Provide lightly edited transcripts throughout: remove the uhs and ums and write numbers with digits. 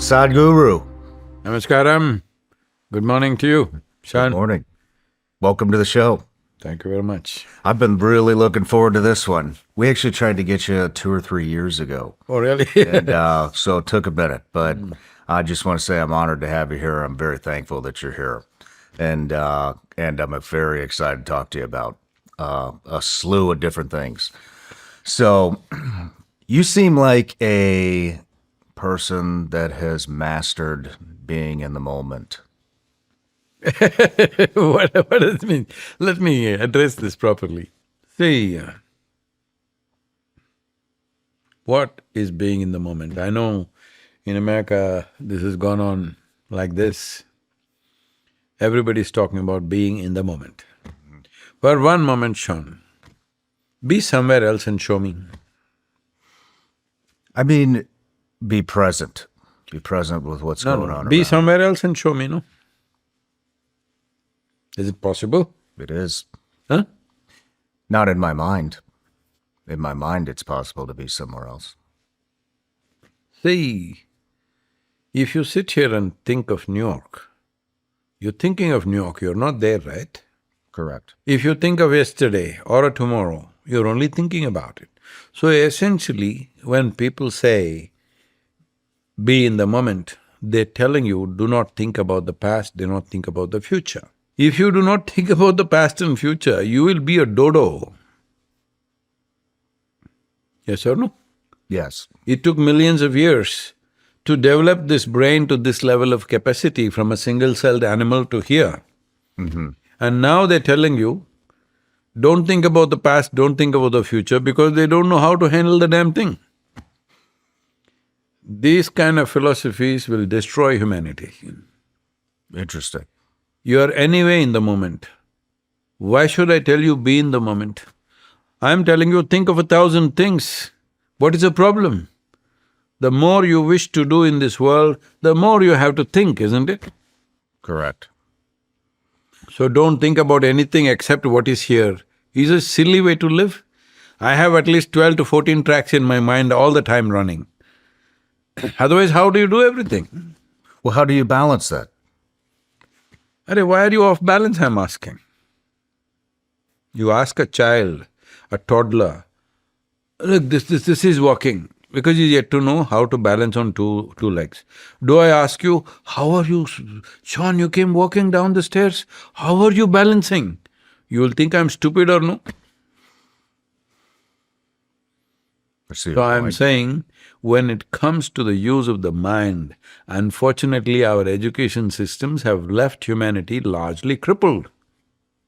Sadhguru. Namaskaram. Good morning to you, Shawn. Good morning. Welcome to the show. Thank you very much. I've been really looking forward to this one. We actually tried to get you 2 or 3 years ago. Oh, really? And so it took a minute, but I just want to say I'm honored to have you here. I'm very thankful that you're here. And I'm very excited to talk to you about a slew of different things. So you seem like a person that has mastered being in the moment. What does it mean? Let me address this properly. See, what is being in the moment? I know in America this has gone on like this. Everybody's talking about being in the moment. For one moment, Shawn, be somewhere else and show me. I mean, be present. Be present with what's going on Be around. somewhere else and show me, no? Is it possible? It is. Huh? Not in my mind. In my mind, it's possible to be somewhere else. See, if you sit here and think of New York, you're thinking of New York, you're not there, right? Correct. If you think of yesterday or a tomorrow, you're only thinking about it. So essentially, when people say, be in the moment, they're telling you, do not think about the past, do not think about the future. If you do not think about the past and future, you will be a dodo. Yes or no? Yes. It took millions of years to develop this brain to this level of capacity from a single-celled animal to here. And now they're telling you, don't think about the past, don't think about the future, because they don't know how to handle the damn thing. These kind of philosophies will destroy humanity. Interesting. You are anyway in the moment. Why should I tell you be in the moment? I'm telling you, think of 1,000 things. What is the problem? The more you wish to do in this world, the more you have to think, isn't it? Correct. So don't think about anything except what is here. Is a silly way to live. I have at least 12 to 14 tracks in my mind all the time running. Otherwise, how do you do everything? Well, how do you balance that? Arey, why are you off balance, I'm asking? You ask a child, a toddler, look, this is walking, because he's yet to know how to balance on two legs. Do I ask you, how are you, Shawn, you came walking down the stairs, how are you balancing? You will think I'm stupid or no? So I'm saying, when it comes to the use of the mind, unfortunately our education systems have left humanity largely crippled.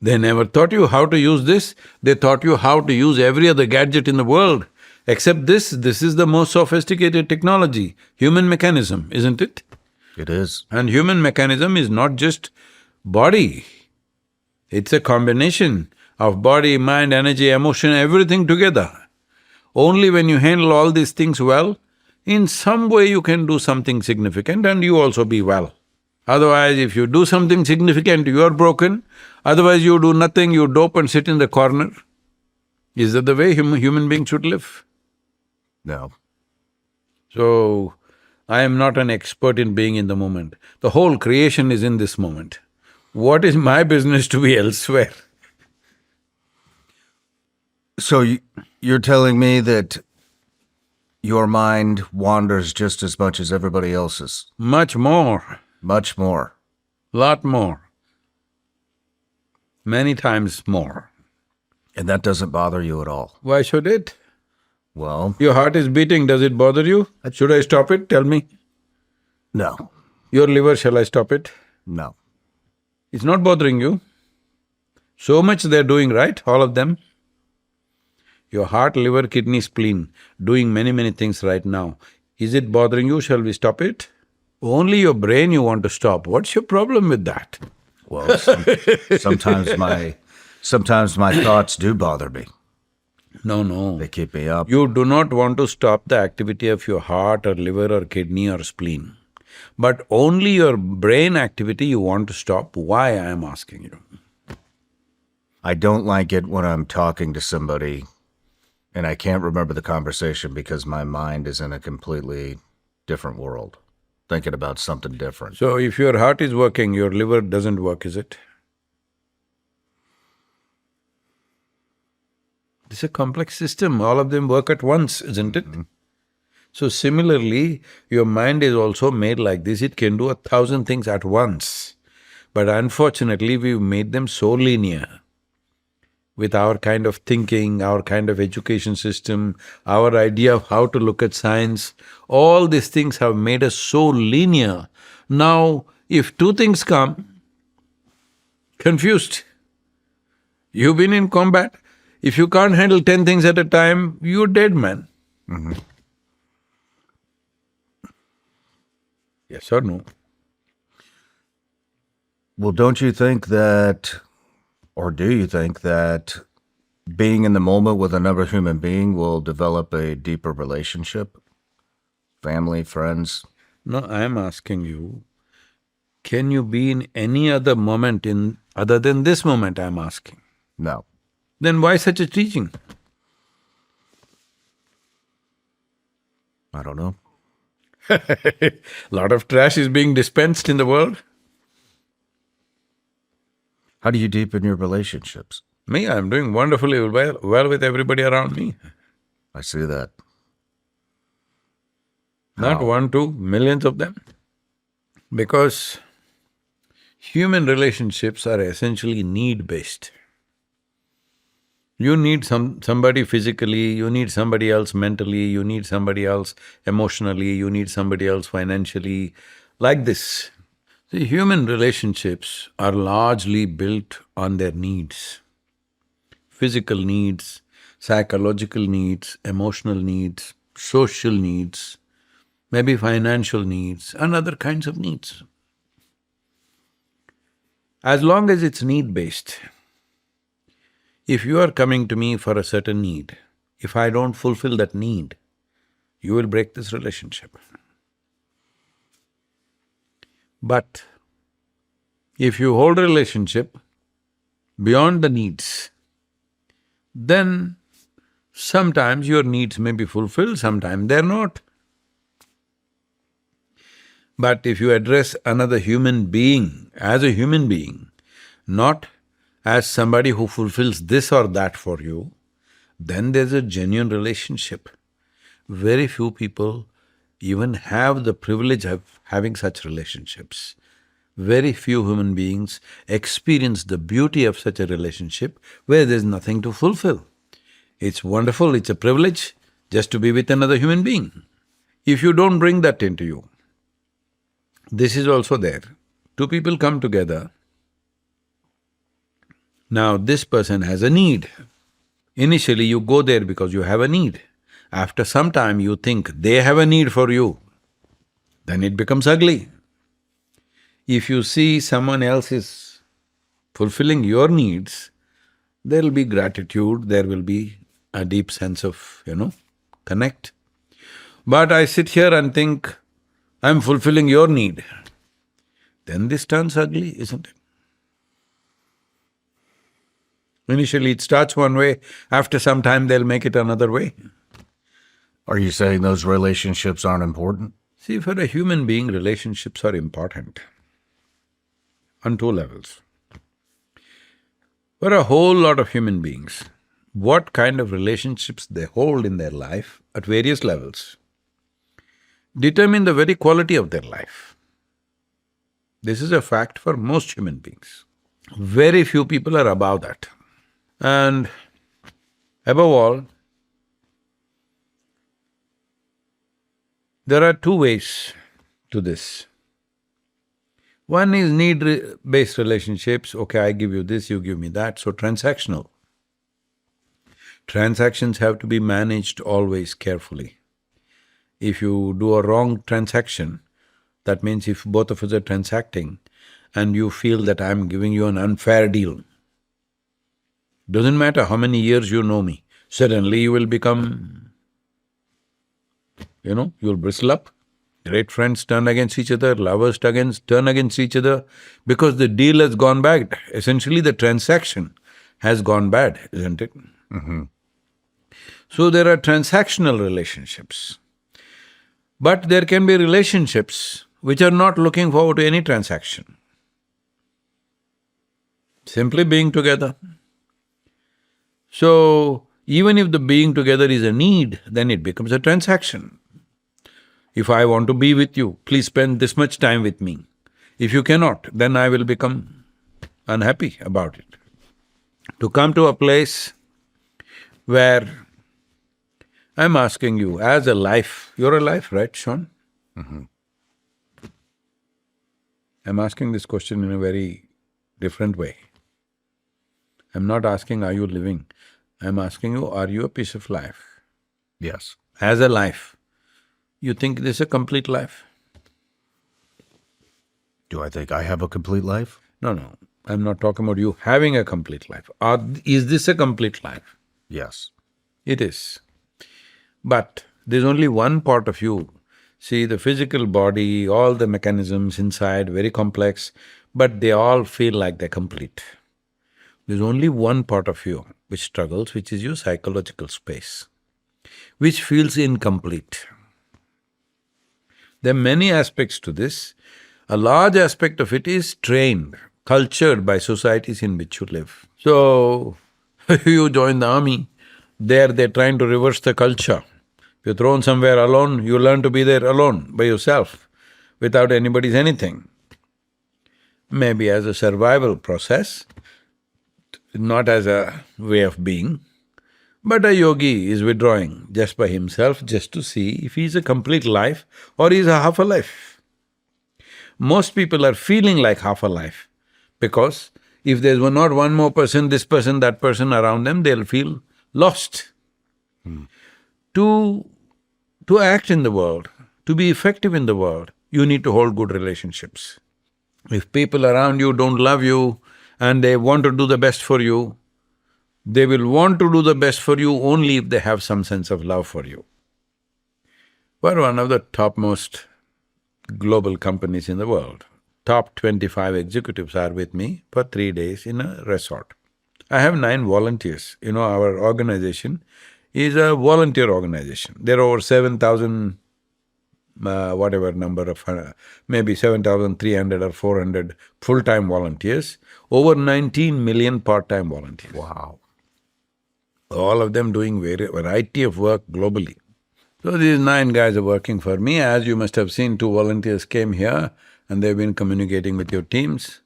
They never taught you how to use this, they taught you how to use every other gadget in the world. Except this is the most sophisticated technology, human mechanism, isn't it? It is. And human mechanism is not just body, it's a combination of body, mind, energy, emotion, everything together. Only when you handle all these things well, in some way you can do something significant and you also be well. Otherwise, if you do something significant, you are broken. Otherwise, you do nothing, you dope and sit in the corner. Is that the way human beings should live? No. So, I am not an expert in being in the moment. The whole creation is in this moment. What is my business to be elsewhere? So you're telling me that your mind wanders just as much as everybody else's? Much more. Much more. Lot more. Many times more. And that doesn't bother you at all? Why should it? Well… Your heart is beating, does it bother you? Should I stop it? Tell me. No. Your liver, shall I stop it? No. It's not bothering you. So much they're doing, right, all of them? Your heart, liver, kidney, spleen, doing many things right now. Is it bothering you? Shall we stop it? Only your brain you want to stop. What's your problem with that? Well, sometimes my thoughts do bother me. No. They keep me up. You do not want to stop the activity of your heart or liver or kidney or spleen. But only your brain activity you want to stop. Why, I am asking you. I don't like it when I'm talking to somebody and I can't remember the conversation because my mind is in a completely different world. thinking about something different. So if your heart is working, your liver doesn't work, is it? It's a complex system, all of them work at once, isn't it? So similarly, your mind is also made like this, it can do 1,000 things at once. But unfortunately, we've made them so linear. With our kind of thinking, our kind of education system, our idea of how to look at science, all these things have made us so linear. Now, if two things come, confused. You've been in combat, if you can't handle 10 things at a time, you're dead, man. Yes or no? Well, don't you think that, or do you think that being in the moment with another human being will develop a deeper relationship? Family, friends? No, I am asking you, can you be in any other moment other than this moment, I am asking? No. Then why such a teaching? I don't know. Lot of trash is being dispensed in the world. How do you deepen your relationships? Me, I'm doing wonderfully well with everybody around me. I see that. Not How? one, two, millions of them. Because human relationships are essentially need-based. You need somebody physically, you need somebody else mentally, you need somebody else emotionally, you need somebody else financially, like this. See, human relationships are largely built on their needs. Physical needs, psychological needs, emotional needs, social needs, maybe financial needs and other kinds of needs. As long as it's need-based, if you are coming to me for a certain need, if I don't fulfill that need, you will break this relationship. But if you hold a relationship beyond the needs, then sometimes your needs may be fulfilled, sometimes they're not. But if you address another human being as a human being, not as somebody who fulfills this or that for you, then there's a genuine relationship. Very few people even have the privilege of having such relationships. Very few human beings experience the beauty of such a relationship where there's nothing to fulfill. It's wonderful, it's a privilege just to be with another human being. If you don't bring that into you, this is also there. Two people come together. Now this person has a need. Initially you go there because you have a need. After some time you think they have a need for you, then it becomes ugly. If you see someone else is fulfilling your needs, there'll be gratitude, there will be a deep sense of, connect. But I sit here and think, I'm fulfilling your need, then this turns ugly, isn't it? Initially it starts one way, after some time they'll make it another way. Are you saying those relationships aren't important? See, for a human being, relationships are important on two levels. For a whole lot of human beings, what kind of relationships they hold in their life at various levels determine the very quality of their life. This is a fact for most human beings. Very few people are above that. And above all, there are two ways to this. One is need-based relationships, okay, I give you this, you give me that, so transactional. Transactions have to be managed always carefully. If you do a wrong transaction, that means if both of us are transacting and you feel that I'm giving you an unfair deal, doesn't matter how many years you know me, suddenly you will become, you'll bristle up. Great friends turn against each other, lovers turn against each other, because the deal has gone bad. Essentially the transaction has gone bad, isn't it? So there are transactional relationships. But there can be relationships which are not looking forward to any transaction. Simply being together. So, even if the being together is a need, then it becomes a transaction. If I want to be with you, please spend this much time with me. If you cannot, then I will become unhappy about it. To come to a place where I'm asking you, as a life, you're a life, right, Shawn? I'm asking this question in a very different way. I'm not asking, are you living? I'm asking you, are you a piece of life? Yes. As a life, you think this is a complete life? Do I think I have a complete life? No, I'm not talking about you having a complete life. Is this a complete life? Yes. It is. But there's only one part of you. See, the physical body, all the mechanisms inside, very complex, but they all feel like they're complete. There's only one part of you which struggles, which is your psychological space, which feels incomplete. There are many aspects to this. A large aspect of it is trained, cultured by societies in which you live. So, you join the army, there they're trying to reverse the culture. If you're thrown somewhere alone, you learn to be there alone, by yourself, without anybody's anything. Maybe as a survival process, not as a way of being, but a yogi is withdrawing just by himself, just to see if he's a complete life or he's a half a life. Most people are feeling like half a life, because if there's not one more person, this person, that person around them, they'll feel lost. To act in the world, to be effective in the world, you need to hold good relationships. If people around you don't love you and they want to do the best for you, they will want to do the best for you only if they have some sense of love for you. We're one of the topmost global companies in the world. Top 25 executives are with me for 3 days in a resort. I have 9 volunteers. Our organization is a volunteer organization. There are over 7,000, whatever number of, maybe 7,300 or 400 full-time volunteers, over 19 million part-time volunteers. Wow. All of them doing variety of work globally. So these 9 guys are working for me. As you must have seen, 2 volunteers came here and they've been communicating with your teams.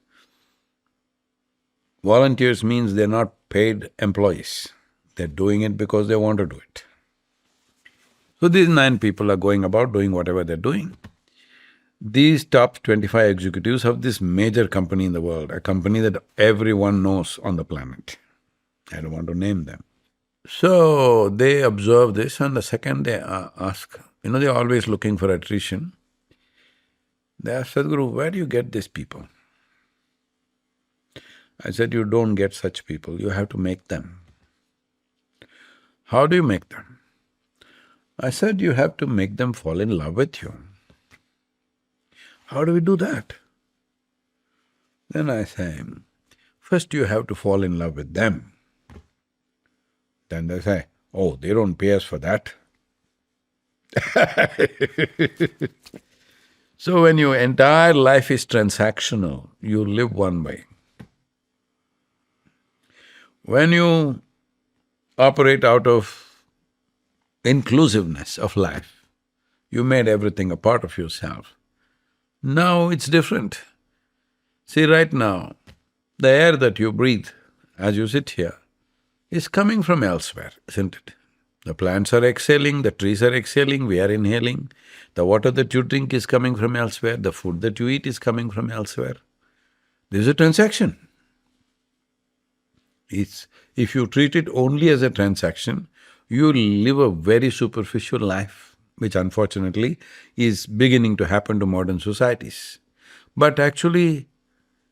Volunteers means they're not paid employees. They're doing it because they want to do it. So these 9 people are going about doing whatever they're doing. These top 25 executives of this major company in the world, a company that everyone knows on the planet. I don't want to name them. So, they observe this, and the second they ask, they're always looking for attrition. They ask, Sadhguru, where do you get these people? I said, you don't get such people, you have to make them. How do you make them? I said, you have to make them fall in love with you. How do we do that? Then I say, first you have to fall in love with them. Then they say, oh, they don't pay us for that. So when your entire life is transactional, you live one way. When you operate out of inclusiveness of life, you made everything a part of yourself. Now it's different. See, right now, the air that you breathe as you sit here is coming from elsewhere, isn't it? The plants are exhaling, the trees are exhaling, we are inhaling. The water that you drink is coming from elsewhere, the food that you eat is coming from elsewhere. This is a transaction. If you treat it only as a transaction, you live a very superficial life, which unfortunately is beginning to happen to modern societies. But actually,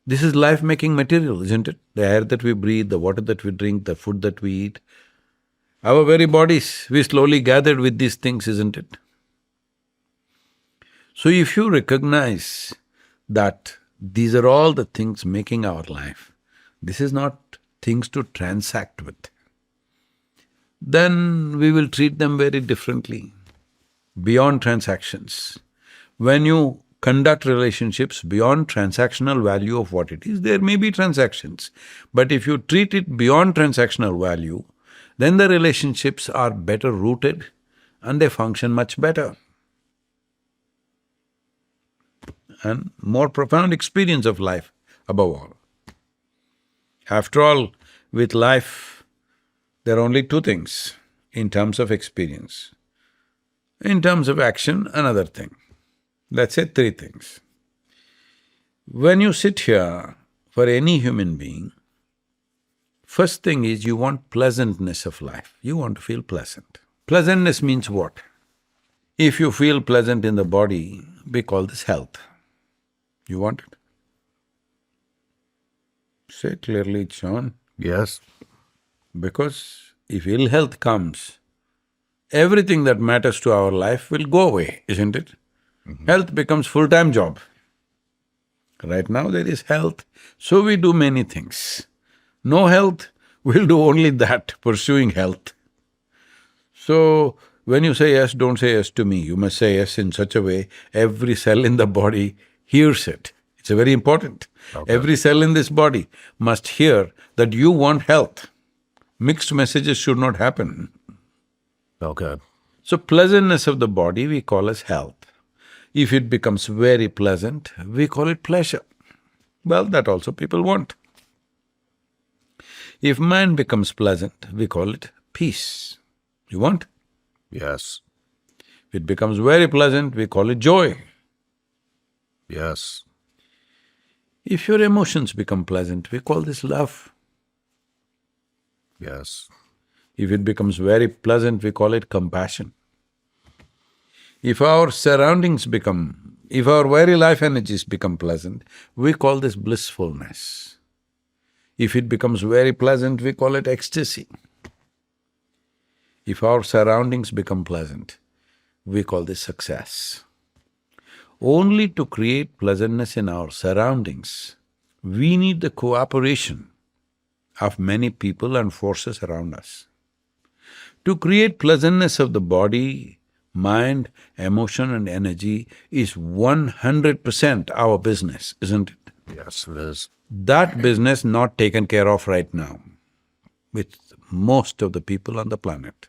this is life-making material, isn't it? The air that we breathe, the water that we drink, the food that we eat. Our very bodies, we slowly gathered with these things, isn't it? So if you recognize that these are all the things making our life, this is not things to transact with, then we will treat them very differently, beyond transactions. When you conduct relationships beyond transactional value of what it is. There may be transactions, but if you treat it beyond transactional value, then the relationships are better rooted and they function much better. And more profound experience of life, above all. After all, with life, there are only two things in terms of experience. In terms of action, another thing. Let's say three things. When you sit here, for any human being, first thing is you want pleasantness of life, you want to feel pleasant. Pleasantness means what? If you feel pleasant in the body, we call this health. You want it? Say clearly, Shawn. Yes. Because if ill health comes, everything that matters to our life will go away, isn't it? Health becomes full-time job. Right now there is health, so we do many things. No health, we'll do only that, pursuing health. So, when you say yes, don't say yes to me. You must say yes in such a way, every cell in the body hears it. It's very important. Okay. Every cell in this body must hear that you want health. Mixed messages should not happen. Okay. So pleasantness of the body we call as health. If it becomes very pleasant, we call it pleasure. Well, that also people want. If mind becomes pleasant, we call it peace. You want? Yes. If it becomes very pleasant, we call it joy. Yes. If your emotions become pleasant, we call this love. Yes. If it becomes very pleasant, we call it compassion. If our surroundings become… if our very life energies become pleasant, we call this blissfulness. If it becomes very pleasant, we call it ecstasy. If our surroundings become pleasant, we call this success. Only to create pleasantness in our surroundings, we need the cooperation of many people and forces around us. To create pleasantness of the body, mind, emotion and energy is 100% our business, isn't it? Yes, it is. That business not taken care of right now with most of the people on the planet.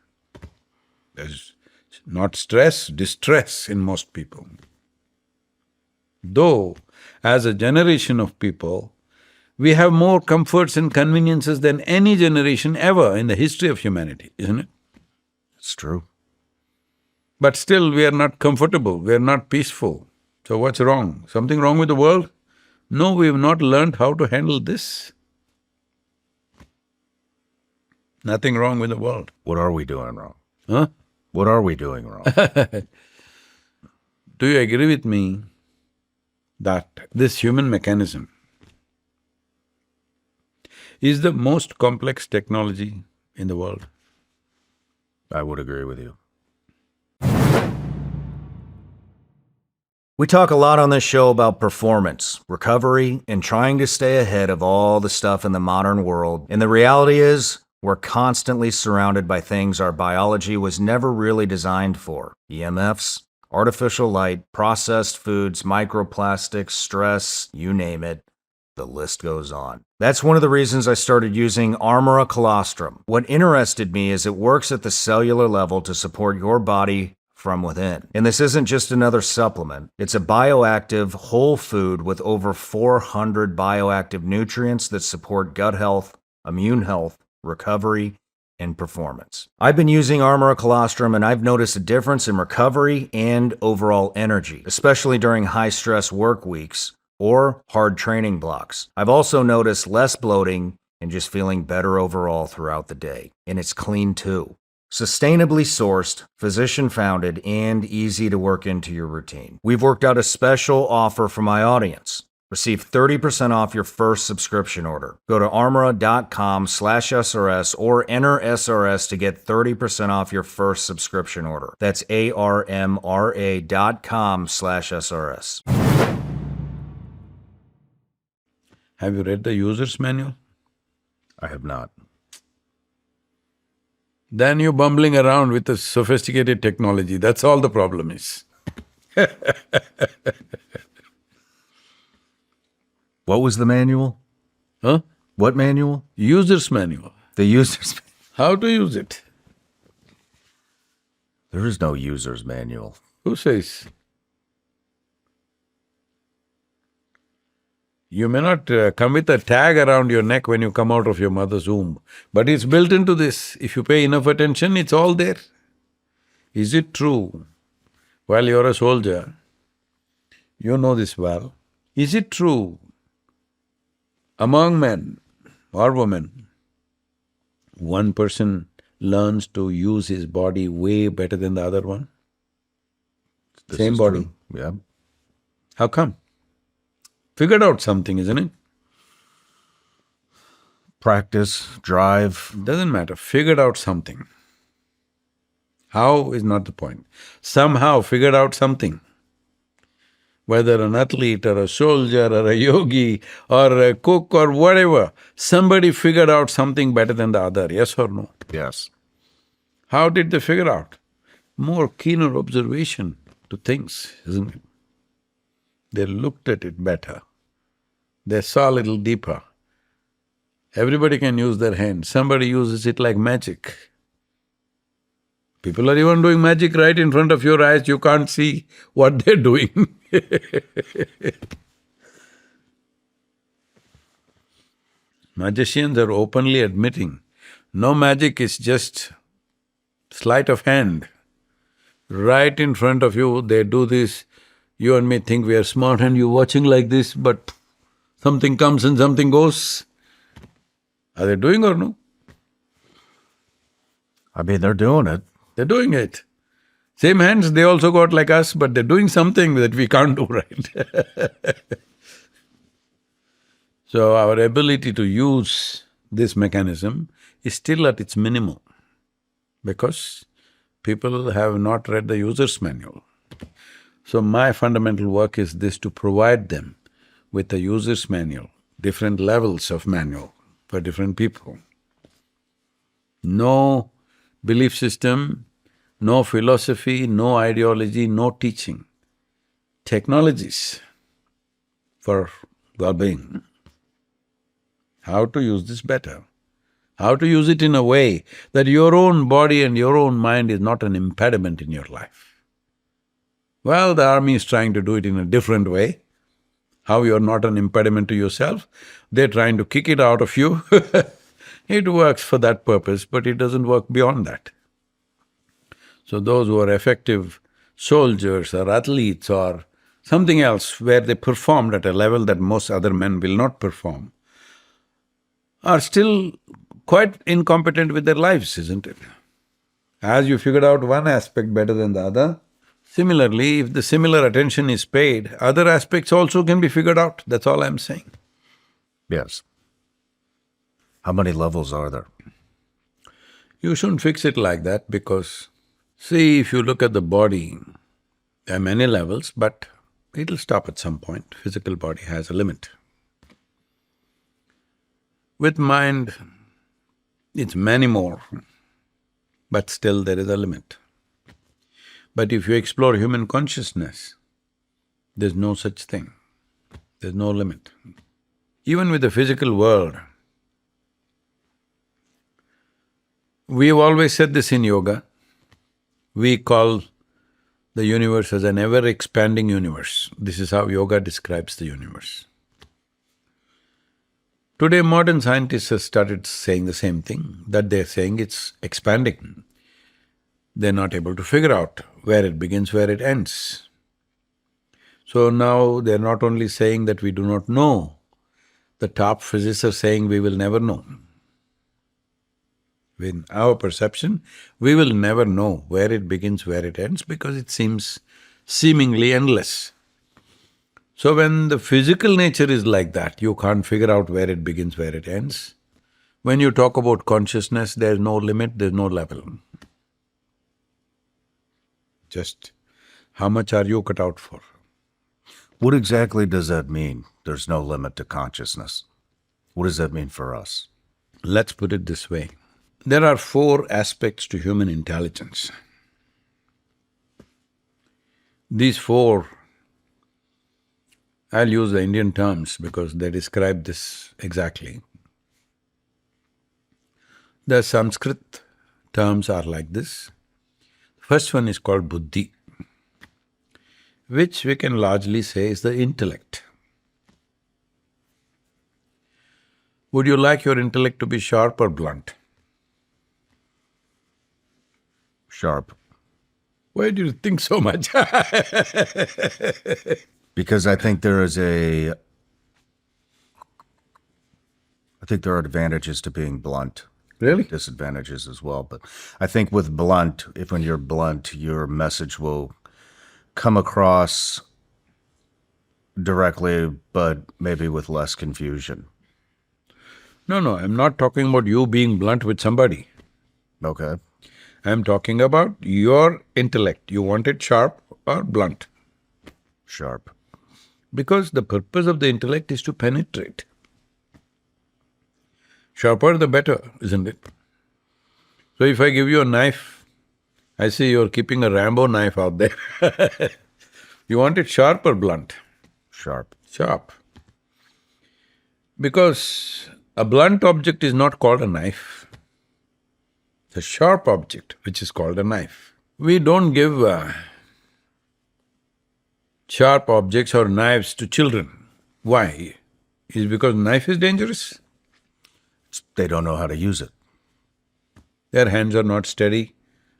There's not stress, distress in most people. Though, as a generation of people, we have more comforts and conveniences than any generation ever in the history of humanity, isn't it? It's true. But still we are not comfortable, we are not peaceful. So what's wrong? Something wrong with the world? No, we have not learned how to handle this. Nothing wrong with the world. What are we doing wrong? Huh? What are we doing wrong? Do you agree with me that this human mechanism is the most complex technology in the world? I would agree with you. We talk a lot on this show about performance, recovery, and trying to stay ahead of all the stuff in the modern world. And the reality is, we're constantly surrounded by things our biology was never really designed for. EMFs, artificial light, processed foods, microplastics, stress, you name it. The list goes on. That's one of the reasons I started using Armora Colostrum. What interested me is it works at the cellular level to support your body from within. And this isn't just another supplement. It's a bioactive whole food with over 400 bioactive nutrients that support gut health, immune health, recovery, and performance. I've been using Armora Colostrum and I've noticed a difference in recovery and overall energy, especially during high-stress work weeks or hard training blocks. I've also noticed less bloating and just feeling better overall throughout the day. And it's clean too. Sustainably sourced, physician-founded, and easy to work into your routine. We've worked out a special offer for my audience. Receive 30% off your first subscription order. Go to armora.com/SRS or enter SRS to get 30% off your first subscription order. That's armra.com/SRS. Have you read the user's manual? I have not. Then you're bumbling around with a sophisticated technology, that's all the problem is. What was the manual? Huh? What manual? User's manual. The user's. How to use it? There is no user's manual. Who says? You may not come with a tag around your neck when you come out of your mother's womb, but it's built into this. If you pay enough attention, it's all there. Is it true? While you're a soldier, you know this well. Is it true among men or women, one person learns to use his body way better than the other one? This Same is body. true. Yeah. How come? Figured out something, isn't it? Practice, drive. Doesn't matter, figured out something. How is not the point. Somehow figured out something. Whether an athlete or a soldier or a yogi or a cook or whatever, somebody figured out something better than the other, yes or no? Yes. How did they figure out? More keener observation to things, isn't it? They looked at it better. They saw a little deeper. Everybody can use their hand, somebody uses it like magic. People are even doing magic right in front of your eyes, you can't see what they're doing. Magicians are openly admitting, no magic is just sleight of hand. Right in front of you, they do this. You and me think we are smart and you're watching like this, but something comes and something goes. Are they doing or no? I mean, they're doing it. They're doing it. Same hands they also got like us, but they're doing something that we can't do, right? So our ability to use this mechanism is still at its minimum because people have not read the user's manual. So my fundamental work is this, to provide them with a user's manual, different levels of manual for different people. No belief system, no philosophy, no ideology, no teaching. Technologies for well-being. How to use this better. How to use it in a way that your own body and your own mind is not an impediment in your life. Well, the army is trying to do it in a different way. How you're not an impediment to yourself, they're trying to kick it out of you. It works for that purpose, but it doesn't work beyond that. So those who are effective soldiers or athletes or something else where they performed at a level that most other men will not perform, are still quite incompetent with their lives, isn't it? As you figured out one aspect better than the other, similarly, if the similar attention is paid, other aspects also can be figured out, that's all I'm saying. Yes. How many levels are there? You shouldn't fix it like that because, see, if you look at the body, there are many levels, but it'll stop at some point. Physical body has a limit. With mind, it's many more, but still there is a limit. But if you explore human consciousness, there's no such thing, there's no limit. Even with the physical world, we've always said this in yoga, we call the universe as an ever-expanding universe. This is how yoga describes the universe. Today modern scientists have started saying the same thing, that they're saying it's expanding. They're not able to figure out where it begins, where it ends. So now they're not only saying that we do not know, the top physicists are saying we will never know. In our perception, we will never know where it begins, where it ends, because it seems seemingly endless. So when the physical nature is like that, you can't figure out where it begins, where it ends. When you talk about consciousness, there's no limit, there's no level. Just how much are you cut out for? What exactly does that mean, there's no limit to consciousness? What does that mean for us? Let's put it this way. There are 4 aspects to human intelligence. These 4 I'll use the Indian terms because they describe this exactly. The Sanskrit terms are like this. First one is called buddhi, which we can largely say is the intellect. Would you like your intellect to be sharp or blunt? Sharp. Why do you think so much? Because I think there are advantages to being blunt. Really? Disadvantages as well. But I think with blunt, when you're blunt, your message will come across directly, but maybe with less confusion. No, I'm not talking about you being blunt with somebody. Okay. I'm talking about your intellect. You want it sharp or blunt? Sharp. Because the purpose of the intellect is to penetrate. Sharper the better, isn't it? So if I give you a knife, I see you're keeping a Rambo knife out there. You want it sharp or blunt? Sharp. Sharp. Because a blunt object is not called a knife. It's a sharp object which is called a knife. We don't give sharp objects or knives to children. Why? Is it because knife is dangerous? They don't know how to use it. Their hands are not steady,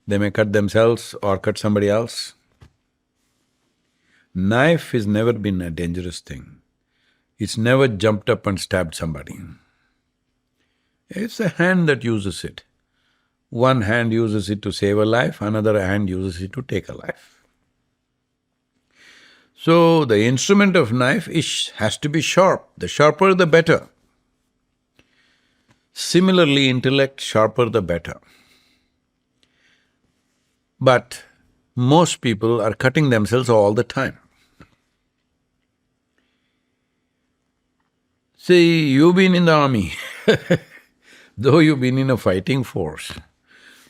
they may cut themselves or cut somebody else. Knife has never been a dangerous thing. It's never jumped up and stabbed somebody. It's the hand that uses it. One hand uses it to save a life, another hand uses it to take a life. So, the instrument of knife has to be sharp. The sharper the better. Similarly, intellect, sharper the better. But most people are cutting themselves all the time. See, you've been in the army, though you've been in a fighting force.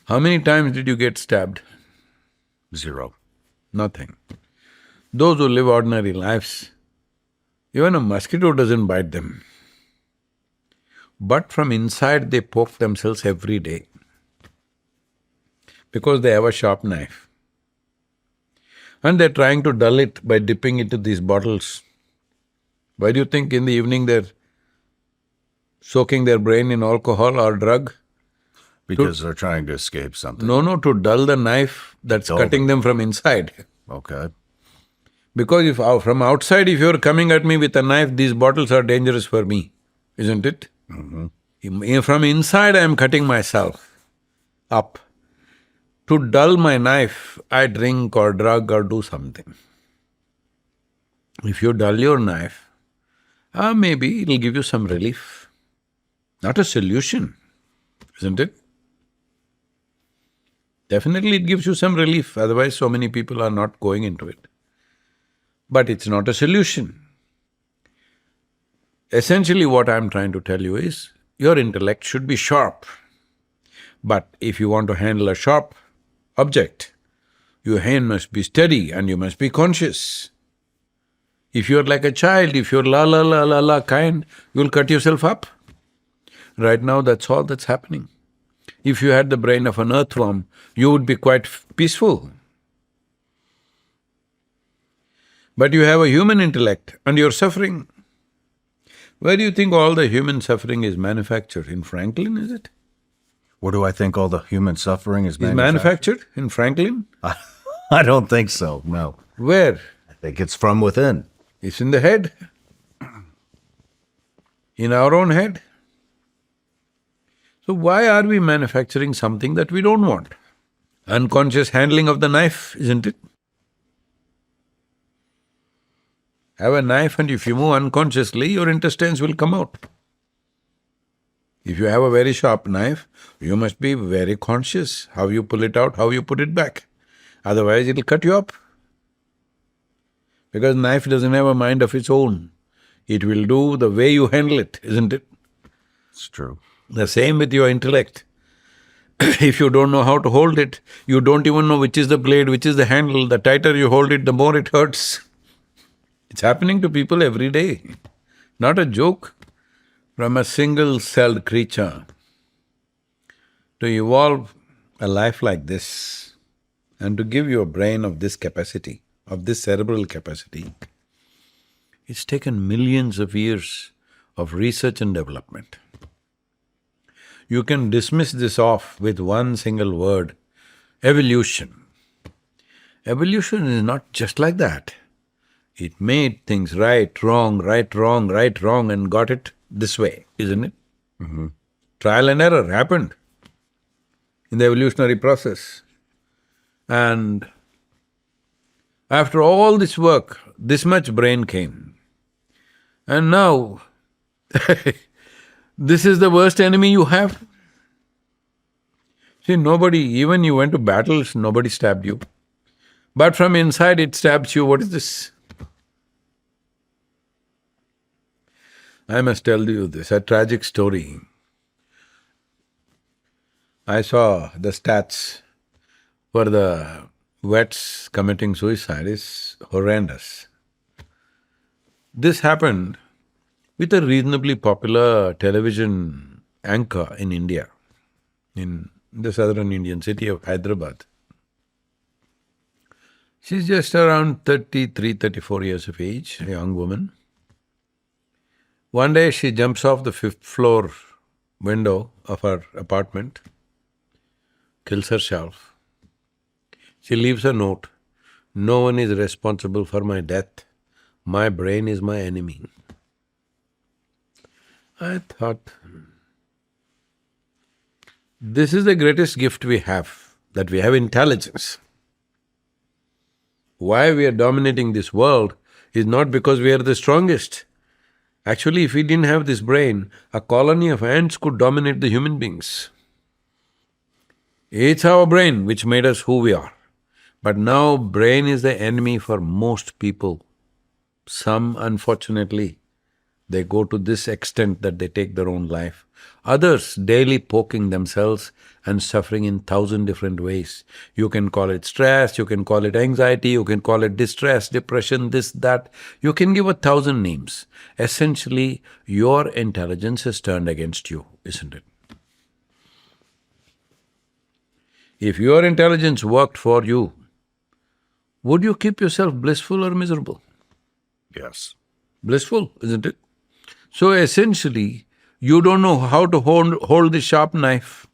How many times did you get stabbed? 0. Nothing. Those who live ordinary lives, even a mosquito doesn't bite them. But from inside they poke themselves every day because they have a sharp knife. And they're trying to dull it by dipping into these bottles. Why do you think in the evening they're soaking their brain in alcohol or drug? Because they're trying to escape something. No, to dull the knife that's cutting them from inside. Okay. Because if from outside, if you're coming at me with a knife, these bottles are dangerous for me, isn't it? From inside, I am cutting myself up. To dull my knife, I drink or drug or do something. If you dull your knife, maybe it'll give you some relief. Not a solution, isn't it? Definitely it gives you some relief, otherwise so many people are not going into it. But it's not a solution. Essentially what I'm trying to tell you is, your intellect should be sharp. But if you want to handle a sharp object, your hand must be steady and you must be conscious. If you're like a child, if you're la la la la la kind, you'll cut yourself up. Right now that's all that's happening. If you had the brain of an earthworm, you would be quite peaceful. But you have a human intellect and you're suffering. Where do you think all the human suffering is manufactured? In Franklin, is it? Where do I think all the human suffering is Is manufactured in Franklin? I don't think so, no. Where? I think it's from within. It's in the head. In our own head. So why are we manufacturing something that we don't want? Unconscious handling of the knife, isn't it? Have a knife and if you move unconsciously, your intestines will come out. If you have a very sharp knife, you must be very conscious how you pull it out, how you put it back. Otherwise it'll cut you up. Because knife doesn't have a mind of its own. It will do the way you handle it, isn't it? It's true. The same with your intellect. If you don't know how to hold it, you don't even know which is the blade, which is the handle, the tighter you hold it, the more it hurts. It's happening to people every day, not a joke. From a single-celled creature to evolve a life like this and to give you a brain of this capacity, of this cerebral capacity, it's taken millions of years of research and development. You can dismiss this off with one single word, evolution. Evolution is not just like that. It made things right, wrong, and got it this way, isn't it? Trial and error happened in the evolutionary process. And after all this work, this much brain came. And now, this is the worst enemy you have. See, nobody, even you went to battles, nobody stabbed you. But from inside it stabs you, what is this? I must tell you this, a tragic story. I saw the stats for the vets committing suicide is horrendous. This happened with a reasonably popular television anchor in India, in the southern Indian city of Hyderabad. She's just around 33, 34 years of age, a young woman. One day she jumps off the 5th floor window of her apartment, kills herself. She leaves a note, "No one is responsible for my death. My brain is my enemy." I thought, this is the greatest gift we have, that we have intelligence. Why we are dominating this world is not because we are the strongest. Actually, if we didn't have this brain, a colony of ants could dominate the human beings. It's our brain which made us who we are. But now brain is the enemy for most people. Some, unfortunately, they go to this extent that they take their own life. Others daily poking themselves and suffering in 1,000 different ways. You can call it stress, you can call it anxiety, you can call it distress, depression, this, that. You can give 1,000 names. Essentially, your intelligence has turned against you, isn't it? If your intelligence worked for you, would you keep yourself blissful or miserable? Yes. Blissful, isn't it? So essentially, you don't know how to hold the sharp knife.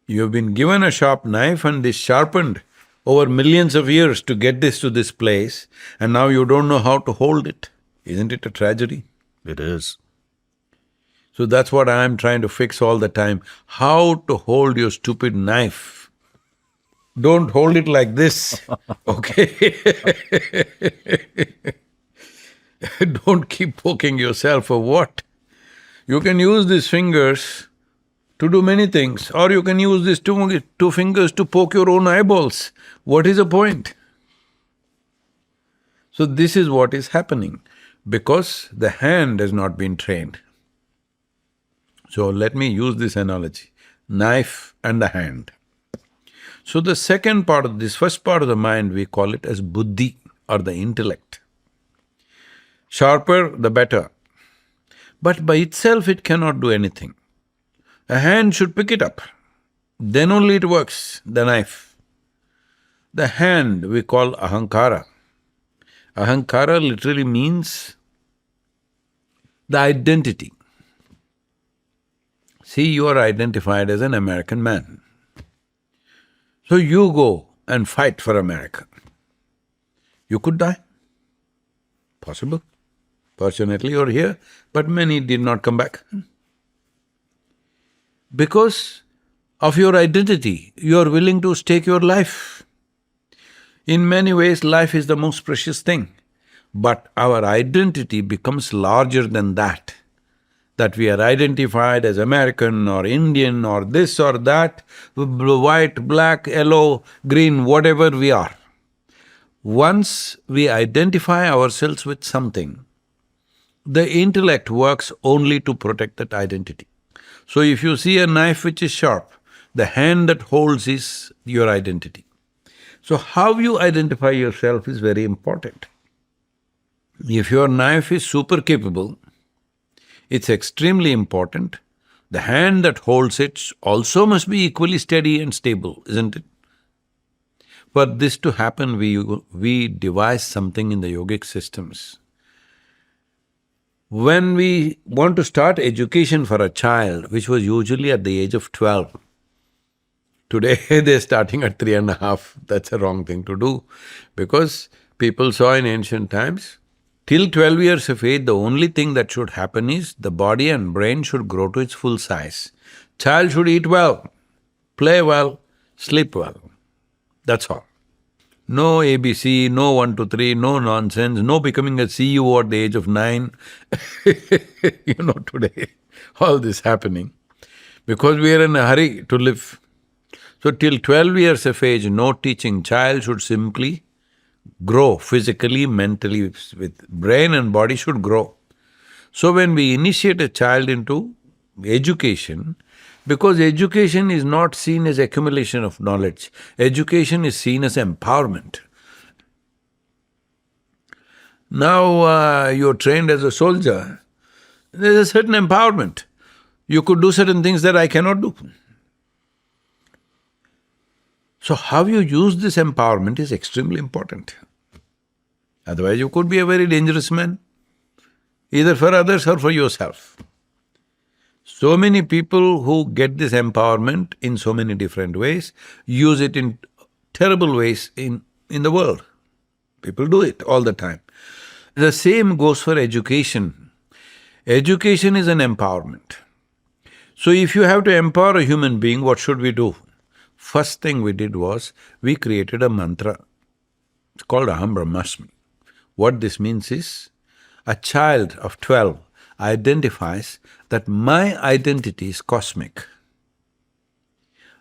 You've been given a sharp knife and this sharpened over millions of years to get this to this place, and now you don't know how to hold it. Isn't it a tragedy? It is. So that's what I'm trying to fix all the time. How to hold your stupid knife. Don't hold it like this, okay? Don't keep poking yourself for what? You can use these fingers to do many things, or you can use these two fingers to poke your own eyeballs. What is the point? So this is what is happening, because the hand has not been trained. So let me use this analogy, knife and the hand. So the second part of this, first part of the mind, we call it as buddhi or the intellect. Sharper, the better. But by itself it cannot do anything. A hand should pick it up, then only it works, the knife. The hand we call ahankara. Ahankara literally means the identity. See, you are identified as an American man. So you go and fight for America. You could die. Possible. Fortunately, you're here, but many did not come back. Because of your identity, you are willing to stake your life. In many ways, life is the most precious thing. But our identity becomes larger than that we are identified as American or Indian or this or that, white, black, yellow, green, whatever we are. Once we identify ourselves with something, the intellect works only to protect that identity. So if you see a knife which is sharp, the hand that holds is your identity. So how you identify yourself is very important. If your knife is super capable, it's extremely important. The hand that holds it also must be equally steady and stable, isn't it? For this to happen, we devise something in the yogic systems. When we want to start education for a child, which was usually at the age of 12, today they're starting at 3.5. That's a wrong thing to do, because people saw in ancient times, till 12 years of age, the only thing that should happen is the body and brain should grow to its full size. Child should eat well, play well, sleep well. That's all. No ABC, no 1, 2, 3, no nonsense, no becoming a CEO at the age of 9. Today, all this happening, because we are in a hurry to live. So till 12 years of age, no teaching. Child should simply grow physically, mentally, with brain and body should grow. So when we initiate a child into education, because education is not seen as accumulation of knowledge, education is seen as empowerment. Now you're trained as a soldier, there's a certain empowerment. You could do certain things that I cannot do. So how you use this empowerment is extremely important. Otherwise you could be a very dangerous man, either for others or for yourself. So many people who get this empowerment in so many different ways, use it in terrible ways in the world. People do it all the time. The same goes for education. Education is an empowerment. So if you have to empower a human being, what should we do? First thing we did was, we created a mantra. It's called Aham Brahmasmi. What this means is, a child of 12 identifies that my identity is cosmic.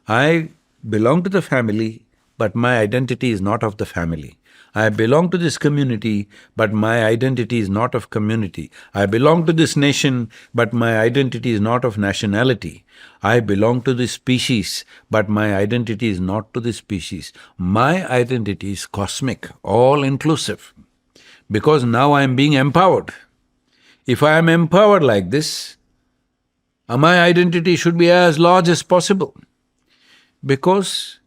I belong to the family, but my identity is not of the family. I belong to this community, but my identity is not of community. I belong to this nation, but my identity is not of nationality. I belong to this species, but my identity is not to this species. My identity is cosmic, all-inclusive, because now I am being empowered. If I am empowered like this, my identity should be as large as possible. Because,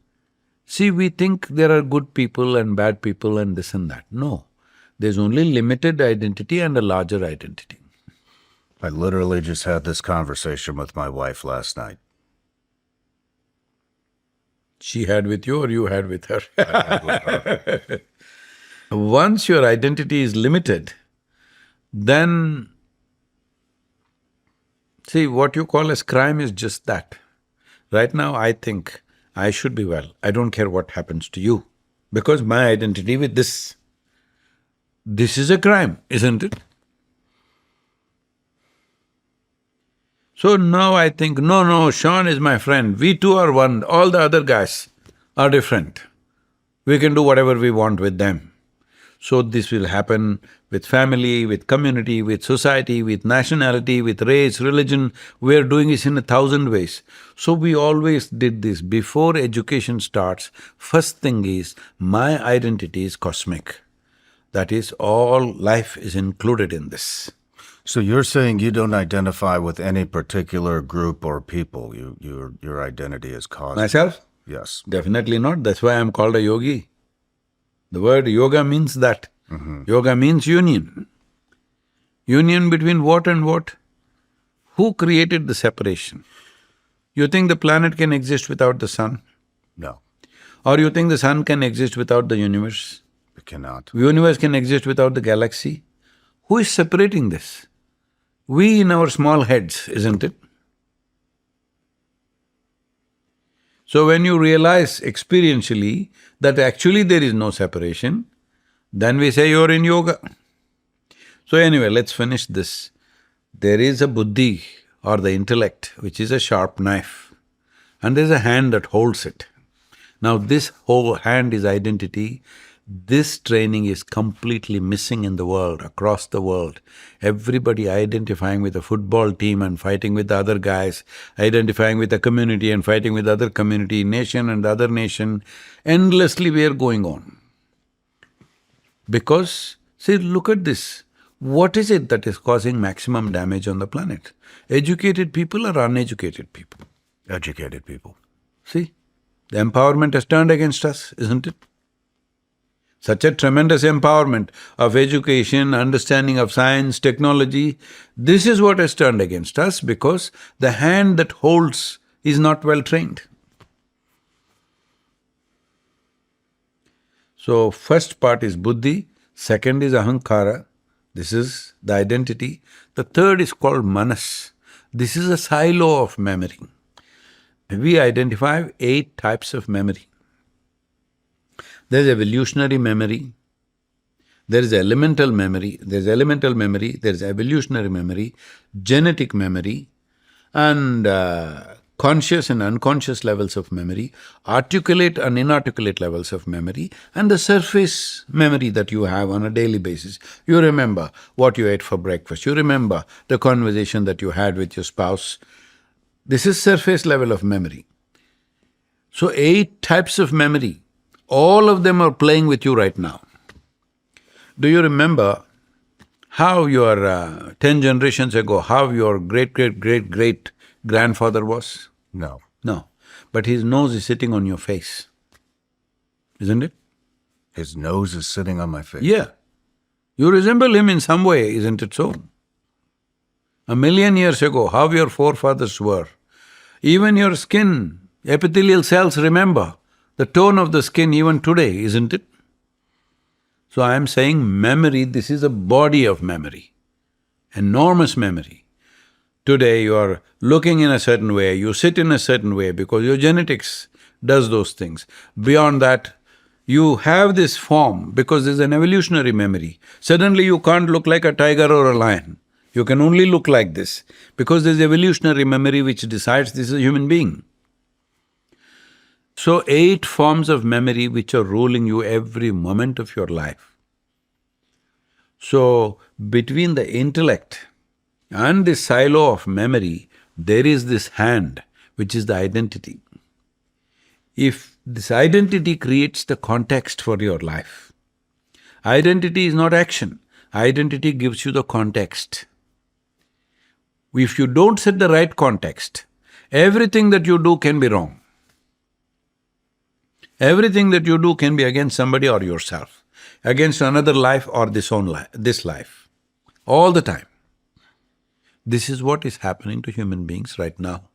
see, we think there are good people and bad people and this and that. No, there's only limited identity and a larger identity. I literally just had this conversation with my wife last night. She had with you or you had with her? I had with her. Once your identity is limited, then, see, what you call as crime is just that. Right now I think I should be well, I don't care what happens to you, because my identity with this is a crime, isn't it? So now I think, no, Shawn is my friend, we two are one, all the other guys are different. We can do whatever we want with them. So this will happen with family, with community, with society, with nationality, with race, religion. We are doing this in 1,000 ways. So we always did this. Before education starts, first thing is, my identity is cosmic. That is, all life is included in this. So you're saying you don't identify with any particular group or people, your identity is cosmic? Myself? Yes. Definitely not. That's why I'm called a yogi. The word yoga means that. Yoga means union. Union between what and what? Who created the separation? You think the planet can exist without the sun? No, Or you think the sun can exist without the universe? it cannot. Universe can exist without the galaxy? Who is separating this? We in our small heads, isn't it? So when you realize experientially that actually there is no separation, then we say you're in yoga. So anyway, let's finish this. There is a buddhi or the intellect, which is a sharp knife, and there's a hand that holds it. Now this whole hand is identity, This training is completely missing in the world, across the world. Everybody identifying with a football team and fighting with the other guys, identifying with a community and fighting with other community, nation and other nation. Endlessly we are going on. Because, see, look at this. What is it that is causing maximum damage on the planet? Educated people or uneducated people? Educated people. See, the empowerment has turned against us, isn't it? Such a tremendous empowerment of education, understanding of science, technology, this is what has turned against us because the hand that holds is not well trained. So, first part is buddhi, second is ahankara, this is the identity. The third is called manas. This is a silo of memory. We identify 8 types of memory. There is evolutionary memory, there is elemental memory, there is evolutionary memory, genetic memory, and conscious and unconscious levels of memory, articulate and inarticulate levels of memory, and the surface memory that you have on a daily basis. You remember what you ate for breakfast, you remember the conversation that you had with your spouse. This is surface level of memory. So 8 types of memory. All of them are playing with you right now. Do you remember how your 10 generations ago, how your great-great-great-great-grandfather was? No. No. But his nose is sitting on your face, isn't it? His nose is sitting on my face. Yeah. You resemble him in some way, isn't it so? 1,000,000 years ago, how your forefathers were. Even your skin, epithelial cells remember the tone of the skin even today, isn't it? So I am saying memory, this is a body of memory, enormous memory. Today you are looking in a certain way, you sit in a certain way because your genetics does those things. Beyond that, you have this form because there's an evolutionary memory. Suddenly you can't look like a tiger or a lion. You can only look like this because there's evolutionary memory which decides this is a human being. So 8 forms of memory which are ruling you every moment of your life. So between the intellect and the silo of memory, there is this hand which is the identity. If this identity creates the context for your life, identity is not action, identity gives you the context. If you don't set the right context, everything that you do can be wrong. Everything that you do can be against somebody or yourself, against another life or this life, all the time. This is what is happening to human beings right now,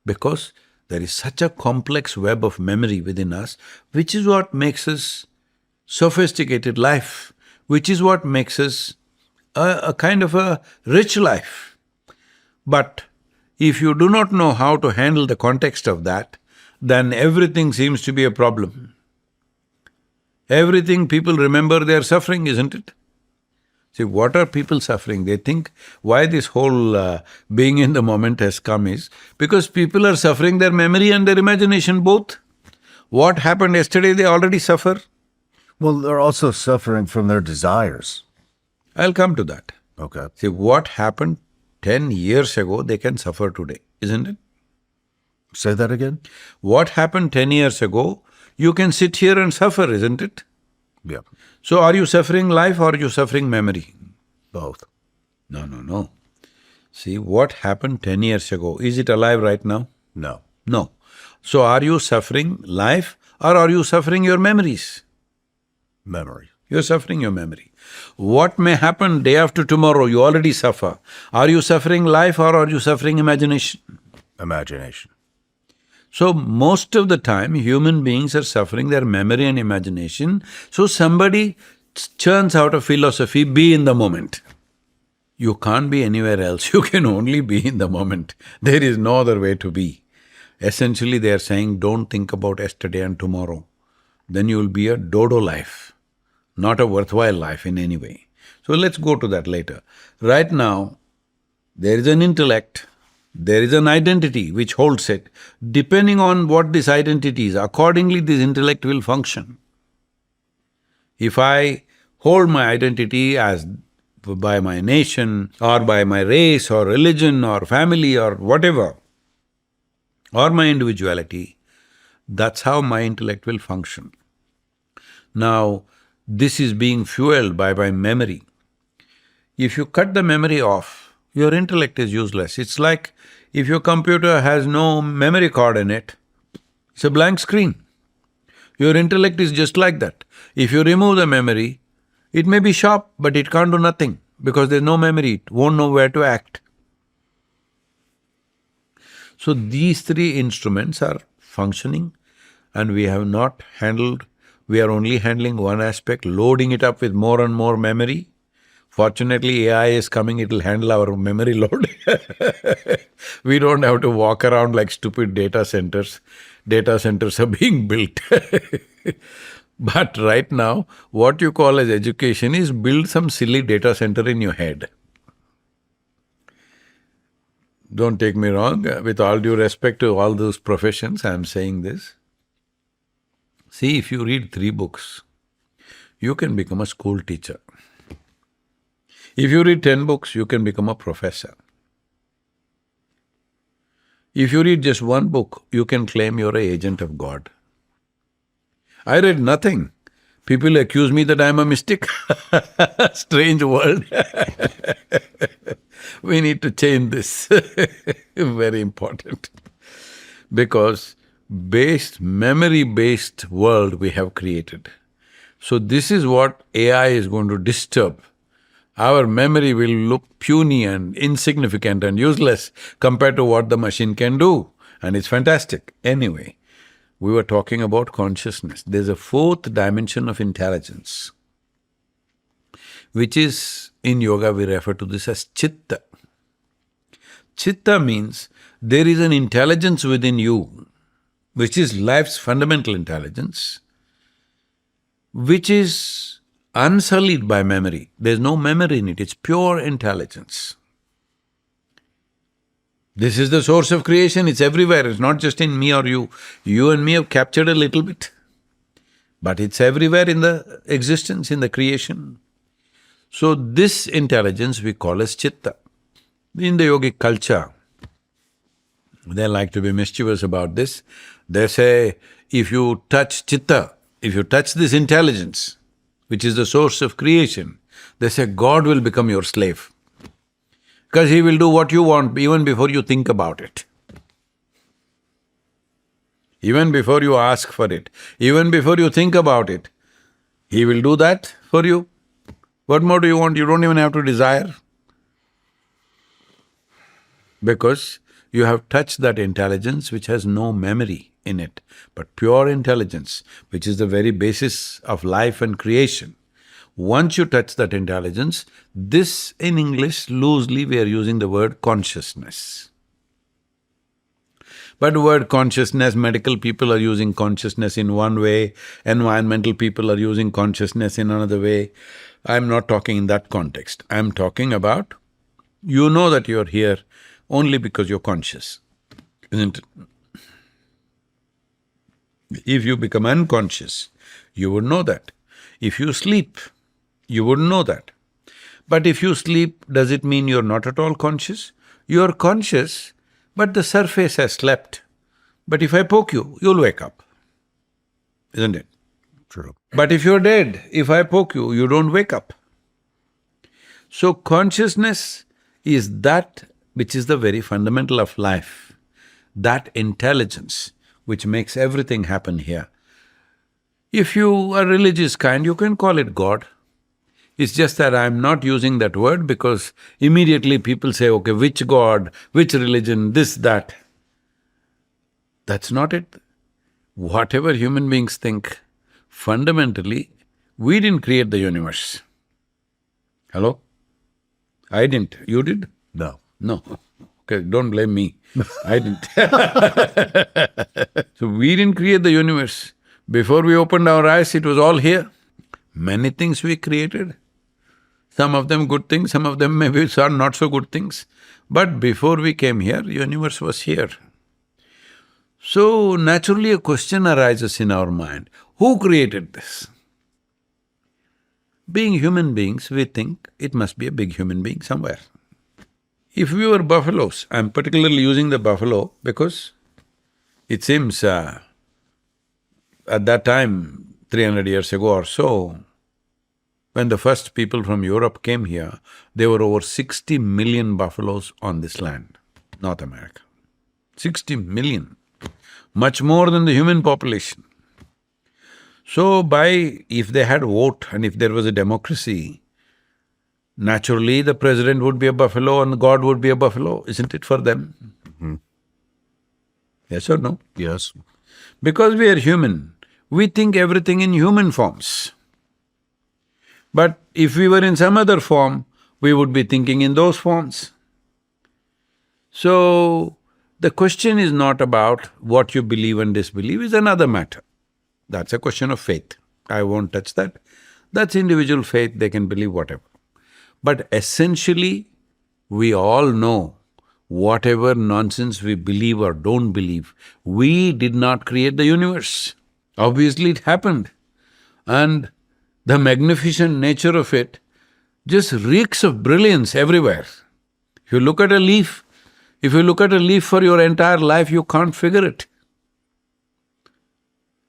because there is such a complex web of memory within us, which is what makes us sophisticated life, which is what makes us a kind of a rich life. But if you do not know how to handle the context of that, then everything seems to be a problem. Everything people remember they are suffering, isn't it? See, what are people suffering? They think why this whole being in the moment has come is because people are suffering their memory and their imagination both. What happened yesterday, they already suffer. Well, they're also suffering from their desires. I'll come to that. Okay. See, what happened 10 years ago, they can suffer today, isn't it? Say that again? What happened 10 years ago, you can sit here and suffer, isn't it? Yeah. So are you suffering life or are you suffering memory? Both. No. See, what happened 10 years ago, is it alive right now? No. No. So are you suffering life or are you suffering your memories? Memory. You're suffering your memory. What may happen day after tomorrow, you already suffer. Are you suffering life or are you suffering imagination? Imagination. So most of the time, human beings are suffering their memory and imagination, so somebody churns out a philosophy, be in the moment. You can't be anywhere else, you can only be in the moment. There is no other way to be. Essentially, they are saying, don't think about yesterday and tomorrow. Then you will be a dodo life, not a worthwhile life in any way. So let's go to that later. Right now, there is an intellect, there is an identity which holds it. Depending on what this identity is, accordingly this intellect will function. If I hold my identity as by my nation or by my race or religion or family or whatever, or my individuality, that's how my intellect will function. Now, this is being fueled by my memory. If you cut the memory off, your intellect is useless. It's like if your computer has no memory card in it, it's a blank screen. Your intellect is just like that. If you remove the memory, it may be sharp, but it can't do nothing because there's no memory, it won't know where to act. So these three instruments are functioning and we have not handled, we are only handling one aspect, loading it up with more and more memory. Fortunately, AI is coming, it'll handle our memory load. We don't have to walk around like stupid data centers. Data centers are being built. But right now, what you call as education is build some silly data center in your head. Don't take me wrong, with all due respect to all those professions, I am saying this. See, if you read 3 books, you can become a school teacher. If you read 10 books, you can become a professor. If you read just 1 book, you can claim you're an agent of God. I read nothing. People accuse me that I'm a mystic. Strange world. We need to change this. Very important. Because memory-based world we have created. So this is what AI is going to disturb. Our memory will look puny and insignificant and useless compared to what the machine can do, and it's fantastic. Anyway, we were talking about consciousness. There's a 4th dimension of intelligence, which is, in yoga we refer to this as Chitta. Chitta means there is an intelligence within you, which is life's fundamental intelligence, which is unsullied by memory. There's no memory in it, it's pure intelligence. This is the source of creation, it's everywhere, it's not just in me or you. You and me have captured a little bit, but it's everywhere in the existence, in the creation. So this intelligence we call as Chitta. In the yogic culture, they like to be mischievous about this. They say, if you touch Chitta, if you touch this intelligence, which is the source of creation, they say God will become your slave. Because He will do what you want even before you think about it. Even before you ask for it, even before you think about it, He will do that for you. What more do you want? You don't even have to desire. Because you have touched that intelligence which has no memory in it, but pure intelligence, which is the very basis of life and creation. Once you touch that intelligence, this in English loosely we are using the word consciousness. But the word consciousness, medical people are using consciousness in one way, environmental people are using consciousness in another way. I'm not talking in that context. I'm talking about, you know that you're here only because you're conscious, isn't it? If you become unconscious, you would know that. If you sleep, you wouldn't know that. But if you sleep, does it mean you're not at all conscious? You're conscious, but the surface has slept. But if I poke you, you'll wake up, isn't it? True. But if you're dead, if I poke you, you don't wake up. So consciousness is that which is the very fundamental of life, that intelligence which makes everything happen here. If you are religious kind, you can call it God. It's just that I'm not using that word because immediately people say, okay, which God, which religion, this, that. That's not it. Whatever human beings think, fundamentally, we didn't create the universe. Hello? I didn't. You did? No. No. Okay, don't blame me. I didn't. So we didn't create the universe. Before we opened our eyes, it was all here. Many things we created. Some of them good things, some of them maybe are not so good things. But before we came here, universe was here. So naturally a question arises in our mind, who created this? Being human beings, we think it must be a big human being somewhere. If we were buffaloes, I'm particularly using the buffalo because it seems at that time, 300 years ago or so, when the first people from Europe came here, there were over 60 million buffaloes on this land, North America. 60 million, much more than the human population. So if they had vote and if there was a democracy, naturally the president would be a buffalo and God would be a buffalo, isn't it, for them? Yes or no? Yes. Because we are human, we think everything in human forms. But if we were in some other form, we would be thinking in those forms. So, the question is not about what you believe and disbelieve is another matter. That's a question of faith. I won't touch that. That's individual faith, they can believe whatever. But essentially, we all know whatever nonsense we believe or don't believe, we did not create the universe. Obviously it happened. And the magnificent nature of it just reeks of brilliance everywhere. If you look at a leaf, if you look at a leaf for your entire life, you can't figure it.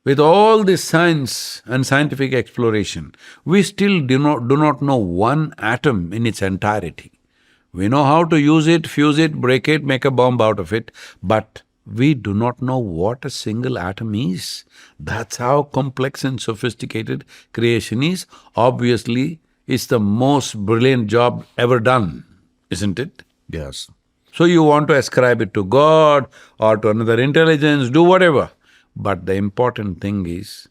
With all this science and scientific exploration, we still do not know one atom in its entirety. We know how to use it, fuse it, break it, make a bomb out of it, but we do not know what a single atom is. That's how complex and sophisticated creation is. Obviously, it's the most brilliant job ever done, isn't it? Yes. So you want to ascribe it to God or to another intelligence, do whatever. But the important thing is,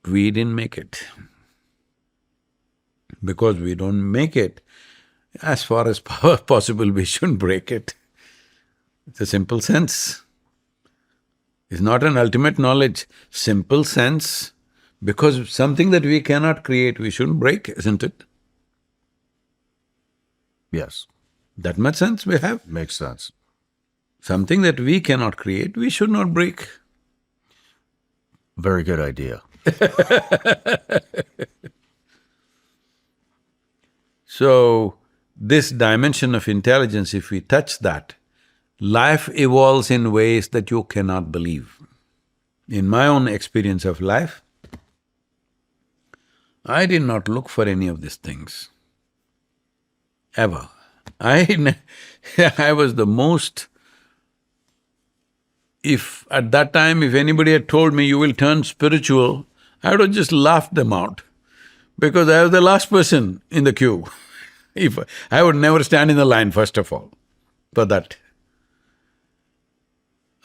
we didn't make it. Because we don't make it, as far as possible we shouldn't break it. It's a simple sense. It's not an ultimate knowledge, simple sense. Because something that we cannot create, we shouldn't break, isn't it? Yes. That much sense we have. Makes sense. Something that we cannot create, we should not break. Very good idea. So, this dimension of intelligence, if we touch that, life evolves in ways that you cannot believe. In my own experience of life, I did not look for any of these things, ever. I was the most… If at that time, if anybody had told me you will turn spiritual, I would have just laughed them out, because I was the last person in the queue. If I would never stand in the line, first of all, for that.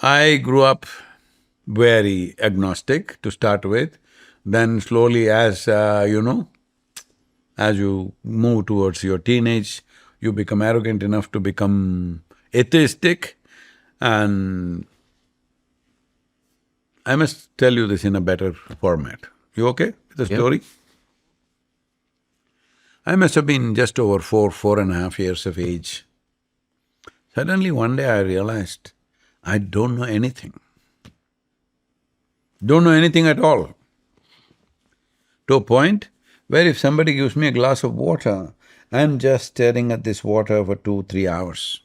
I grew up very agnostic to start with, then slowly as as you move towards your teenage, you become arrogant enough to become atheistic, and I must tell you this in a better format. You okay with the story? I must have been just over 4.5 years of age. Suddenly one day I realized, I don't know anything. Don't know anything at all. To a point where if somebody gives me a glass of water, I'm just staring at this water for 2-3 hours.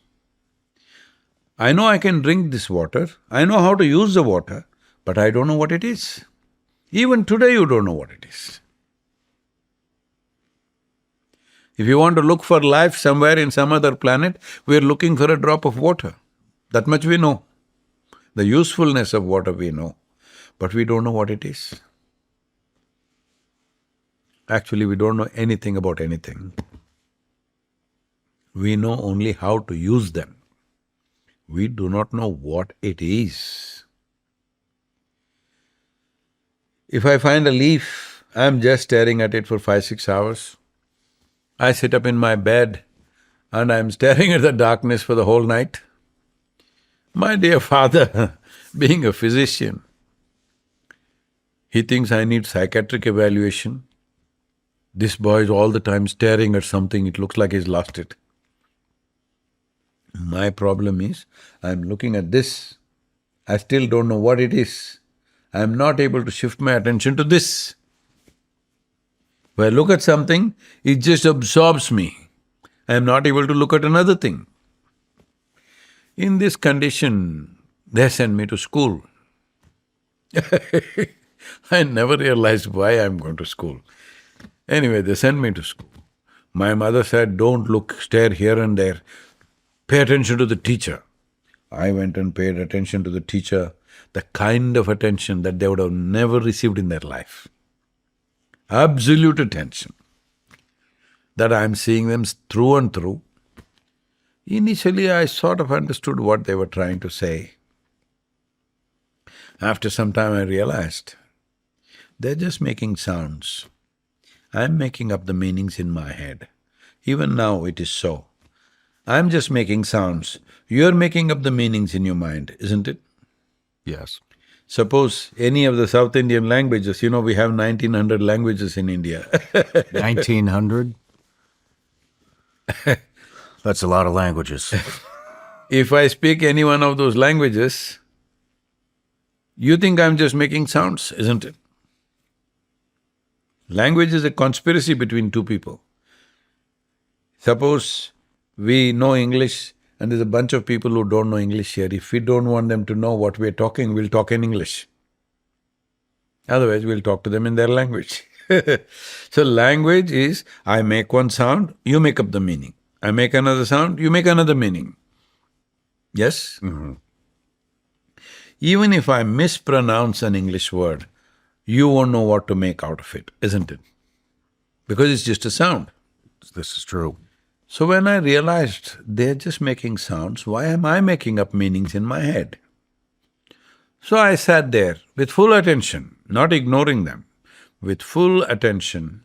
I know I can drink this water, I know how to use the water, but I don't know what it is. Even today you don't know what it is. If you want to look for life somewhere in some other planet, we're looking for a drop of water. That much we know. The usefulness of water we know, but we don't know what it is. Actually, we don't know anything about anything. We know only how to use them. We do not know what it is. If I find a leaf, I'm just staring at it for 5-6 hours. I sit up in my bed and I'm staring at the darkness for the whole night. My dear father, being a physician, he thinks I need psychiatric evaluation. This boy is all the time staring at something, it looks like he's lost it. My problem is, I'm looking at this, I still don't know what it is. I'm not able to shift my attention to this. If I look at something, it just absorbs me. I am not able to look at another thing. In this condition, they sent me to school. I never realized why I'm going to school. Anyway, they sent me to school. My mother said, don't look, stare here and there, pay attention to the teacher. I went and paid attention to the teacher, the kind of attention that they would have never received in their life. Absolute attention. That I'm seeing them through and through. Initially, I sort of understood what they were trying to say. After some time, I realized they're just making sounds. I'm making up the meanings in my head. Even now it is so. I'm just making sounds. You're making up the meanings in your mind, isn't it? Yes. Suppose any of the South Indian languages, we have 1900 languages in India. 1900? That's a lot of languages. If I speak any one of those languages, you think I'm just making sounds, isn't it? Language is a conspiracy between two people. Suppose we know English and there's a bunch of people who don't know English here. If we don't want them to know what we're talking, we'll talk in English. Otherwise, we'll talk to them in their language. So language is, I make one sound, you make up the meaning. I make another sound, you make another meaning. Yes? Even if I mispronounce an English word, you won't know what to make out of it, isn't it? Because it's just a sound. This is true. So when I realized they're just making sounds, why am I making up meanings in my head? So I sat there with full attention, not ignoring them, with full attention,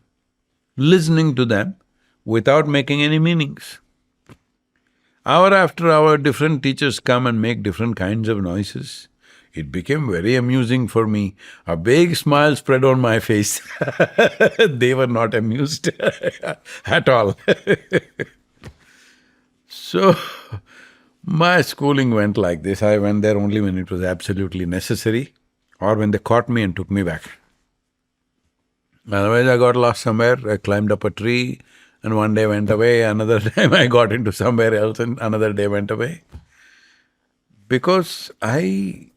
listening to them without making any meanings. Hour after hour, different teachers come and make different kinds of noises. It became very amusing for me. A big smile spread on my face. They were not amused at all. So, my schooling went like this. I went there only when it was absolutely necessary or when they caught me and took me back. Otherwise, I got lost somewhere, I climbed up a tree and one day went away, another time I got into somewhere else and another day went away. Because I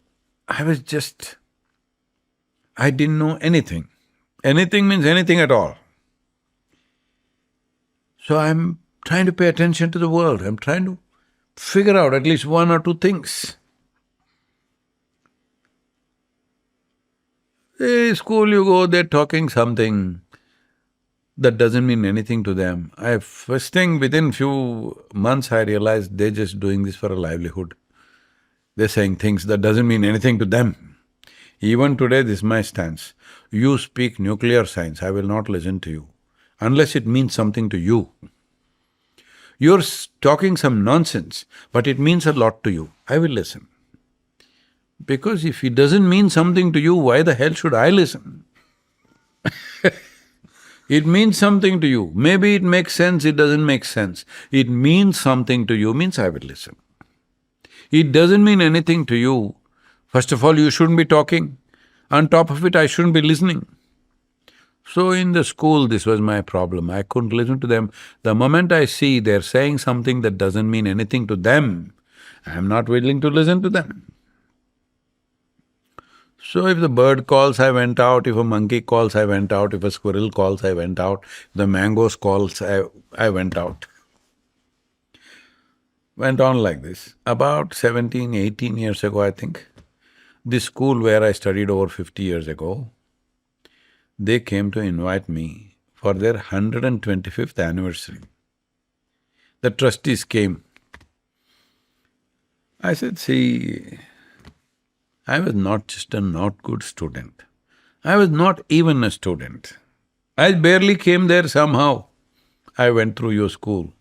didn't know anything. Anything means anything at all. So I'm trying to pay attention to the world. I'm trying to figure out at least one or two things. Hey, school you go, they're talking something that doesn't mean anything to them. First thing, within few months I realized they're just doing this for a livelihood. They're saying things that doesn't mean anything to them. Even today, this is my stance. You speak nuclear science, I will not listen to you, unless it means something to you. You're talking some nonsense, but it means a lot to you, I will listen. Because if it doesn't mean something to you, why the hell should I listen? It means something to you. Maybe it makes sense, it doesn't make sense. It means something to you means I will listen. It doesn't mean anything to you. First of all, you shouldn't be talking. On top of it, I shouldn't be listening. So in the school, this was my problem. I couldn't listen to them. The moment I see they're saying something that doesn't mean anything to them, I'm not willing to listen to them. So if the bird calls, I went out. If a monkey calls, I went out. If a squirrel calls, I went out. If the mangoes calls, I went out. Went on like this. About 17, 18 years ago, I think, this school where I studied over 50 years ago, they came to invite me for their 125th anniversary. The trustees came. I said, see, I was not just a not good student. I was not even a student. I barely came there somehow. I went through your school.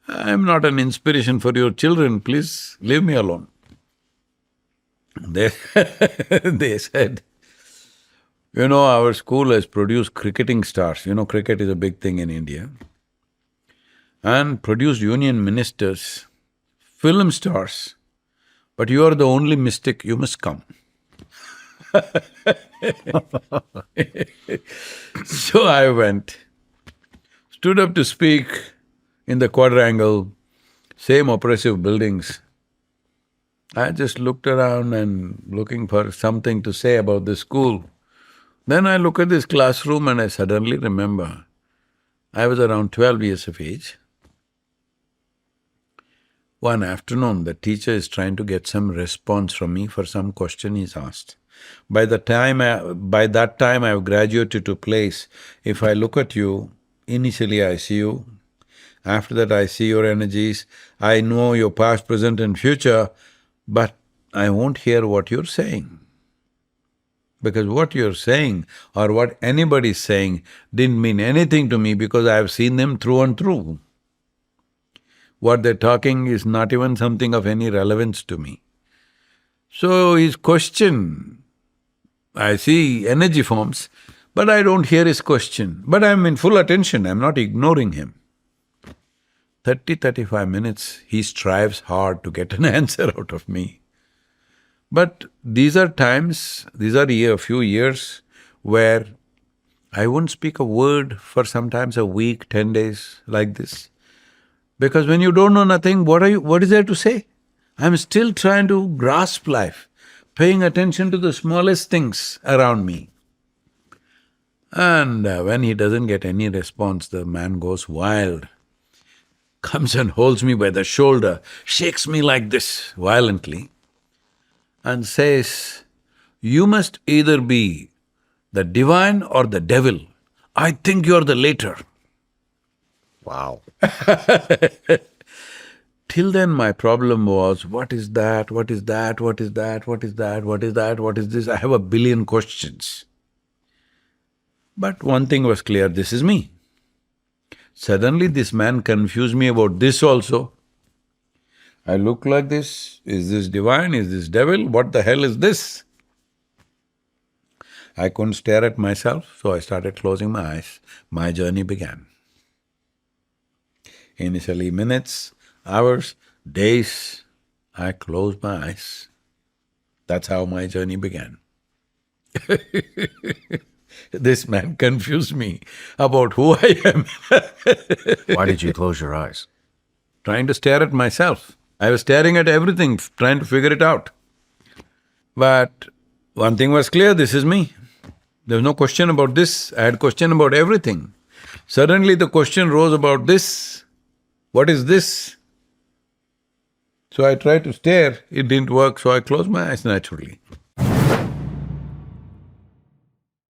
I'm not an inspiration for your children, please leave me alone. They said, our school has produced cricketing stars. Cricket is a big thing in India. And produced union ministers, film stars. But you are the only mystic, you must come. So I went, stood up to speak in the quadrangle, same oppressive buildings. I just looked around and looking for something to say about the school. Then I look at this classroom and I suddenly remember, I was around 12 years of age. One afternoon, the teacher is trying to get some response from me for some question he's asked. By that time I've graduated to a place, if I look at you, initially I see you, after that I see your energies, I know your past, present and future, but I won't hear what you're saying. Because what you're saying or what anybody's saying didn't mean anything to me because I've seen them through and through. What they're talking is not even something of any relevance to me. So his question, I see energy forms, but I don't hear his question. But I'm in full attention, I'm not ignoring him. 35 minutes, he strives hard to get an answer out of me. But these are times, a few years where I wouldn't speak a word for sometimes a week, 10 days, like this. Because when you don't know nothing, what is there to say? I'm still trying to grasp life, paying attention to the smallest things around me. And when he doesn't get any response, the man goes wild, comes and holds me by the shoulder, shakes me like this violently, and says, "You must either be the divine or the devil. I think you're the latter." Wow. Till then my problem was, what is that, what is that, what is that, what is that, what is that, what is this? I have a billion questions. But one thing was clear, this is me. Suddenly this man confused me about this also. I look like this, is this divine, is this devil, what the hell is this? I couldn't stare at myself, so I started closing my eyes. My journey began. Initially minutes, hours, days, I closed my eyes. That's how my journey began. This man confused me about who I am. Why did you close your eyes? Trying to stare at myself. I was staring at everything, trying to figure it out. But one thing was clear, this is me. There was no question about this, I had question about everything. Suddenly the question rose about this. What is this? So I tried to stare, it didn't work, so I closed my eyes naturally.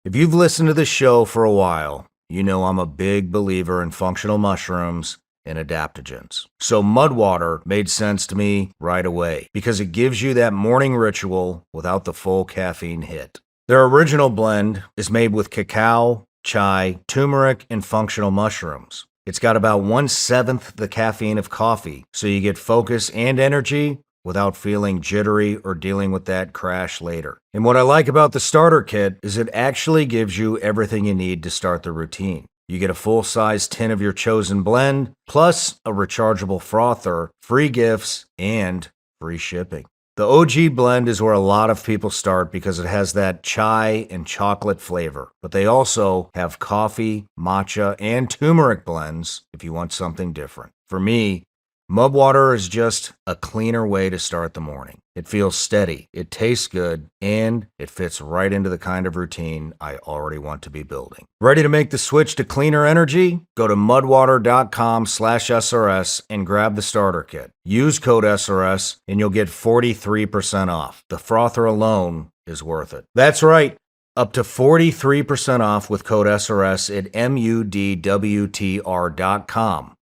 If you've listened to this show for a while, you know I'm a big believer in functional mushrooms and adaptogens. So mud water made sense to me right away because it gives you that morning ritual without the full caffeine hit. Their original blend is made with cacao, chai, turmeric, and functional mushrooms. It's got about 1/7 the caffeine of coffee, so you get focus and energy without feeling jittery or dealing with that crash later. And what I like about the starter kit is it actually gives you everything you need to start the routine. You get a full-size tin of your chosen blend, plus a rechargeable frother, free gifts, and free shipping. The OG blend is where a lot of people start because it has that chai and chocolate flavor, but they also have coffee, matcha, and turmeric blends if you want something different. For me, mud water is just a cleaner way to start the morning. It feels steady, it tastes good, and it fits right into the kind of routine I already want to be building. Ready to make the switch to cleaner energy? Go to mudwater.com/SRS and grab the starter kit. Use code SRS and you'll get 43% off. The frother alone is worth it. That's right. Up to 43% off with code SRS at mudwtr.com.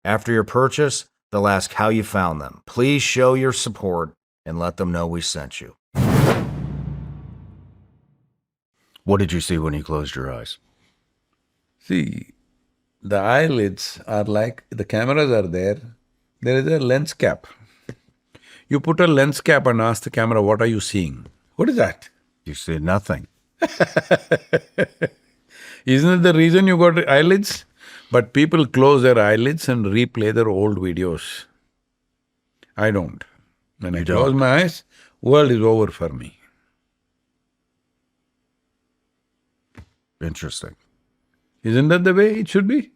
After your purchase, they'll ask how you found them. Please show your support and let them know we sent you. What did you see when you closed your eyes? See, the eyelids are like, the cameras are there is a lens cap. You put a lens cap and ask the camera, what are you seeing? What is that? You see nothing. Isn't it the reason you got eyelids? But people close their eyelids and replay their old videos. I don't. When I close my eyes, world is over for me. Interesting. Isn't that the way it should be?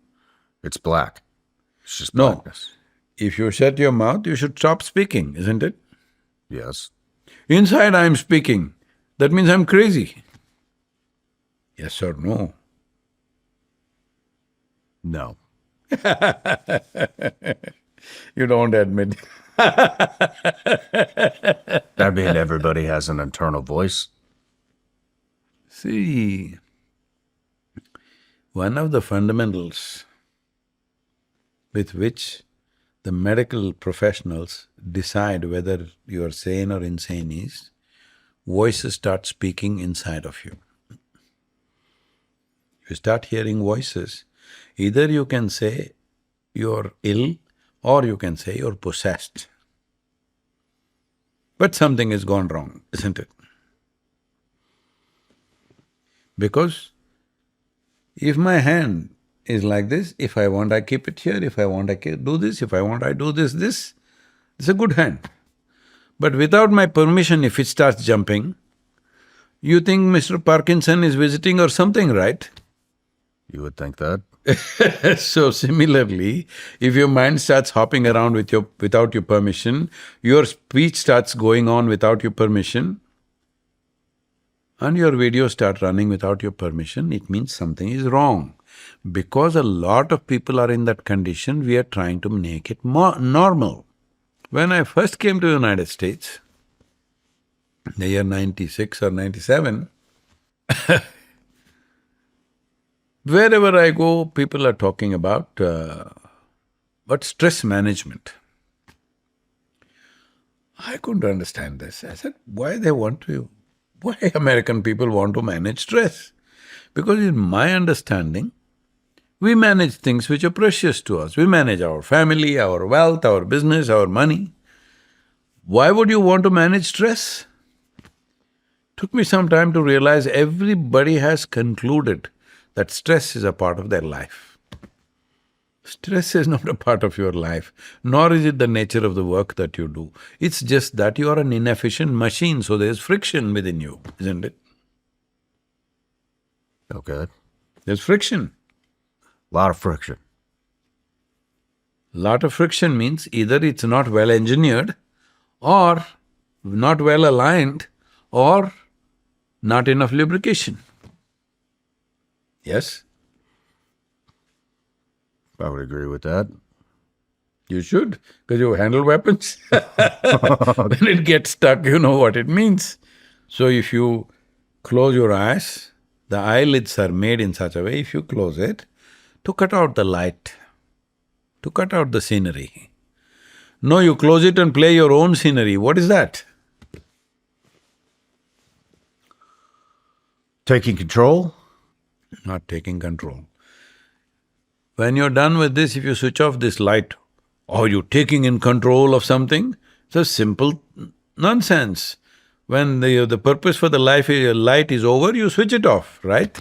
It's black. It's just No. blackness. If you shut your mouth, you should stop speaking, isn't it? Yes. Inside I am speaking. That means I'm crazy. Yes or no? No. You don't admit. I mean, everybody has an internal voice. See, one of the fundamentals with which the medical professionals decide whether you are sane or insane is, voices start speaking inside of you. You start hearing voices, either you can say you're ill or you can say you're possessed. But something has gone wrong, isn't it? Because if my hand is like this, if I want I keep it here, if I want I do this, if I want I do this, it's a good hand. But without my permission, if it starts jumping, you think Mr. Parkinson is visiting or something, right? You would think that. So similarly, if your mind starts hopping around without your permission, your speech starts going on without your permission, and your videos start running without your permission, it means something is wrong. Because a lot of people are in that condition, we are trying to make it more normal. When I first came to the United States, the year 96 or 97, wherever I go, people are talking about stress management. I couldn't understand this. I said, why American people want to manage stress? Because in my understanding, we manage things which are precious to us. We manage our family, our wealth, our business, our money. Why would you want to manage stress? Took me some time to realize everybody has concluded that stress is a part of their life. Stress is not a part of your life, nor is it the nature of the work that you do. It's just that you are an inefficient machine, so there's friction within you, isn't it? Okay. There's friction. Lot of friction. Lot of friction means either it's not well engineered, or not well aligned, or not enough lubrication. Yes? I would agree with that. You should, because you handle weapons. When it gets stuck, you know what it means. So if you close your eyes, the eyelids are made in such a way, if you close it, to cut out the light, to cut out the scenery. No, you close it and play your own scenery. What is that? Taking control? Not taking control. When you're done with this, if you switch off this light, are you taking in control of something? It's a simple nonsense. When the purpose for the light is over, you switch it off, right?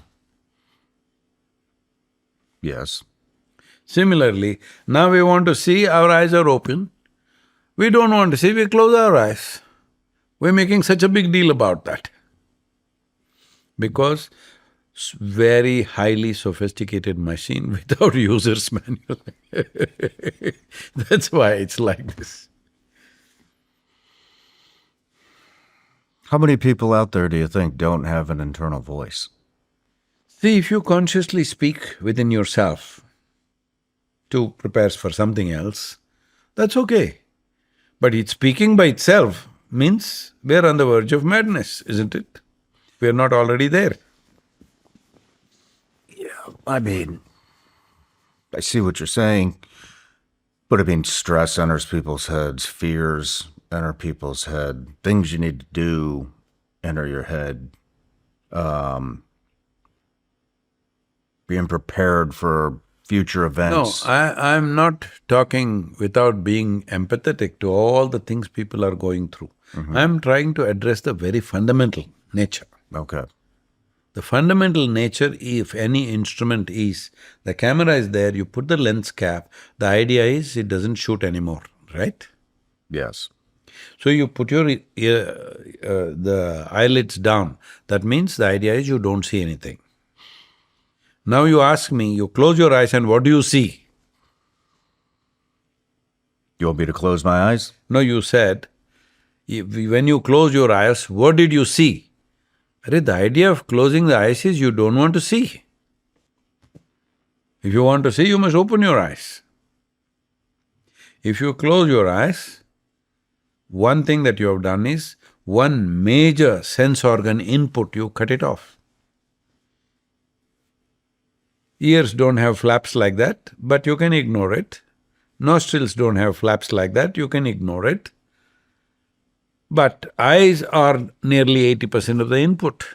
Yes. Similarly, now we want to see, our eyes are open. We don't want to see, we close our eyes. We're making such a big deal about that. Because very highly sophisticated machine without user's manual. That's why it's like this. How many people out there do you think don't have an internal voice? See, if you consciously speak within yourself to prepare for something else, that's okay. But it's speaking by itself means we're on the verge of madness, isn't it? We're not already there. I mean, I see what you're saying, but I mean, stress enters people's heads, fears enter people's head, things you need to do enter your head. Being prepared for future events. No, I'm not talking without being empathetic to all the things people are going through. I'm trying to address the very fundamental nature. Okay. The fundamental nature, if any instrument is, the camera is there, you put the lens cap, the idea is it doesn't shoot anymore, right? Yes. So you put your the eyelids down, that means the idea is you don't see anything. Now you ask me, you close your eyes and what do you see? You want me to close my eyes? No, you said, when you close your eyes, what did you see? The idea of closing the eyes is you don't want to see. If you want to see, you must open your eyes. If you close your eyes, one thing that you have done is, one major sense organ input, you cut it off. Ears don't have flaps like that, but you can ignore it. Nostrils don't have flaps like that, you can ignore it. But eyes are nearly 80% of the input.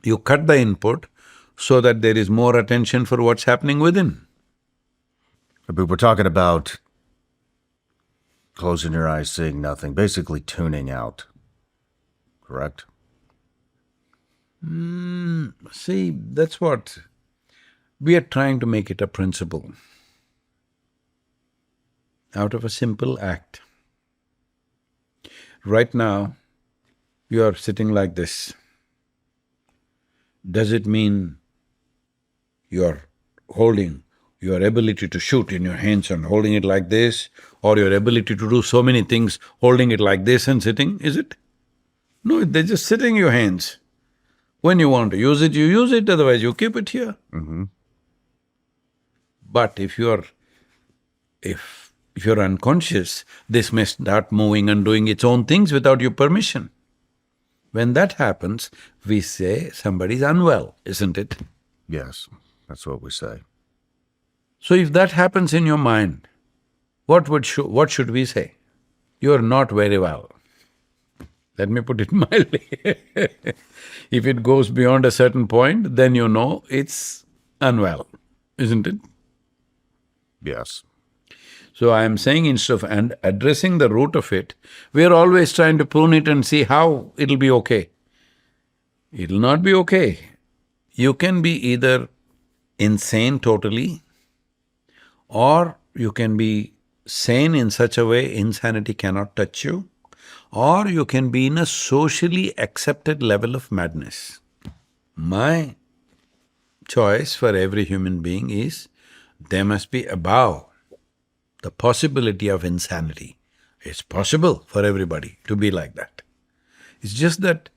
You cut the input so that there is more attention for what's happening within. But we're talking about closing your eyes, seeing nothing, basically tuning out, correct? See, that's what… we are trying to make it a principle out of a simple act. Right now, you are sitting like this. Does it mean you're holding your ability to shoot in your hands and holding it like this, or your ability to do so many things holding it like this and sitting, is it? No, they're just sitting in your hands. When you want to use it, you use it, otherwise you keep it here. But if you're unconscious, this may start moving and doing its own things without your permission. When that happens, we say somebody's unwell, isn't it? Yes, that's what we say. So if that happens in your mind, what should we say? You're not very well. Let me put it mildly. If it goes beyond a certain point, then you know it's unwell, isn't it? Yes. So I am saying, instead of addressing the root of it, we are always trying to prune it and see how it'll be okay. It'll not be okay. You can be either insane totally, or you can be sane in such a way insanity cannot touch you, or you can be in a socially accepted level of madness. My choice for every human being is, they must be above the possibility of insanity. It's possible for everybody to be like that. It's just that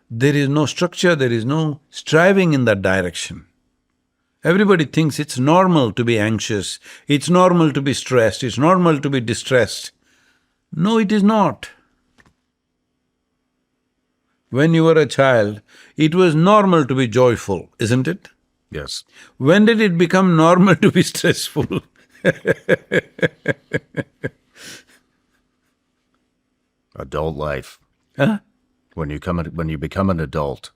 there is no structure, there is no striving in that direction. Everybody thinks it's normal to be anxious, it's normal to be stressed, it's normal to be distressed. No, it is not. When you were a child, it was normal to be joyful, isn't it? Yes. When did it become normal to be stressful? Adult life. Huh? When you become an adult,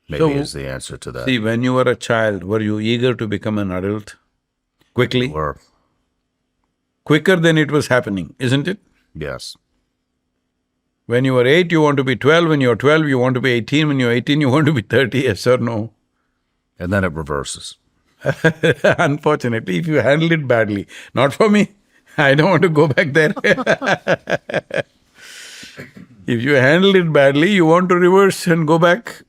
maybe So, is the answer to that. See, when you were a child, were you eager to become an adult? Quickly? Or, Quicker than it was happening, isn't it? yes. When you were 8, you want to be 12, when you're 12, you want to be 18, when you're 18, you want to be 30, yes or no? And then it reverses. Unfortunately, if you handle it badly, not for me, I don't want to go back there. If you handle it badly, you want to reverse and go back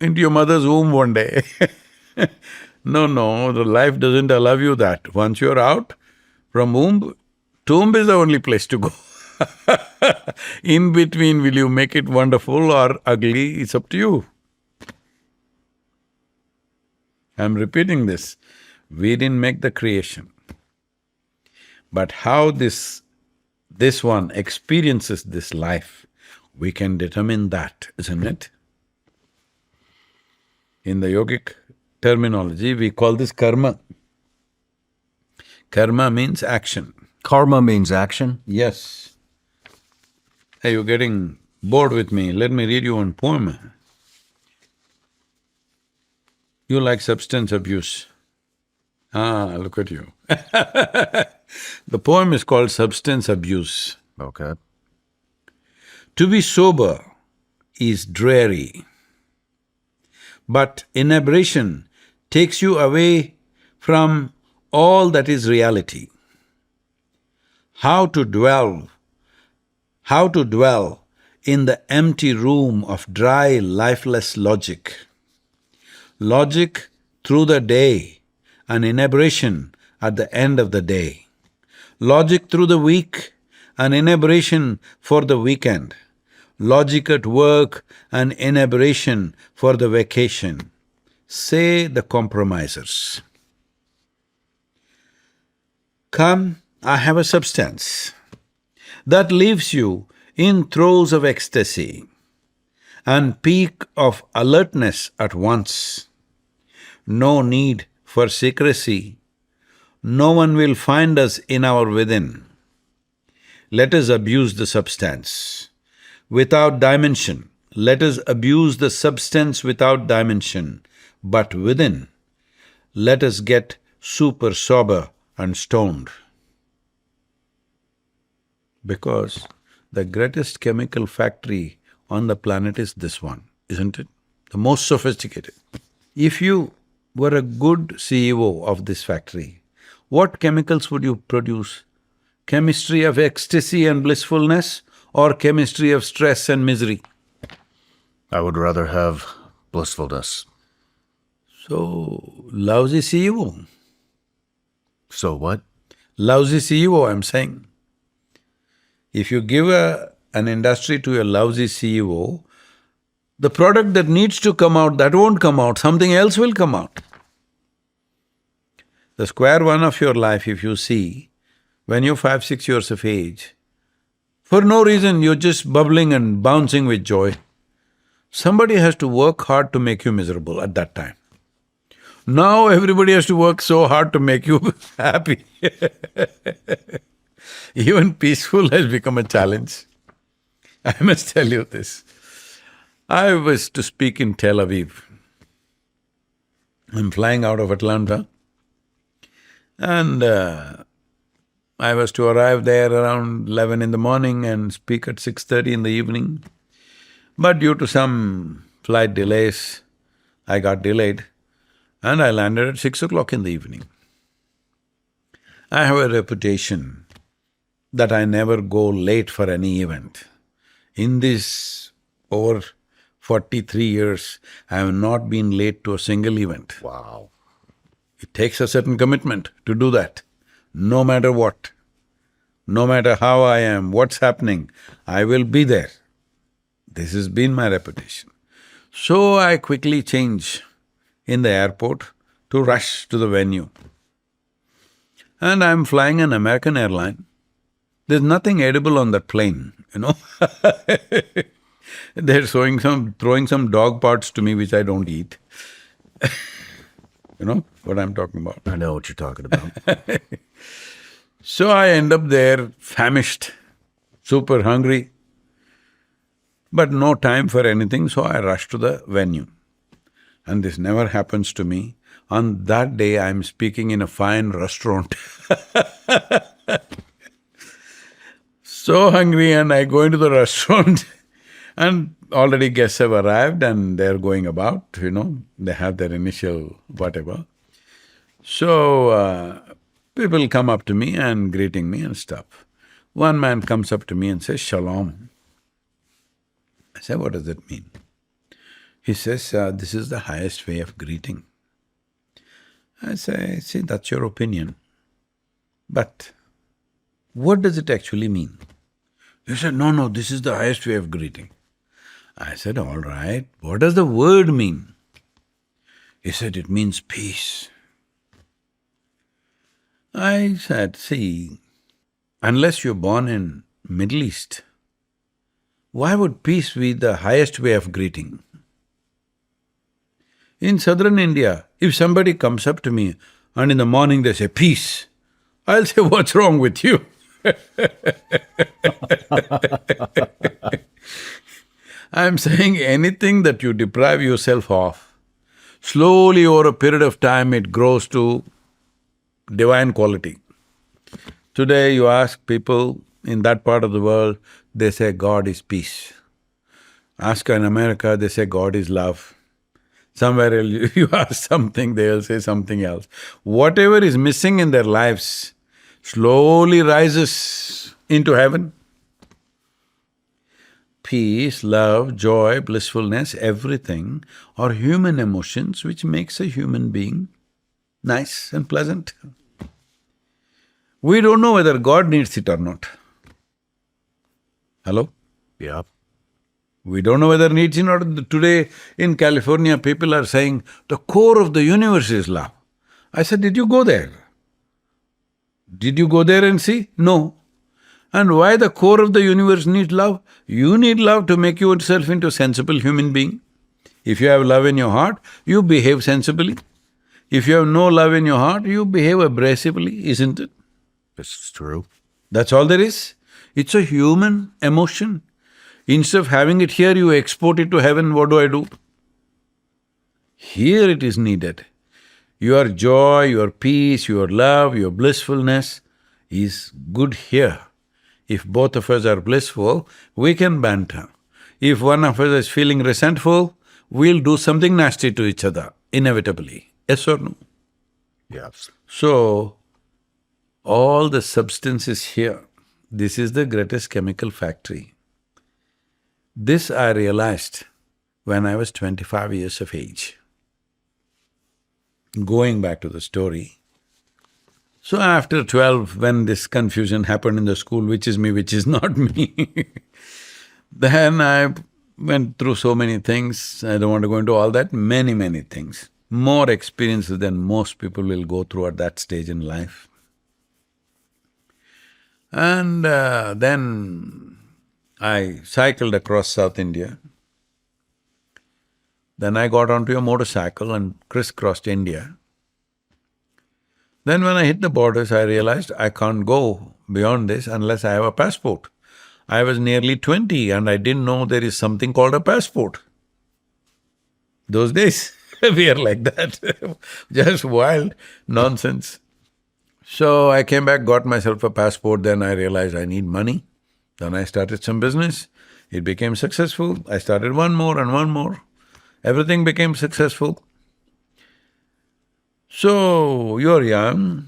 into your mother's womb one day. No, the life doesn't allow you that. Once you're out from womb, tomb is the only place to go. In between, will you make it wonderful or ugly, it's up to you. I'm repeating this. We didn't make the creation. But how this one experiences this life, we can determine that, isn't it? In the yogic terminology, we call this karma. Karma means action. Karma means action? Yes. Hey, you're getting bored with me, let me read you one poem. You like substance abuse. Look at you. The poem is called Substance Abuse. Okay. To be sober is dreary, but inebriation takes you away from all that is reality. How to dwell in the empty room of dry, lifeless logic. logic through the day and inebriation at the end of the day. Logic through the week and inebriation for the weekend. Logic at work and inebriation for the vacation. Say the compromisers. Come, I have a substance that leaves you in throes of ecstasy and peak of alertness at once. No need for secrecy. No one will find us in our within. Let us abuse the substance without dimension. Let us abuse the substance without dimension, but within, let us get super sober and stoned. Because the greatest chemical factory on the planet is this one, isn't it? The most sophisticated. If you were a good CEO of this factory, what chemicals would you produce? Chemistry of ecstasy and blissfulness, or chemistry of stress and misery? I would rather have blissfulness. So, lousy CEO. So what? Lousy CEO, I'm saying. If you give an industry to a lousy CEO, the product that needs to come out, that won't come out, something else will come out. The square one of your life, if you see, when you're 5, 6 years of age, for no reason you're just bubbling and bouncing with joy. Somebody has to work hard to make you miserable at that time. Now everybody has to work so hard to make you happy. Even peaceful has become a challenge. I must tell you this. I was to speak in Tel Aviv. I'm flying out of Atlanta and I was to arrive there around 11 in the morning and speak at 6:30 in the evening. But due to some flight delays, I got delayed and I landed at 6 o'clock in the evening. I have a reputation that I never go late for any event. In this over 43 years, I have not been late to a single event. Wow. It takes a certain commitment to do that, no matter what. No matter how I am, what's happening, I will be there. This has been my reputation. So I quickly change in the airport to rush to the venue. And I'm flying an American airline. There's nothing edible on that plane, you know. They're throwing some dog parts to me which I don't eat. You know what I'm talking about? I know what you're talking about. So I end up there famished, super hungry, but no time for anything, so I rush to the venue. And this never happens to me. On that day, I'm speaking in a fine restaurant. So hungry, and I go into the restaurant and already guests have arrived and they're going about, you know, they have their initial whatever. So, people come up to me and greeting me and stuff. One man comes up to me and says, "Shalom." I say, "What does that mean?" He says, "This is the highest way of greeting." I say, "See, that's your opinion, but what does it actually mean?" He said, "No, this is the highest way of greeting." I said, "All right, what does the word mean?" He said, "It means peace." I said, "See, unless you're born in Middle East, why would peace be the highest way of greeting? In southern India, if somebody comes up to me and in the morning they say, 'Peace,' I'll say, 'What's wrong with you?' I'm saying anything that you deprive yourself of, slowly over a period of time it grows to divine quality. Today you ask people in that part of the world, they say God is peace. Ask in America, they say God is love. Somewhere else you ask something, they'll say something else. Whatever is missing in their lives slowly rises into heaven. peace, love, joy, blissfulness, everything are human emotions which makes a human being nice and pleasant. We don't know whether God needs it or not. Hello? Yep. We don't know whether needs it or not. Today in California, people are saying, the core of the universe is love. I said, did you go there? Did you go there and see? No. And why the core of the universe needs love? You need love to make yourself into a sensible human being. If you have love in your heart, you behave sensibly. If you have no love in your heart, you behave abrasively, isn't it? This is true. That's all there is. It's a human emotion. Instead of having it here, you export it to heaven, what do I do? Here it is needed. Your joy, your peace, your love, your blissfulness is good here. If both of us are blissful, we can banter. If one of us is feeling resentful, we'll do something nasty to each other, inevitably. Yes or no? Yes. So, all the substance is here. This is the greatest chemical factory. This I realized when I was 25 years of age. Going back to the story, so after 12, when this confusion happened in the school, which is me, which is not me, then I went through so many things, I don't want to go into all that, many things. More experiences than most people will go through at that stage in life. And then I cycled across South India. Then I got onto a motorcycle and crisscrossed India. Then when I hit the borders, I realized I can't go beyond this unless I have a passport. I was nearly 20 and I didn't know there is something called a passport. Those days, we are like that, just wild nonsense. So I came back, got myself a passport, then I realized I need money. Then I started some business, it became successful, I started one more and one more. Everything became successful. So, you're young,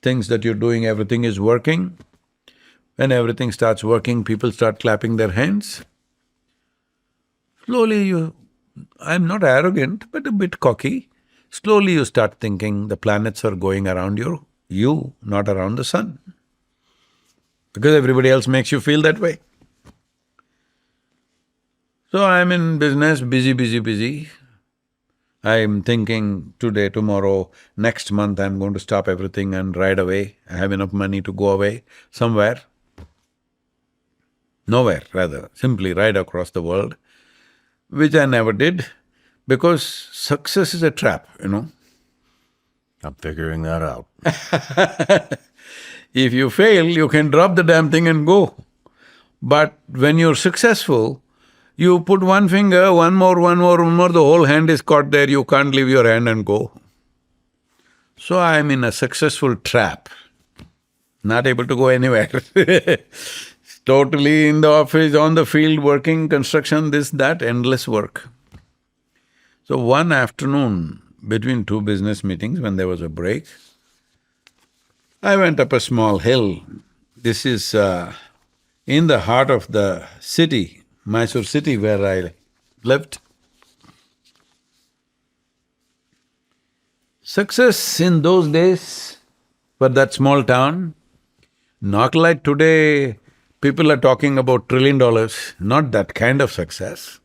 things that you're doing, everything is working. When everything starts working, people start clapping their hands. Slowly I'm not arrogant, but a bit cocky. Slowly you start thinking the planets are going around you, not around the sun. Because everybody else makes you feel that way. So I'm in business, busy. I'm thinking today, tomorrow, next month I'm going to stop everything and ride away. I have enough money to go away somewhere. Nowhere, rather, simply ride across the world, which I never did, because success is a trap, I'm figuring that out. If you fail, you can drop the damn thing and go. But when you're successful, you put one finger, one more, the whole hand is caught there, you can't leave your hand and go. So I'm in a successful trap, not able to go anywhere. Totally in the office, on the field, working, construction, this, that, endless work. So one afternoon, between two business meetings, when there was a break, I went up a small hill. This is in the heart of the city, Mysore city where I lived. Success in those days for that small town, not like today, people are talking about $1 trillion, not that kind of success.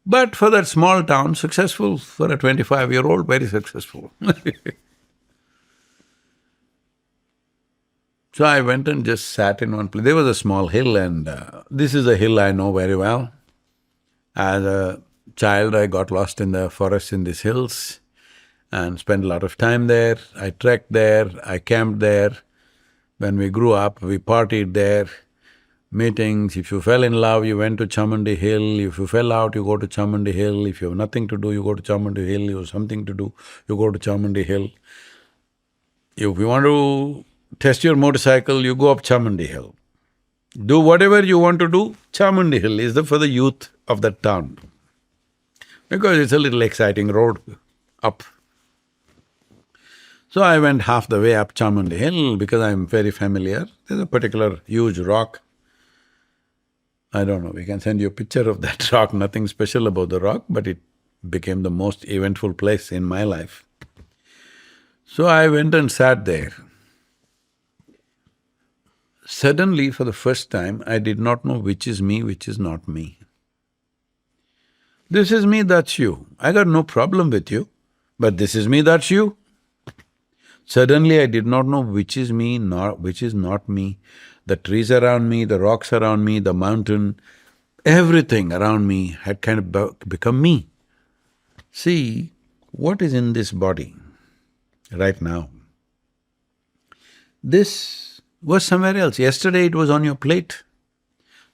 But for that small town, successful, for a 25-year-old, very successful. So I went and just sat in one place. There was a small hill and this is a hill I know very well. As a child, I got lost in the forest in these hills and spent a lot of time there. I trekked there, I camped there. When we grew up, we partied there, meetings. If you fell in love, you went to Chamundi Hill. If you fell out, you go to Chamundi Hill. If you have nothing to do, you go to Chamundi Hill. You have something to do, you go to Chamundi Hill. If you want to test your motorcycle, you go up Chamundi Hill. Do whatever you want to do, Chamundi Hill is for the youth of that town. Because it's a little exciting road up. So I went half the way up Chamundi Hill because I'm very familiar. There's a particular huge rock I don't know, we can send you a picture of that rock, nothing special about the rock, but it became the most eventful place in my life. So I went and sat there. Suddenly, for the first time, I did not know which is me, which is not me. This is me, that's you. I got no problem with you, but this is me, that's you. Suddenly I did not know which is me, which is not me. The trees around me, the rocks around me, the mountain, everything around me had kind of become me. See, what is in this body right now? This was somewhere else. Yesterday it was on your plate.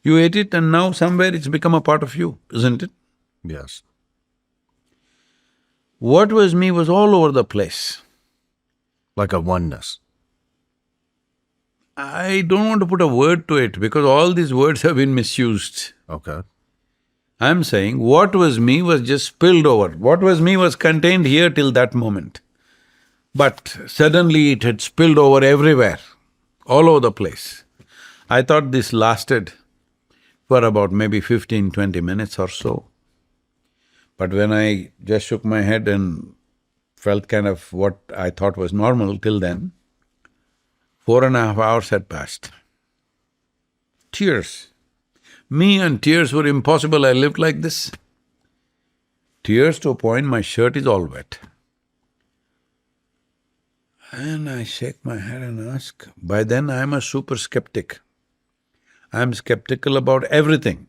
You ate it and now somewhere it's become a part of you, isn't it? Yes. What was me was all over the place. Like a oneness. I don't want to put a word to it because all these words have been misused. Okay. I'm saying what was me was just spilled over. What was me was contained here till that moment. But suddenly it had spilled over everywhere, all over the place. I thought this lasted for about maybe 15–20 minutes or so. But when I just shook my head and felt kind of what I thought was normal till then, 4.5 hours had passed. Tears. Me and tears were impossible, I lived like this. Tears to a point my shirt is all wet. And I shake my head and ask, by then I'm a super skeptic. I'm skeptical about everything.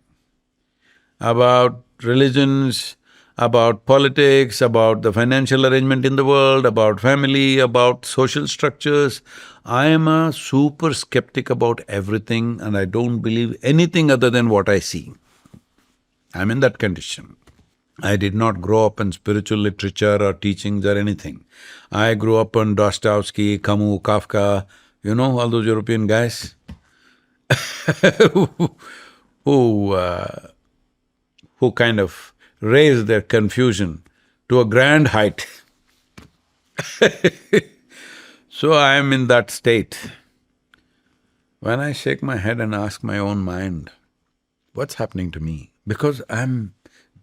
About religions, about politics, about the financial arrangement in the world, about family, about social structures. I am a super skeptic about everything and I don't believe anything other than what I see. I'm in that condition. I did not grow up in spiritual literature or teachings or anything. I grew up on Dostoevsky, Camus, Kafka, you know, all those European guys who kind of raised their confusion to a grand height. So I am in that state. When I shake my head and ask my own mind, what's happening to me? Because I'm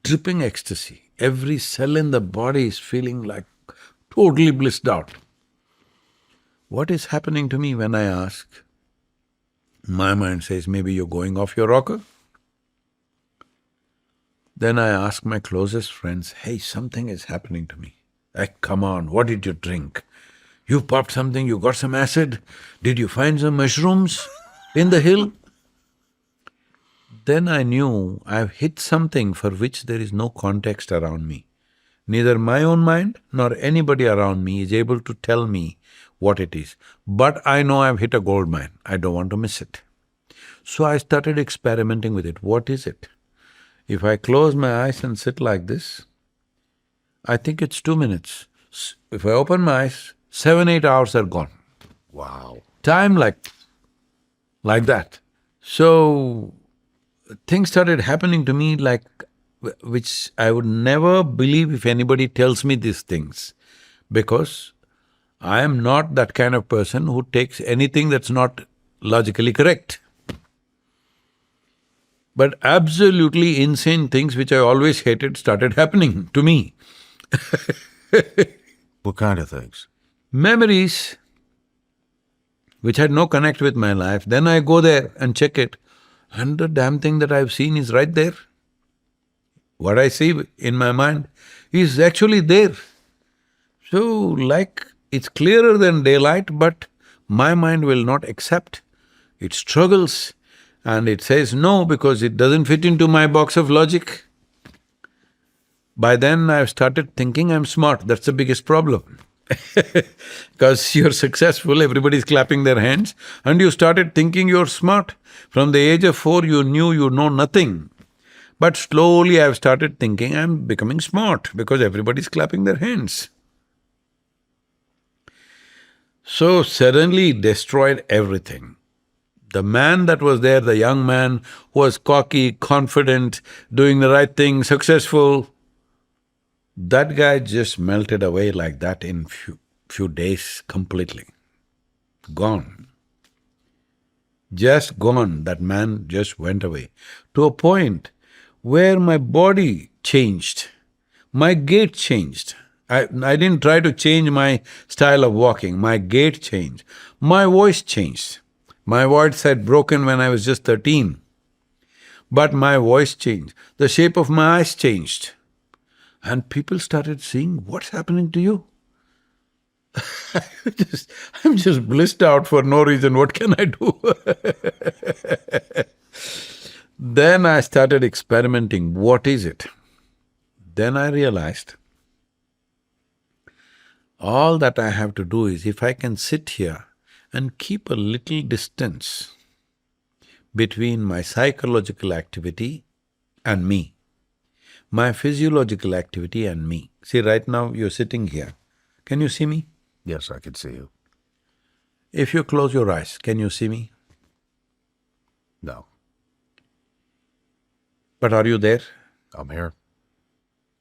dripping ecstasy. Every cell in the body is feeling like totally blissed out. What is happening to me when I ask? My mind says, maybe you're going off your rocker. Then I ask my closest friends, hey, something is happening to me. Like, come on, what did you drink? You popped something, you got some acid? Did you find some mushrooms in the hill? Then I knew I've hit something for which there is no context around me. Neither my own mind nor anybody around me is able to tell me what it is. But I know I've hit a gold mine, I don't want to miss it. So I started experimenting with it. What is it? If I close my eyes and sit like this, I think it's 2 minutes. If I open my eyes, 7–8 hours are gone. Wow. Time like that. So, things started happening to me like which I would never believe if anybody tells me these things, because I am not that kind of person who takes anything that's not logically correct. But absolutely insane things which I always hated started happening to me. What kind of things? Memories which had no connect with my life, then I go there and check it, and the damn thing that I've seen is right there. What I see in my mind is actually there. So, like, it's clearer than daylight, but my mind will not accept. It struggles and it says no because it doesn't fit into my box of logic. By then I've started thinking I'm smart, that's the biggest problem. Because you're successful, everybody's clapping their hands, and you started thinking you're smart. From the age of 4 you knew you know nothing. But slowly I've started thinking I'm becoming smart because everybody's clapping their hands. So suddenly it destroyed everything. The man that was there, the young man who was cocky, confident, doing the right thing, successful, that guy just melted away like that in few days completely. Gone. just gone, that man just went away. To a point where my body changed, my gait changed. I didn't try to change my style of walking, my gait changed. My voice changed. My voice had broken when I was just 13, but my voice changed. The shape of my eyes changed. And people started seeing, what's happening to you? I'm just blissed out for no reason, what can I do? Then I started experimenting, what is it? Then I realized, all that I have to do is, if I can sit here and keep a little distance between my psychological activity and me, my physiological activity and me. See, right now you're sitting here. Can you see me? Yes, I can see you. If you close your eyes, can you see me? No, But are you there? I'm here.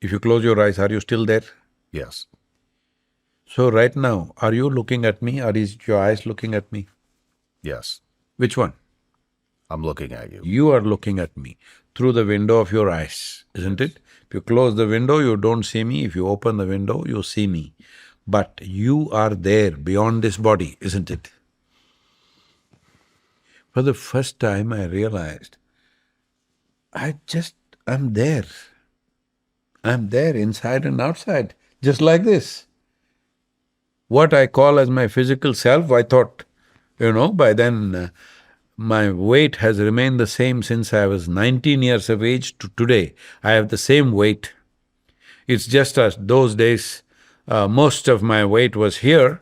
If you close your eyes, are you still there? Yes, So right now, are you looking at me or is your eyes looking at me? yes, Which one? I'm looking at you. You are looking at me through the window of your eyes, isn't it? If you close the window, you don't see me. If you open the window, you see me. But you are there beyond this body, isn't it? For the first time I realized, I'm there. I'm there inside and outside, just like this. What I call as my physical self, I thought, by then my weight has remained the same since I was 19 years of age to today. I have the same weight. It's just as those days, most of my weight was here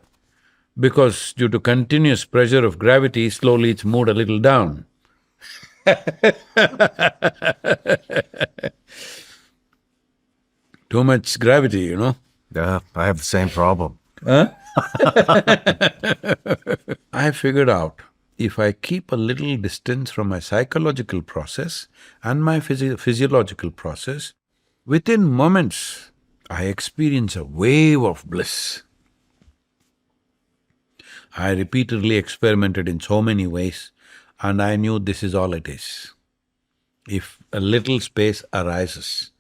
because due to continuous pressure of gravity, slowly it's moved a little down. Too much gravity, Yeah, I have the same problem. I figured out, if I keep a little distance from my psychological process and my physiological process, within moments, I experience a wave of bliss. I repeatedly experimented in so many ways, and I knew this is all it is. If a little space arises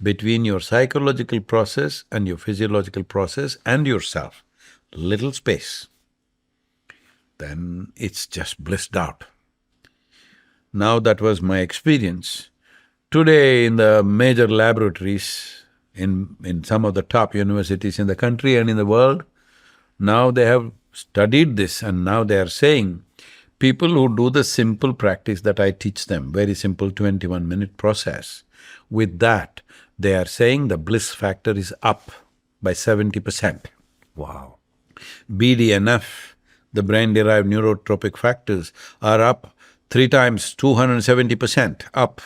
between your psychological process and your physiological process and yourself, little space, then it's just blissed out. Now that was my experience. Today in the major laboratories, in some of the top universities in the country and in the world, now they have studied this and now they are saying, people who do the simple practice that I teach them, very simple 21-minute process, with that, they are saying the bliss factor is up by 70%. Wow. BDNF, the brain-derived neurotropic factors, are up 3 times, 270% up.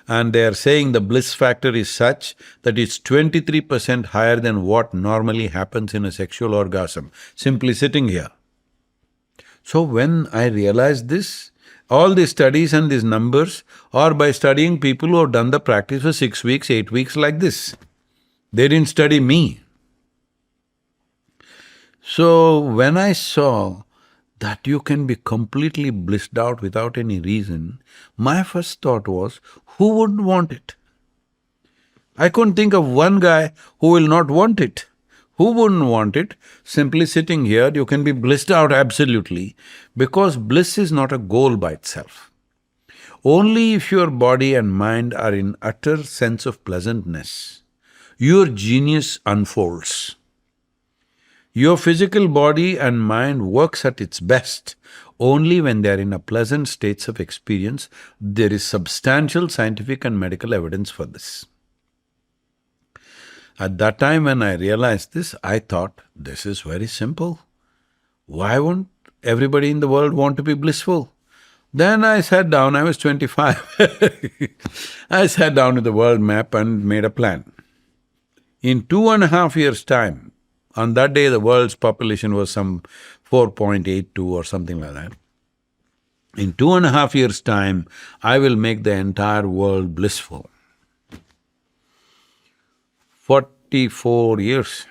And they are saying the bliss factor is such that it's 23% higher than what normally happens in a sexual orgasm, simply sitting here. So when I realized this, all these studies and these numbers are by studying people who have done the practice for 6 weeks, 8 weeks like this. They didn't study me. So when I saw that you can be completely blissed out without any reason, my first thought was, who wouldn't want it? I couldn't think of one guy who will not want it. Who wouldn't want it? Simply sitting here, you can be blissed out absolutely, because bliss is not a goal by itself. Only if your body and mind are in utter sense of pleasantness, your genius unfolds. Your physical body and mind works at its best only when they are in a pleasant states of experience. There is substantial scientific and medical evidence for this. At that time when I realized this, I thought, this is very simple. Why won't everybody in the world want to be blissful? Then I sat down, I was 25. I sat down with the world map and made a plan. In 2.5 years' time, on that day the world's population was some 4.82 or something like that. In 2.5 years' time, I will make the entire world blissful. 44 years.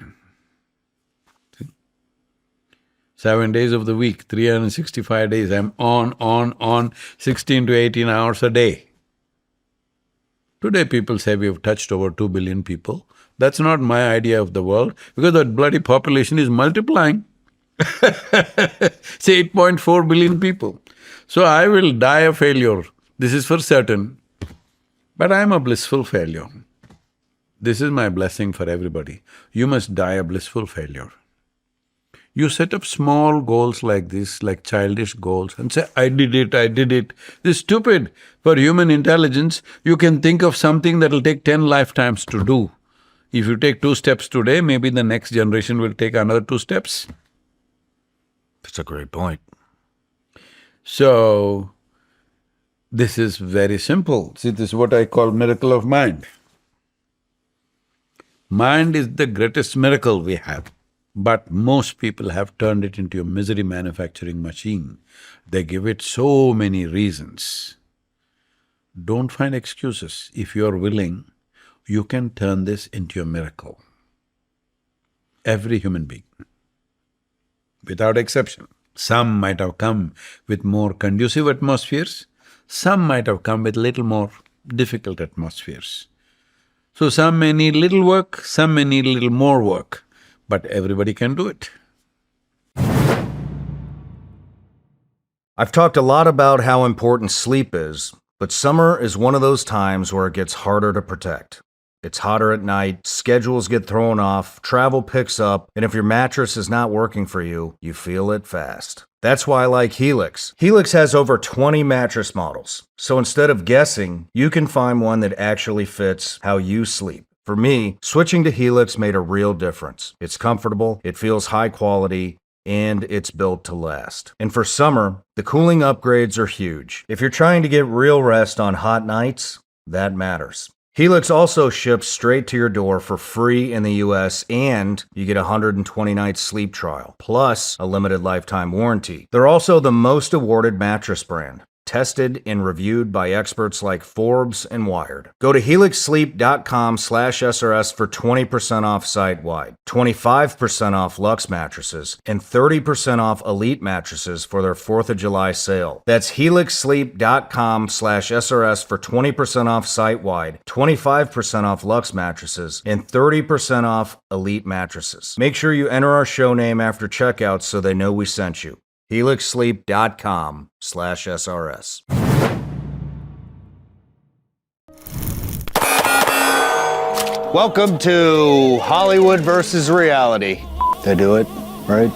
7 days of the week, 365 days, I'm on, 16 to 18 hours a day. Today people say we've touched over 2 billion people. That's not my idea of the world, because that bloody population is multiplying. Say 8.4 billion people. So I will die a failure, this is for certain, but I'm a blissful failure. This is my blessing for everybody. You must die a blissful failure. You set up small goals like this, like childish goals, and say, I did it. This is stupid. For human intelligence, you can think of something that'll take 10 lifetimes to do. If you take 2 steps today, maybe the next generation will take another 2 steps. That's a great point. So, this is very simple. See, this is what I call miracle of mind. Mind is the greatest miracle we have, but most people have turned it into a misery manufacturing machine. They give it so many reasons. Don't find excuses. If you're willing, you can turn this into a miracle. Every human being, without exception. Some might have come with more conducive atmospheres, some might have come with little more difficult atmospheres. So some may need little work, some may need little more work, but everybody can do it. I've talked a lot about how important sleep is, but summer is one of those times where it gets harder to protect. It's hotter at night, schedules get thrown off, travel picks up, and if your mattress is not working for you, you feel it fast. That's why I like Helix. Helix has over 20 mattress models, so instead of guessing, you can find one that actually fits how you sleep. For me, switching to Helix made a real difference. It's comfortable, it feels high quality, and it's built to last. And for summer, the cooling upgrades are huge. If you're trying to get real rest on hot nights, that matters. Helix also ships straight to your door for free in the US, and you get a 120-night sleep trial, plus a limited lifetime warranty. They're also the most awarded mattress brand, tested and reviewed by experts like Forbes and Wired. Go to helixsleep.com/SRS for 20% off site-wide, 25% off Luxe mattresses, and 30% off Elite mattresses for their 4th of July sale. That's helixsleep.com/SRS for 20% off site-wide, 25% off Luxe mattresses, and 30% off Elite mattresses. Make sure you enter our show name after checkout so they know we sent you. helixsleep.com/SRS. Welcome to Hollywood versus reality. They do it, right?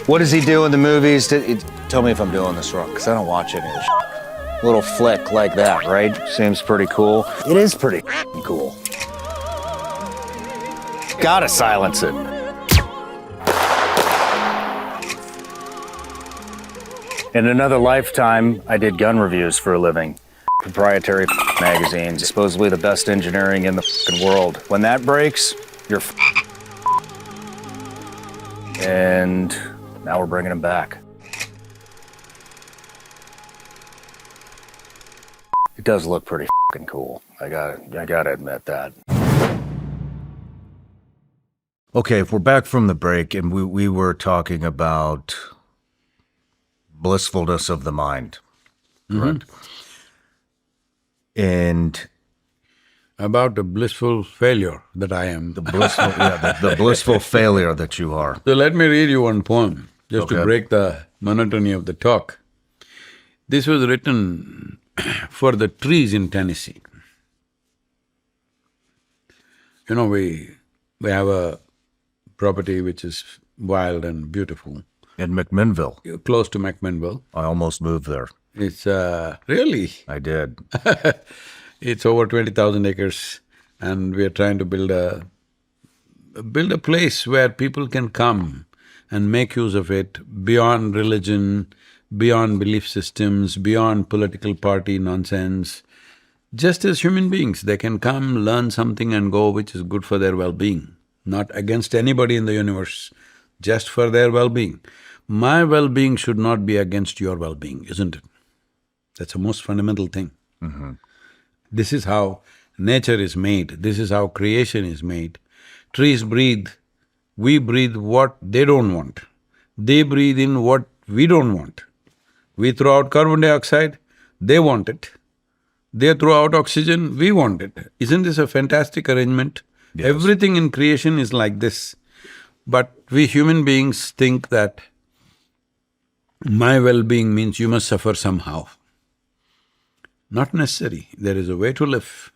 What does he do in the movies? Tell me if I'm doing this wrong, because I don't watch any of this shit. Little flick like that, right? Seems pretty cool. It is pretty cool. Gotta silence it. In another lifetime, I did gun reviews for a living. Proprietary magazines, supposedly the best engineering in the world. When that breaks, you're and now we're bringing them back. It does look pretty cool. I gotta admit that. Okay, if we're back from the break and we were talking about blissfulness of the mind, correct? And About the blissful failure that I am. the blissful, the blissful failure that you are. So let me read you one poem, just to Okay. break the monotony of the talk. This was written for the trees in Tennessee. You know, we have a property which is wild and beautiful, In McMinnville, close to McMinnville. I almost moved there. It's really, I did. it's over 20,000 acres, and we are trying to build a place where people can come and make use of it beyond religion, beyond belief systems, beyond political party nonsense. Just as human beings, they can come, learn something and go which is good for their well-being, not against anybody in the universe, just for their well-being. My well-being should not be against your well-being, isn't it? That's the most fundamental thing. This is how nature is made, this is how creation is made. Trees breathe We breathe what they don't want. They breathe in what we don't want. We throw out carbon dioxide, they want it. They throw out oxygen, we want it. Isn't this a fantastic arrangement? Yes. Everything in creation is like this. But we human beings think that my well-being means you must suffer somehow. Not necessary, there is a way to live.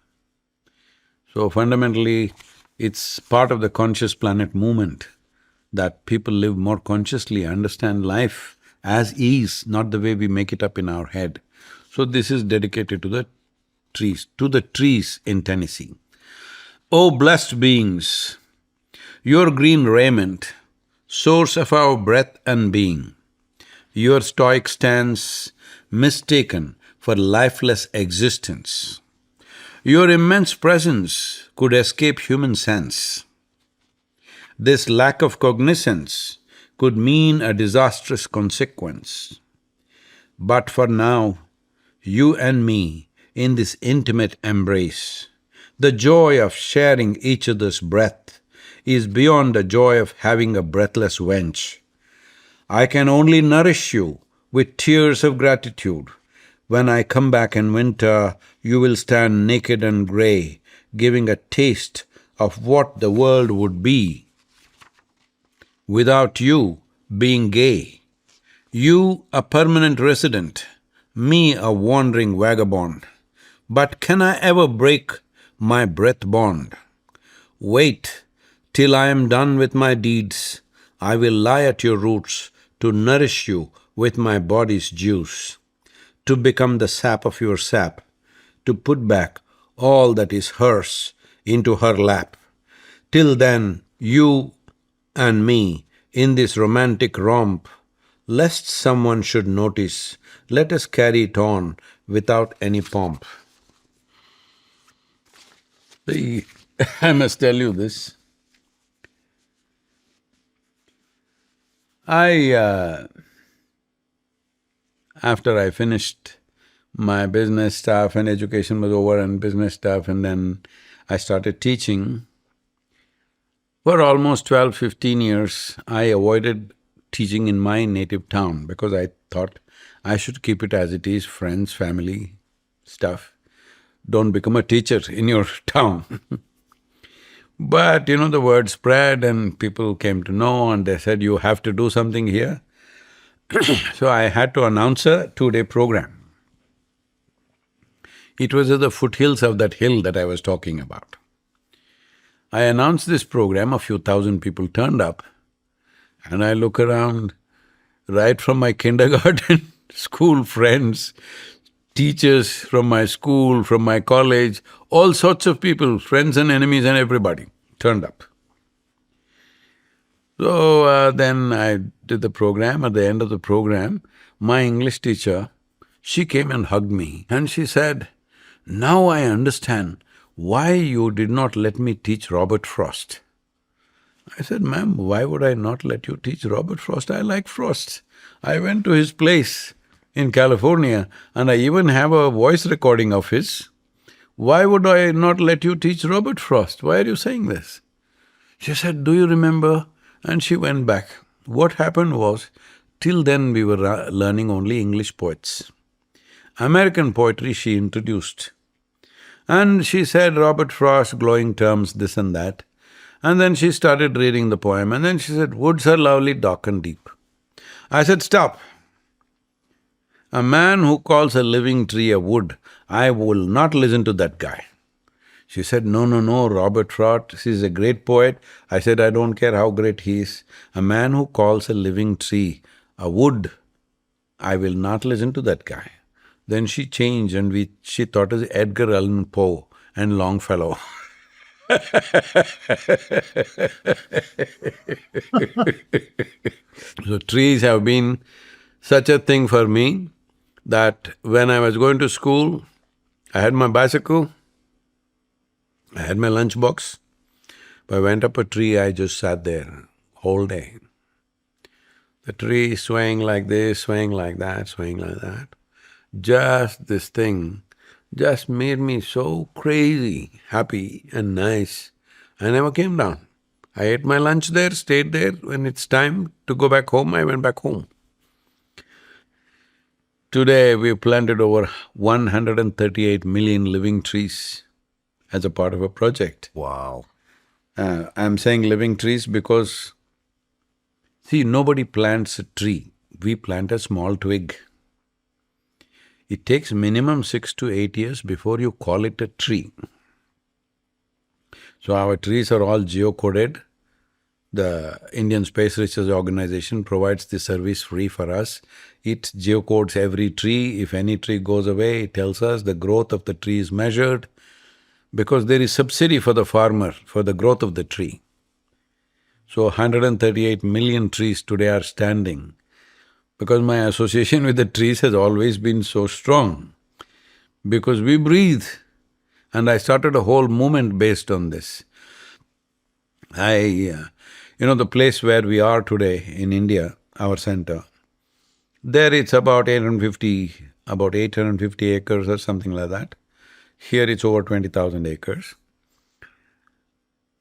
So fundamentally, it's part of the conscious planet movement that people live more consciously, understand life as is, not the way we make it up in our head. So this is dedicated to the trees in Tennessee. O blessed beings, your green raiment, source of our breath and being, your stoic stance mistaken for lifeless existence. Your immense presence could escape human sense. This lack of cognizance could mean a disastrous consequence. But for now, you and me in this intimate embrace, the joy of sharing each other's breath is beyond the joy of having a breathless wench. I can only nourish you with tears of gratitude. When I come back in winter, you will stand naked and grey, giving a taste of what the world would be without you being gay. You a permanent resident, me a wandering vagabond. But can I ever break my breath bond? Wait till I am done with my deeds. I will lie at your roots to nourish you with my body's juice, to become the sap of your sap, to put back all that is hers into her lap. Till then, you and me in this romantic romp, lest someone should notice, let us carry it on without any pomp. I must tell you this. After I finished my business stuff and education was over and business stuff, and then I started teaching, for almost 12–15 years, I avoided teaching in my native town because I thought I should keep it as it is, friends, family, stuff. Don't become a teacher in your town. But the word spread and people came to know and they said, you have to do something here. So I had to announce a 2-day program. It was at the foothills of that hill that I was talking about. I announced this program, a few thousand people turned up, and I look around, right from my kindergarten, school friends, teachers from my school, from my college, all sorts of people, friends and enemies and everybody turned up. So then I did the program. At the end of the program, my English teacher, she came and hugged me and she said, now I understand why you did not let me teach Robert Frost. I said, ma'am, why would I not let you teach Robert Frost? I like Frost. I went to his place in California and I even have a voice recording of his. Why would I not let you teach Robert Frost? Why are you saying this? She said, do you remember? And she went back. What happened was, till then we were learning only English poets. American poetry she introduced. And she said Robert Frost, glowing terms, this and that. And then she started reading the poem and then she said, woods are lovely, dark and deep. I said, stop. A man who calls a living tree a wood, I will not listen to that guy. She said, no, Robert Frost is a great poet. I said, I don't care how great he is. A man who calls a living tree a wood, I will not listen to that guy. Then she changed and she thought of Edgar Allan Poe and Longfellow. So trees have been such a thing for me that when I was going to school, I had my bicycle, I had my lunchbox. If I went up a tree, I just sat there whole day. The tree swaying like this, swaying like that, swaying like that. Just this thing just made me so crazy, happy and nice. I never came down. I ate my lunch there, stayed there. When it's time to go back home, I went back home. Today, we've planted over 138 million living trees as a part of a project. Wow. I'm saying living trees because, see, nobody plants a tree. We plant a small twig. It takes minimum 6 to 8 years before you call it a tree. So our trees are all geocoded. The Indian Space Research Organization provides this service free for us. It geocodes every tree. If any tree goes away, it tells us the growth of the tree is measured, because there is subsidy for the farmer for the growth of the tree. So 138 million trees today are standing because my association with the trees has always been so strong, because we breathe. And I started a whole movement based on this. The place where we are today in India, our center, there it's about 850 acres or something like that. Here it's over 20,000 acres.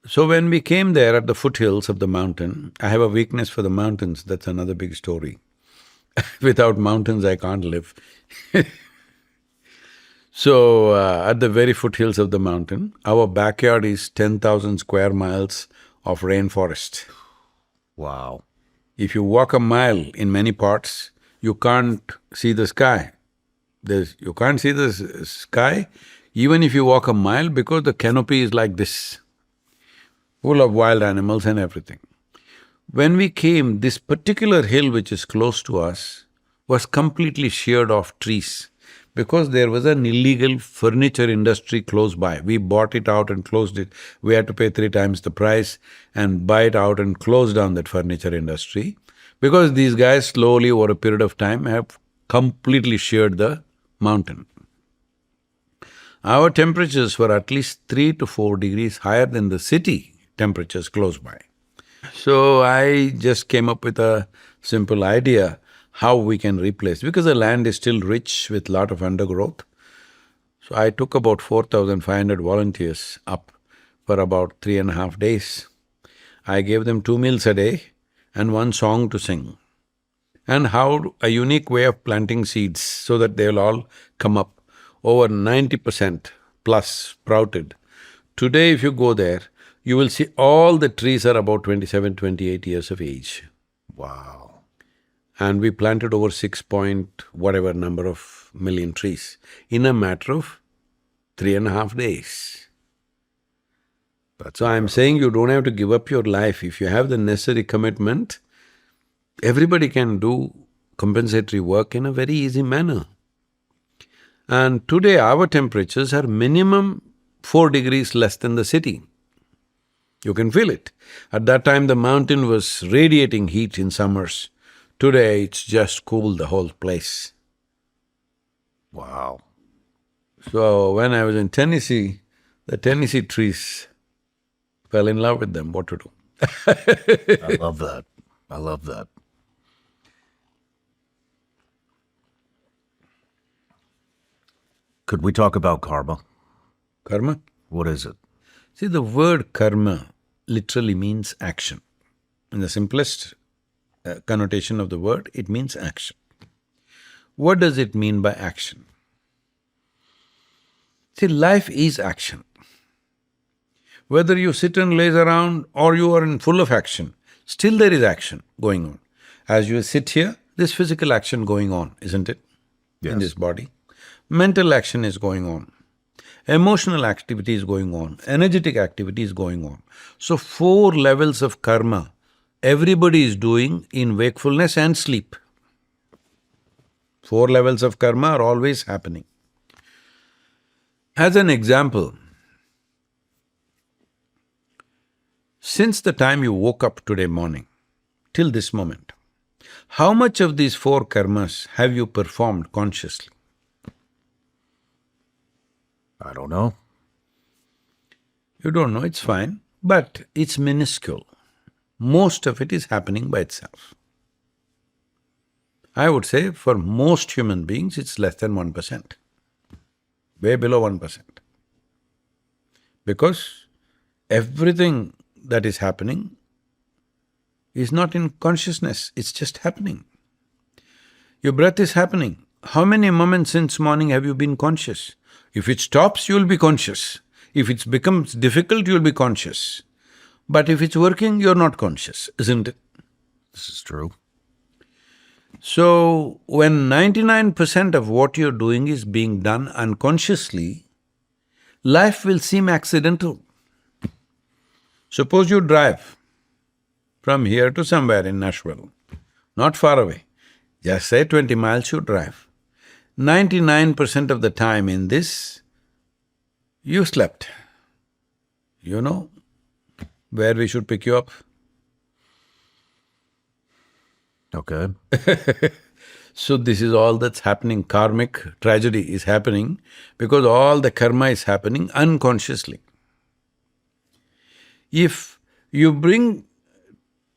So when we came there at the foothills of the mountain, I have a weakness for the mountains, that's another big story. Without mountains, I can't live. So, at the very foothills of the mountain, our backyard is 10,000 square miles of rainforest. Wow. If you walk a mile in many parts, you can't see the sky. You can't see the sky even if you walk a mile, because the canopy is like this, full of wild animals and everything. When we came, this particular hill which is close to us was completely sheared off trees, because there was an illegal furniture industry close by. We bought it out and closed it. We had to pay 3 times the price and buy it out and close down that furniture industry, because these guys slowly over a period of time have completely sheared the mountain. Our temperatures were at least 3 to 4 degrees higher than the city temperatures close by. So I just came up with a simple idea how we can replace, because the land is still rich with lot of undergrowth. So I took about 4,500 volunteers up for about 3.5 days. I gave them 2 meals a day and 1 song to sing, and a unique way of planting seeds so that they'll all come up. Over 90% plus sprouted. Today if you go there, you will see all the trees are about 27, 28 years of age. Wow. And we planted over 6 point whatever number of million trees in a matter of 3.5 days. So I'm saying you don't have to give up your life. If you have the necessary commitment, everybody can do compensatory work in a very easy manner. And today our temperatures are minimum 4 degrees less than the city. You can feel it. At that time the mountain was radiating heat in summers. Today it's just cooled the whole place. Wow. So when I was in Tennessee, the Tennessee trees fell in love with them, what to do? I love that. I love that. Could we talk about karma? Karma? What is it? See, the word karma literally means action. In the simplest connotation of the word, it means action. What does it mean by action? See, life is action. Whether you sit and laze around or you are in full of action, still there is action going on. As you sit here, there's physical action going on, isn't it? Yes. In this body. Mental action is going on. Emotional activity is going on. Energetic activity is going on. So 4 levels of karma everybody is doing in wakefulness and sleep. 4 levels of karma are always happening. As an example, since the time you woke up today morning till this moment, how much of these 4 karmas have you performed consciously? I don't know. You don't know, it's fine, but it's minuscule. Most of it is happening by itself. I would say for most human beings, it's less than 1%, way below 1%. Because everything that is happening is not in consciousness, it's just happening. Your breath is happening. How many moments since morning have you been conscious? If it stops, you'll be conscious. If it becomes difficult, you'll be conscious. But if it's working, you're not conscious, isn't it? This is true. So, when 99% of what you're doing is being done unconsciously, life will seem accidental. Suppose you drive from here to somewhere in Nashville, not far away, just say 20 miles you drive. 99% of the time in this, you slept. You know where we should pick you up? Okay. So this is all that's happening, karmic tragedy is happening because all the karma is happening unconsciously. If you bring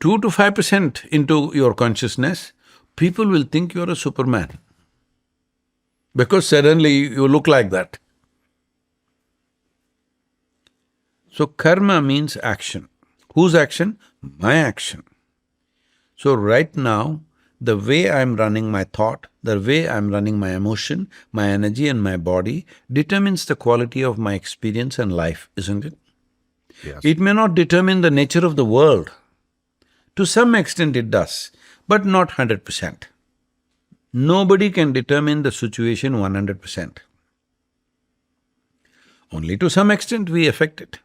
2 to 5% into your consciousness, people will think you're a Superman because suddenly you look like that. So karma means action. Whose action? My action. So right now, the way I'm running my thought, the way I'm running my emotion, my energy and my body determines the quality of my experience and life, isn't it? Yes. It may not determine the nature of the world. To some extent it does, but not 100%. Nobody can determine the situation 100%. Only to some extent we affect it.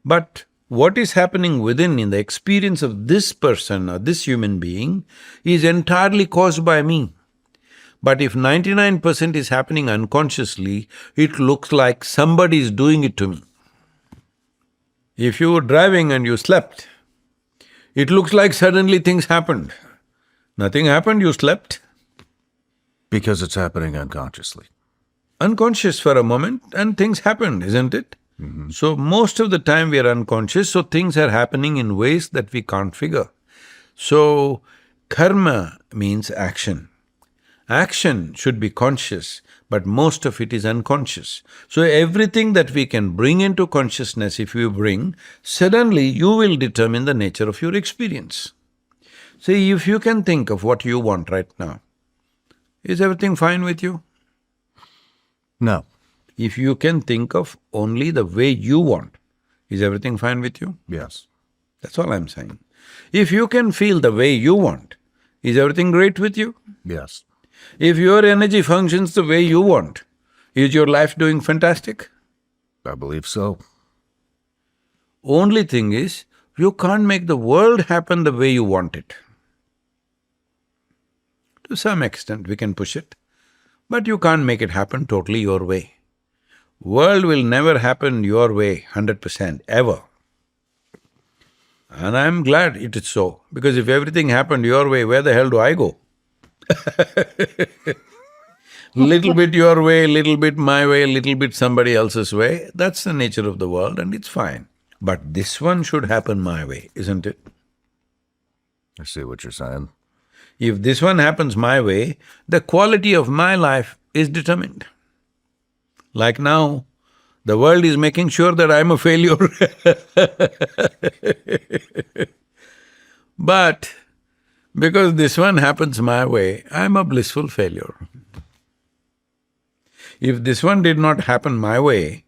But what is happening within in the experience of this person or this human being is entirely caused by me. But if 99% is happening unconsciously, it looks like somebody is doing it to me. If you were driving and you slept, it looks like suddenly things happened. Nothing happened, you slept. Because it's happening unconsciously. Unconscious for a moment and things happened, isn't it? So most of the time we are unconscious, so things are happening in ways that we can't figure. So karma means action. Action should be conscious, but most of it is unconscious. So everything that we can bring into consciousness, if you bring, suddenly you will determine the nature of your experience. See, if you can think of what you want right now, is everything fine with you? No. If you can think of only the way you want, is everything fine with you? Yes. That's all I'm saying. If you can feel the way you want, is everything great with you? Yes. If your energy functions the way you want, is your life doing fantastic? I believe so. Only thing is, you can't make the world happen the way you want it. To some extent we can push it, but you can't make it happen totally your way. World will never happen your way 100%, ever. And I'm glad it is so, because if everything happened your way, where the hell do I go? Little bit your way, little bit my way, little bit somebody else's way, that's the nature of the world and it's fine. But this one should happen my way, isn't it? I see what you're saying. If this one happens my way, the quality of my life is determined. Like now, the world is making sure that I'm a failure. But because this one happens my way, I'm a blissful failure. If this one did not happen my way,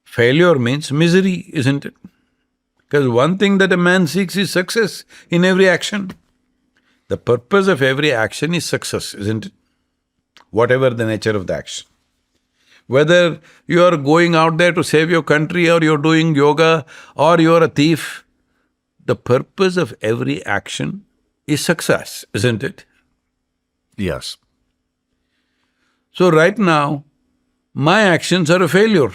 failure means misery, isn't it? Because one thing that a man seeks is success in every action. The purpose of every action is success, isn't it? Whatever the nature of the action. Whether you are going out there to save your country or you're doing yoga or you're a thief, the purpose of every action is success, isn't it? Yes. So right now, my actions are a failure.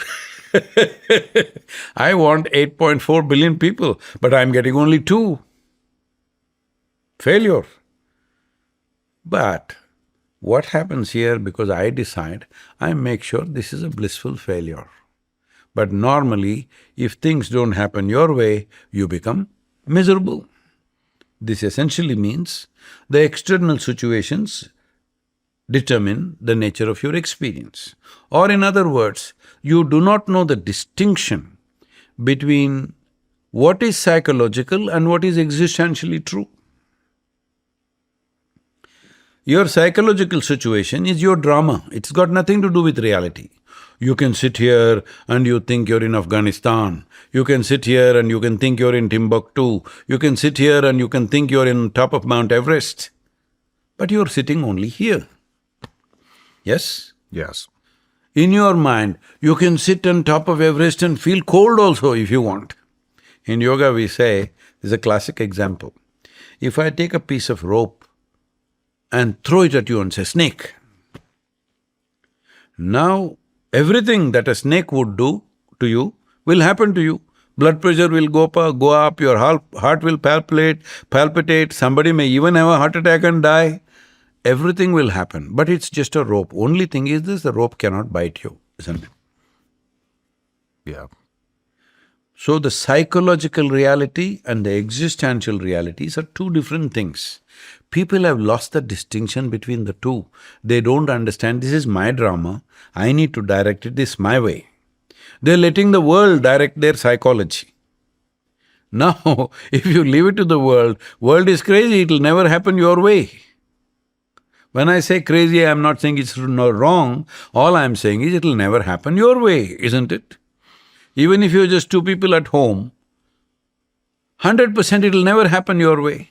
I want 8.4 billion people, but I'm getting only 2. Failure. But what happens here, because I decide, I make sure this is a blissful failure. But normally, if things don't happen your way, you become miserable. This essentially means the external situations determine the nature of your experience. Or in other words, you do not know the distinction between what is psychological and what is existentially true. Your psychological situation is your drama, it's got nothing to do with reality. You can sit here and you think you're in Afghanistan, you can sit here and you can think you're in Timbuktu, you can sit here and you can think you're in top of Mount Everest, but you're sitting only here. Yes? Yes. In your mind, you can sit on top of Everest and feel cold also if you want. In yoga we say, there's a classic example. If I take a piece of rope and throw it at you and say, snake, now everything that a snake would do to you will happen to you. Blood pressure will go up, your heart will palpitate, somebody may even have a heart attack and die. Everything will happen, but it's just a rope. Only thing is this, the rope cannot bite you, isn't it? Yeah. So the psychological reality and the existential realities are two different things. People have lost the distinction between the two. They don't understand, this is my drama, I need to direct it this my way. They're letting the world direct their psychology. Now, if you leave it to the world is crazy, it'll never happen your way. When I say crazy, I'm not saying it's wrong, all I'm saying is it'll never happen your way, isn't it? Even if you're just two people at home, 100% it'll never happen your way.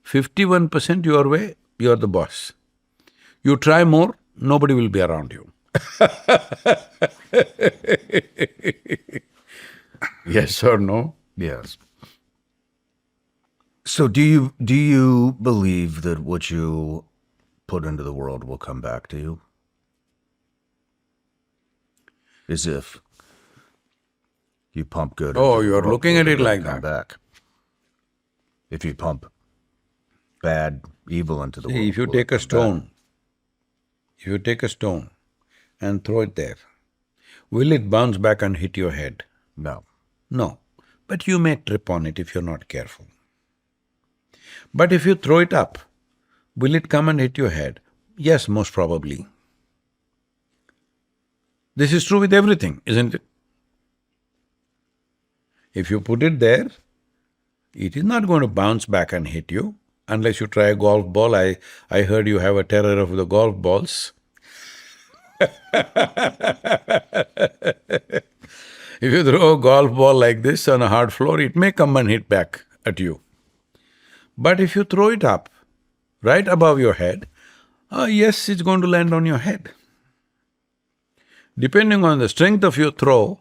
51% your way, you're the boss. You try more, nobody will be around you. Yes or no? Yes. So do you believe that what you put into the world will come back to you? As if you pump good. Oh, into the you're world, looking at it it'll like come that. back. If you pump bad, evil into the world. See, if you will take it a come back? stone and throw it there, will it bounce back and hit your head? No. No, but you may trip on it if you're not careful. But if you throw it up, will it come and hit your head? Yes, most probably. This is true with everything, isn't it? If you put it there, it is not going to bounce back and hit you unless you try a golf ball. I heard you have a terror of the golf balls. If you throw a golf ball like this on a hard floor, it may come and hit back at you. But if you throw it up, right above your head, yes, it's going to land on your head. Depending on the strength of your throw,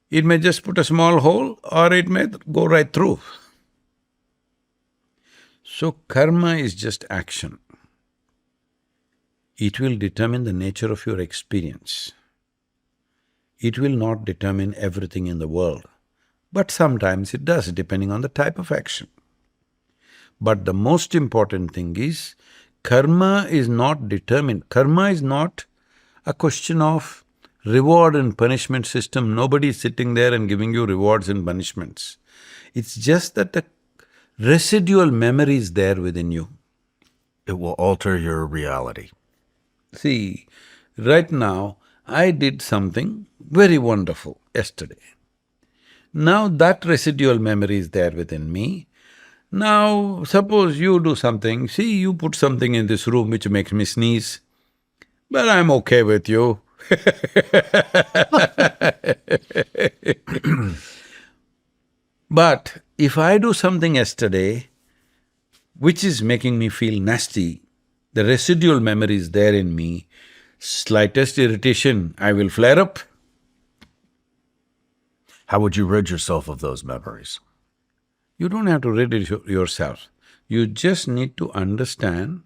it may just put a small hole or it may go right through. So karma is just action. It will determine the nature of your experience. It will not determine everything in the world, but sometimes it does, depending on the type of action. But the most important thing is, karma is not determined. Karma is not a question of reward and punishment system. Nobody is sitting there and giving you rewards and punishments. It's just that the residual memory is there within you. It will alter your reality. See, right now, I did something very wonderful yesterday. Now that residual memory is there within me. Now, suppose you do something, see, you put something in this room which makes me sneeze, but I'm okay with you. But if I do something yesterday which is making me feel nasty, the residual memory is there in me, slightest irritation, I will flare up. How would you rid yourself of those memories? You don't have to rid yourself. You just need to understand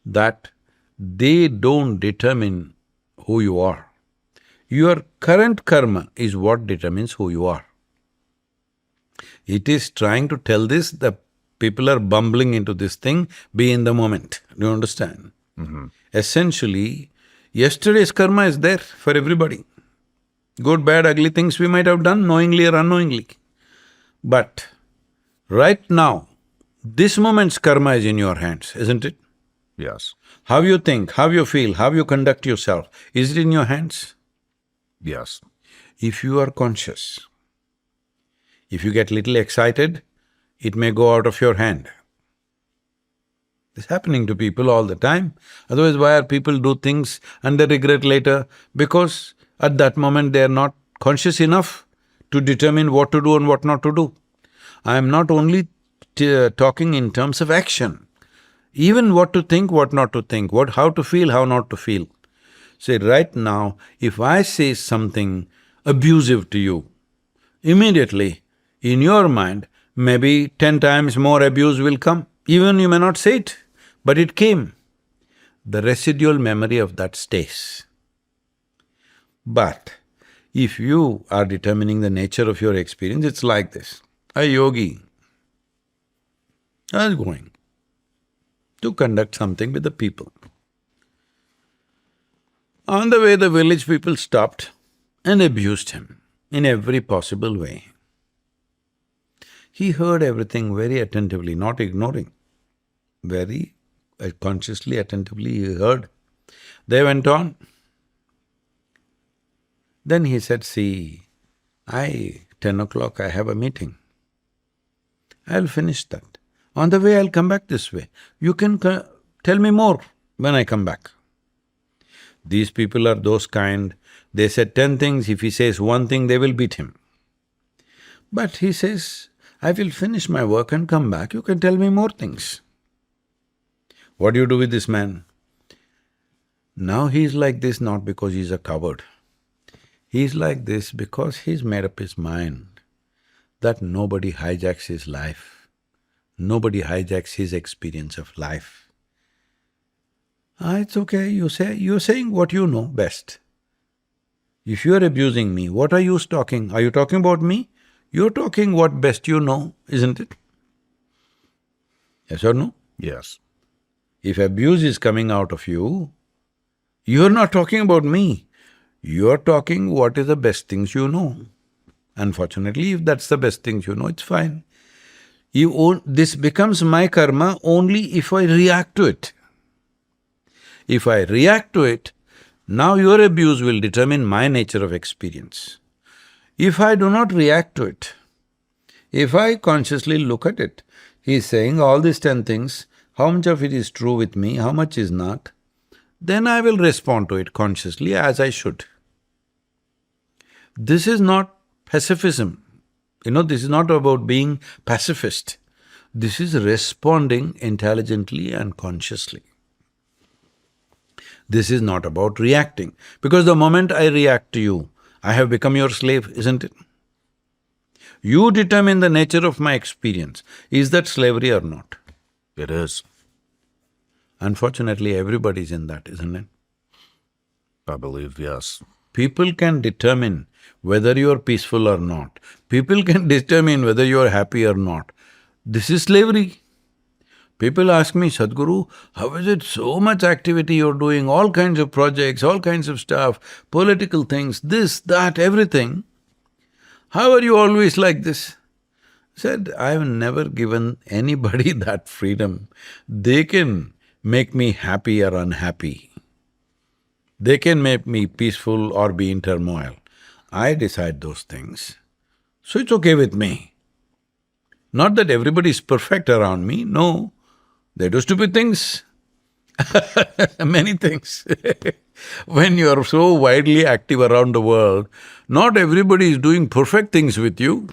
that they don't determine who you are. Your current karma is what determines who you are. It is trying to tell this, the people are bumbling into this thing, be in the moment. Do you understand? Essentially, yesterday's karma is there for everybody. Good, bad, ugly things we might have done knowingly or unknowingly. But right now, this moment's karma is in your hands, isn't it? Yes. How you think, how you feel, how you conduct yourself, is it in your hands? Yes. If you are conscious, If you get little excited, it may go out of your hand. It's happening to people all the time. Otherwise, why are people do things and they regret later? Because at that moment they are not conscious enough to determine what to do and what not to do. I am not only talking in terms of action, even what to think, what not to think, how to feel, how not to feel. Say, right now, if I say something abusive to you, immediately in your mind, maybe 10 times more abuse will come. Even you may not say it, but it came. The residual memory of that stays. But if you are determining the nature of your experience, it's like this. A yogi, I was going to conduct something with the people. On the way, the village people stopped and abused him in every possible way. He heard everything very attentively, not ignoring. Very consciously, attentively he heard. They went on. Then he said, see, 10 o'clock I have a meeting. I'll finish that. On the way I'll come back this way. You can tell me more when I come back. These people are those kind, they said 10 things, if he says one thing, they will beat him. But he says, I will finish my work and come back, you can tell me more things. What do you do with this man? Now he's like this not because he's a coward. He's like this because he's made up his mind that nobody hijacks his life, nobody hijacks his experience of life. It's okay, you're saying what you know best. If you're abusing me, what are you talking? Are you talking about me? You're talking what best you know, isn't it? Yes or no? Yes. If abuse is coming out of you, you're not talking about me. You're talking what is the best things you know. Unfortunately, if that's the best things you know, it's fine. This becomes my karma only if I react to it. If I react to it, now your abuse will determine my nature of experience. If I do not react to it, if I consciously look at it, he's saying all these 10 things, how much of it is true with me, how much is not, then I will respond to it consciously as I should. This is not pacifism. This is not about being pacifist. This is responding intelligently and consciously. This is not about reacting, because the moment I react to you, I have become your slave, isn't it? You determine the nature of my experience. Is that slavery or not? It is. Unfortunately, everybody's in that, isn't it? I believe, yes. People can determine whether you are peaceful or not. People can determine whether you are happy or not. This is slavery. People ask me, Sadhguru, how is it so much activity you're doing, all kinds of projects, all kinds of stuff, political things, this, that, everything. How are you always like this? I said, I've never given anybody that freedom. They can make me happy or unhappy. They can make me peaceful or be in turmoil. I decide those things. So it's okay with me. Not that everybody is perfect around me, no. They do stupid things, many things. When you are so widely active around the world, not everybody is doing perfect things with you.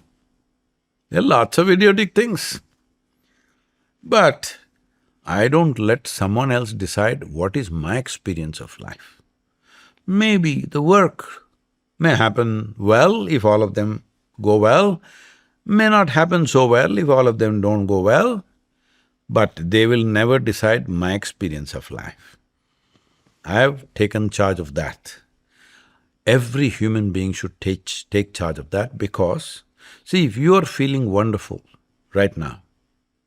There are lots of idiotic things. But I don't let someone else decide what is my experience of life. Maybe the work may happen well if all of them go well, may not happen so well if all of them don't go well, but they will never decide my experience of life. I have taken charge of that. Every human being should take charge of that because, see, if you are feeling wonderful right now,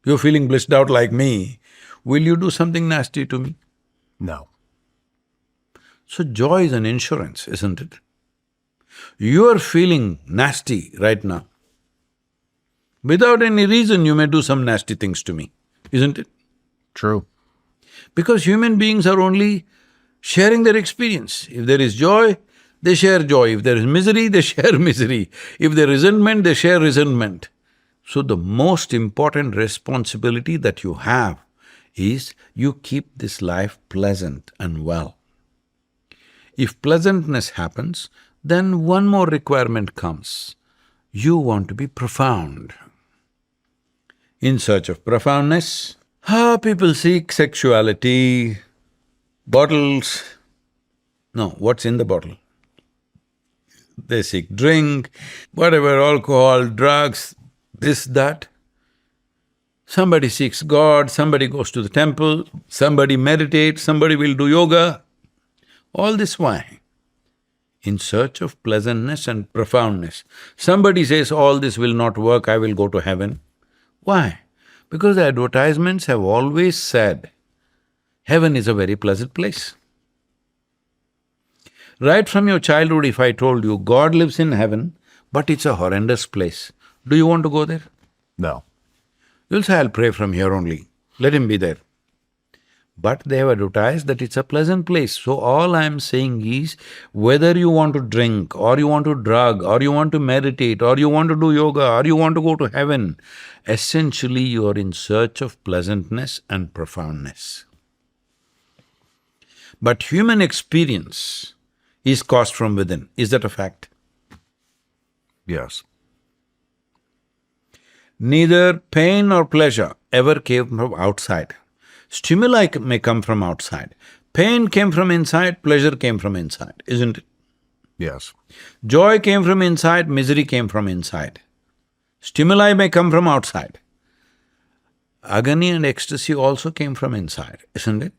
you're feeling blissed out like me, will you do something nasty to me? No. So joy is an insurance, isn't it? You are feeling nasty right now. Without any reason, you may do some nasty things to me, isn't it? True. Because human beings are only sharing their experience. If there is joy, they share joy. If there is misery, they share misery. If there is resentment, they share resentment. So the most important responsibility that you have is you keep this life pleasant and well. If pleasantness happens, then one more requirement comes. You want to be profound. In search of profoundness, people seek sexuality, bottles. No, what's in the bottle? They seek drink, whatever, alcohol, drugs, this, that. Somebody seeks God, somebody goes to the temple, somebody meditates, somebody will do yoga. All this why? In search of pleasantness and profoundness. Somebody says, all this will not work, I will go to heaven. Why? Because the advertisements have always said, heaven is a very pleasant place. Right from your childhood, if I told you, God lives in heaven, but it's a horrendous place, do you want to go there? No. You'll say, I'll pray from here only, let him be there. But they have advertised that it's a pleasant place. So all I'm saying is, whether you want to drink, or you want to drug, or you want to meditate, or you want to do yoga, or you want to go to heaven, essentially you are in search of pleasantness and profoundness. But human experience is caused from within. Is that a fact? Yes. Neither pain nor pleasure ever came from outside. Stimuli may come from outside. Pain came from inside, pleasure came from inside, isn't it? Yes. Joy came from inside, misery came from inside. Stimuli may come from outside. Agony and ecstasy also came from inside, isn't it?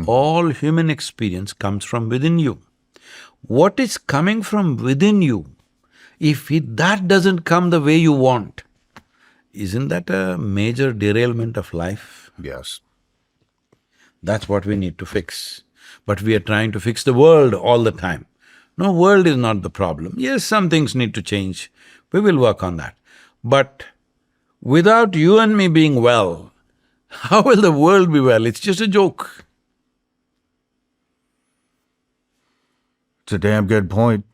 All human experience comes from within you. What is coming from within you, if that doesn't come the way you want, isn't that a major derailment of life? Yes. That's what we need to fix. But we are trying to fix the world all the time. No, world is not the problem. Yes, some things need to change. We will work on that. But without you and me being well, how will the world be well? It's just a joke. It's a damn good point.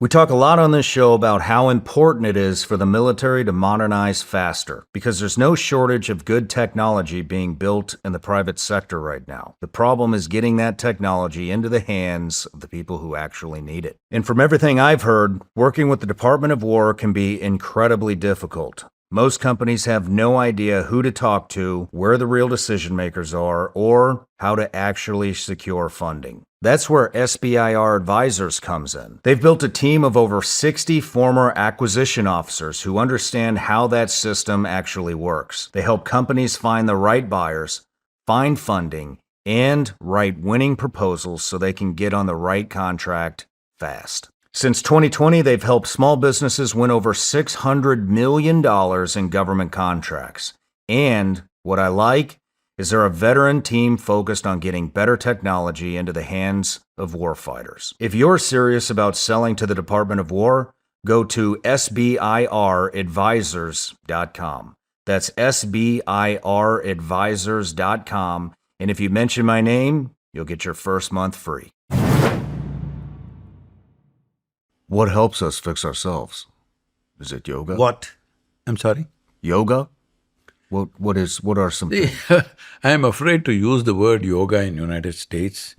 We talk a lot on this show about how important it is for the military to modernize faster, because there's no shortage of good technology being built in the private sector right now. The problem is getting that technology into the hands of the people who actually need it. And from everything I've heard, working with the Department of War can be incredibly difficult. Most companies have no idea who to talk to, where the real decision makers are, or how to actually secure funding. That's where SBIR Advisors comes in. They've built a team of over 60 former acquisition officers who understand how that system actually works. They help companies find the right buyers, find funding, and write winning proposals so they can get on the right contract fast. Since 2020, they've helped small businesses win over $600 million in government contracts. And what I like is they're a veteran team focused on getting better technology into the hands of warfighters. If you're serious about selling to the Department of War, go to SBIRadvisors.com. That's SBIRadvisors.com. And if you mention my name, you'll get your first month free. What helps us fix ourselves? Is it yoga? What? I'm sorry? Yoga? What are some things? I am afraid to use the word yoga in United States.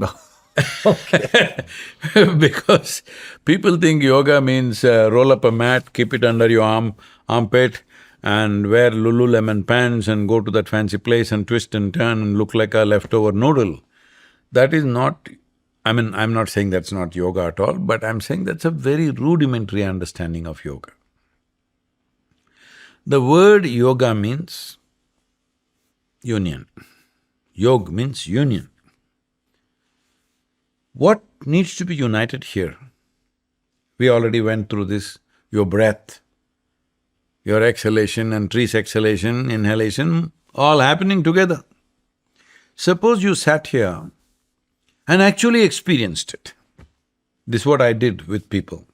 Because people think yoga means roll up a mat, keep it under your armpit, and wear Lululemon pants and go to that fancy place and twist and turn and look like a leftover noodle. That is not… I'm not saying that's not yoga at all, but I'm saying that's a very rudimentary understanding of yoga. The word yoga means union. Yog means union. What needs to be united here? We already went through this, your breath, your exhalation and tree's exhalation, inhalation, all happening together. Suppose you sat here and actually experienced it. This is what I did with people.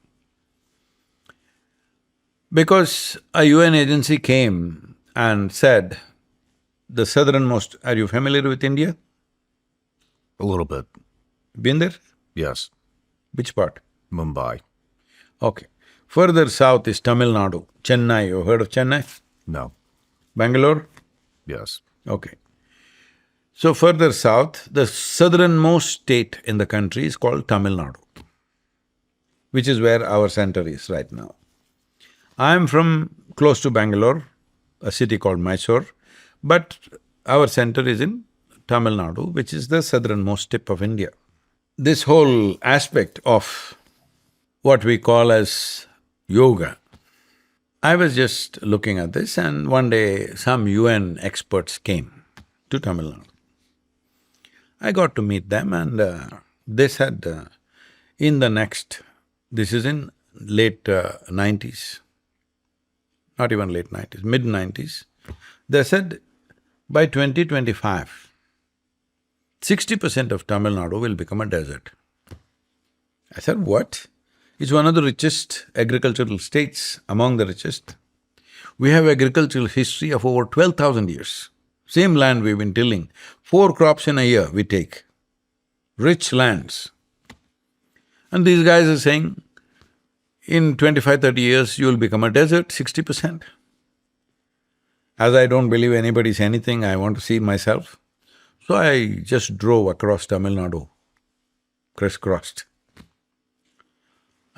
Because a UN agency came and said, the southernmost… Are you familiar with India? A little bit. Been there? Yes. Which part? Mumbai. Okay. Further south is Tamil Nadu. Chennai, you heard of Chennai? No. Bangalore? Yes. Okay. So further south, the southernmost state in the country is called Tamil Nadu, which is where our center is right now. I'm from close to Bangalore, a city called Mysore, but our center is in Tamil Nadu, which is the southernmost tip of India. This whole aspect of what we call as yoga, I was just looking at this and one day some UN experts came to Tamil Nadu. I got to meet them and they said in the next… this is in late 90s, not even late 90s, mid-90s, they said by 2025, 60% of Tamil Nadu will become a desert. I said, what? It's one of the richest agricultural states, among the richest. We have agricultural history of over 12,000 years. Same land we've been tilling, 4 crops in a year we take, rich lands. And these guys are saying, in 25–30 years you'll become a desert, 60%. As I don't believe anybody's anything, I want to see myself. So I just drove across Tamil Nadu, crisscrossed.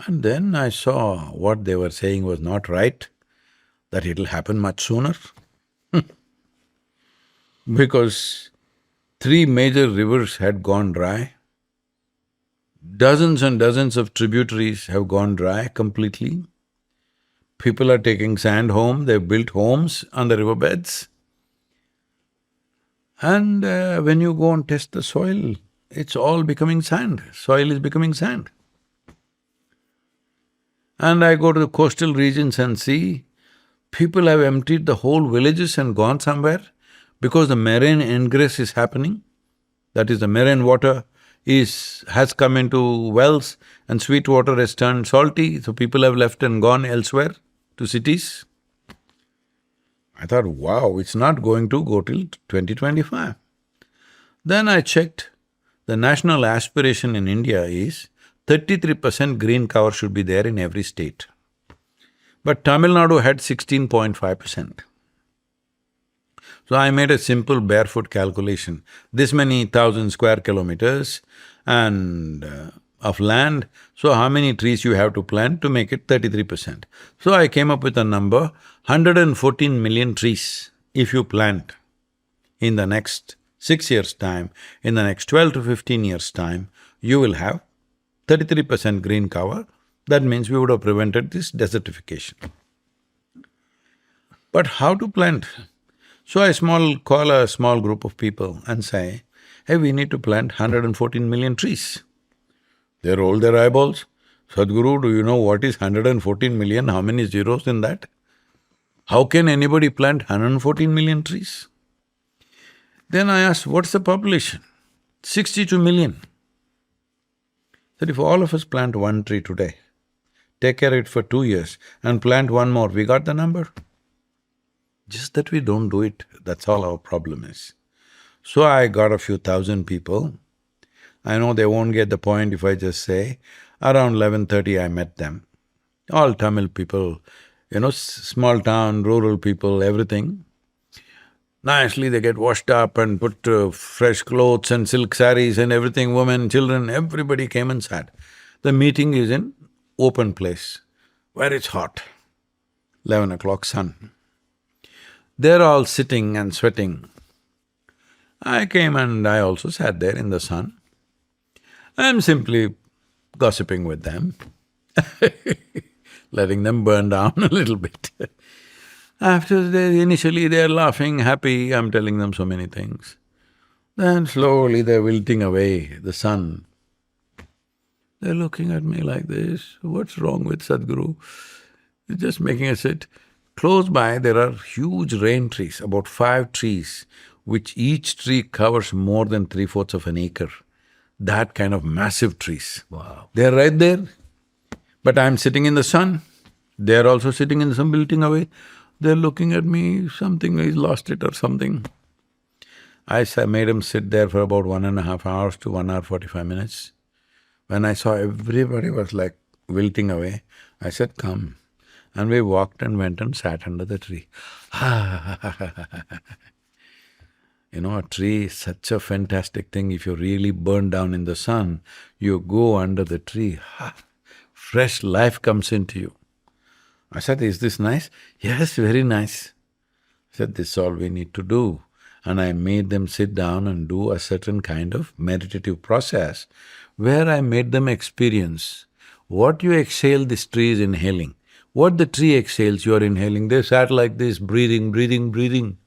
And then I saw what they were saying was not right, that it'll happen much sooner. Because 3 major rivers had gone dry, dozens and dozens of tributaries have gone dry completely. People are taking sand home, they've built homes on the riverbeds. And when you go and test the soil, it's all becoming sand, soil is becoming sand. And I go to the coastal regions and see, people have emptied the whole villages and gone somewhere because the marine ingress is happening. That is, the marine water has come into wells and sweet water has turned salty, so people have left and gone elsewhere to cities. I thought, wow, it's not going to go till 2025. Then I checked, the national aspiration in India is 33% green cover should be there in every state. But Tamil Nadu had 16.5%. So I made a simple barefoot calculation, this many thousand square kilometers and of land, so how many trees you have to plant to make it 33%. So I came up with a number, 114 million trees if you plant in the next 6 years' time, in the next 12 to 15 years' time, you will have 33% green cover. That means we would have prevented this desertification. But how to plant? So I call a small group of people and say, hey, we need to plant 114 million trees. They roll their eyeballs. Sadhguru, do you know what is 114 million? How many zeros in that? How can anybody plant 114 million trees? Then I asked, what's the population? 62 million. Said, if all of us plant 1 tree today, take care of it for 2 years and plant 1 more, we got the number. Just that we don't do it, that's all our problem is. So I got a few thousand people. I know they won't get the point if I just say, around 11:30 I met them. All Tamil people, small town, rural people, everything. Nicely they get washed up and put fresh clothes and silk sarees and everything, women, children, everybody came and sat. The meeting is in open place, where it's hot, 11 o'clock sun. They're all sitting and sweating. I came and I also sat there in the sun. I'm simply gossiping with them, letting them burn down a little bit. After initially they're laughing, happy, I'm telling them so many things. Then slowly they're wilting away, the sun. They're looking at me like this, what's wrong with Sadhguru? He's just making us sit. Close by there are huge rain trees, about 5 trees, which each tree covers more than 3/4 of an acre. That kind of massive trees. Wow. They're right there. But I'm sitting in the sun, they're also sitting in the sun, wilting away. They're looking at me, something, he's lost it or something. Made him sit there for about 1.5 hours to 1 hour 45 minutes. When I saw everybody was like wilting away, I said, come. And we walked and went and sat under the tree. You know, a tree is such a fantastic thing. If you're really burned down in the sun, you go under the tree, fresh life comes into you. I said, is this nice? Yes, very nice. I said, this is all we need to do. And I made them sit down and do a certain kind of meditative process where I made them experience what you exhale, this tree is inhaling. What the tree exhales, you are inhaling. They sat like this, breathing, breathing, breathing.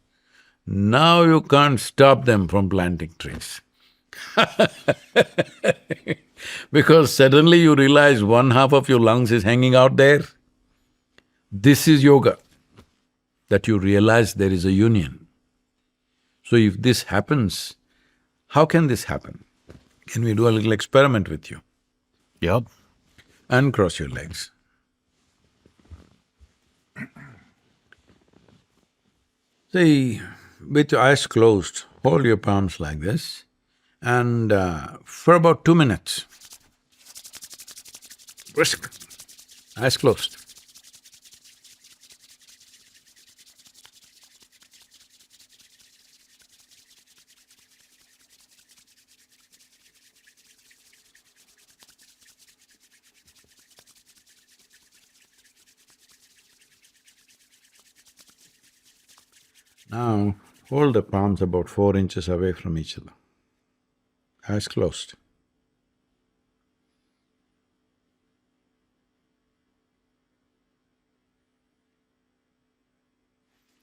Now you can't stop them from planting trees. Because suddenly you realize one half of your lungs is hanging out there. This is yoga, that you realize there is a union. So if this happens, how can this happen? Can we do a little experiment with you? Yep. Uncross your legs. See, with your eyes closed, hold your palms like this and for about 2 minutes, brisk, eyes closed. Now, hold the palms about 4 inches away from each other, eyes closed.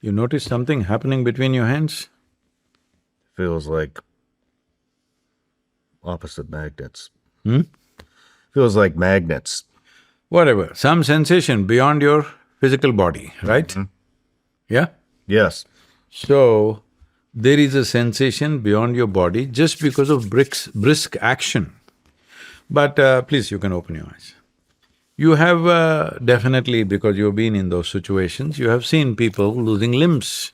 You notice something happening between your hands? Feels like opposite magnets. Hmm? Feels like magnets. Whatever, some sensation beyond your physical body, right? Yeah? Yes. So, there is a sensation beyond your body just because of brisk action. But please, you can open your eyes. You have definitely, because you've been in those situations, you have seen people losing limbs.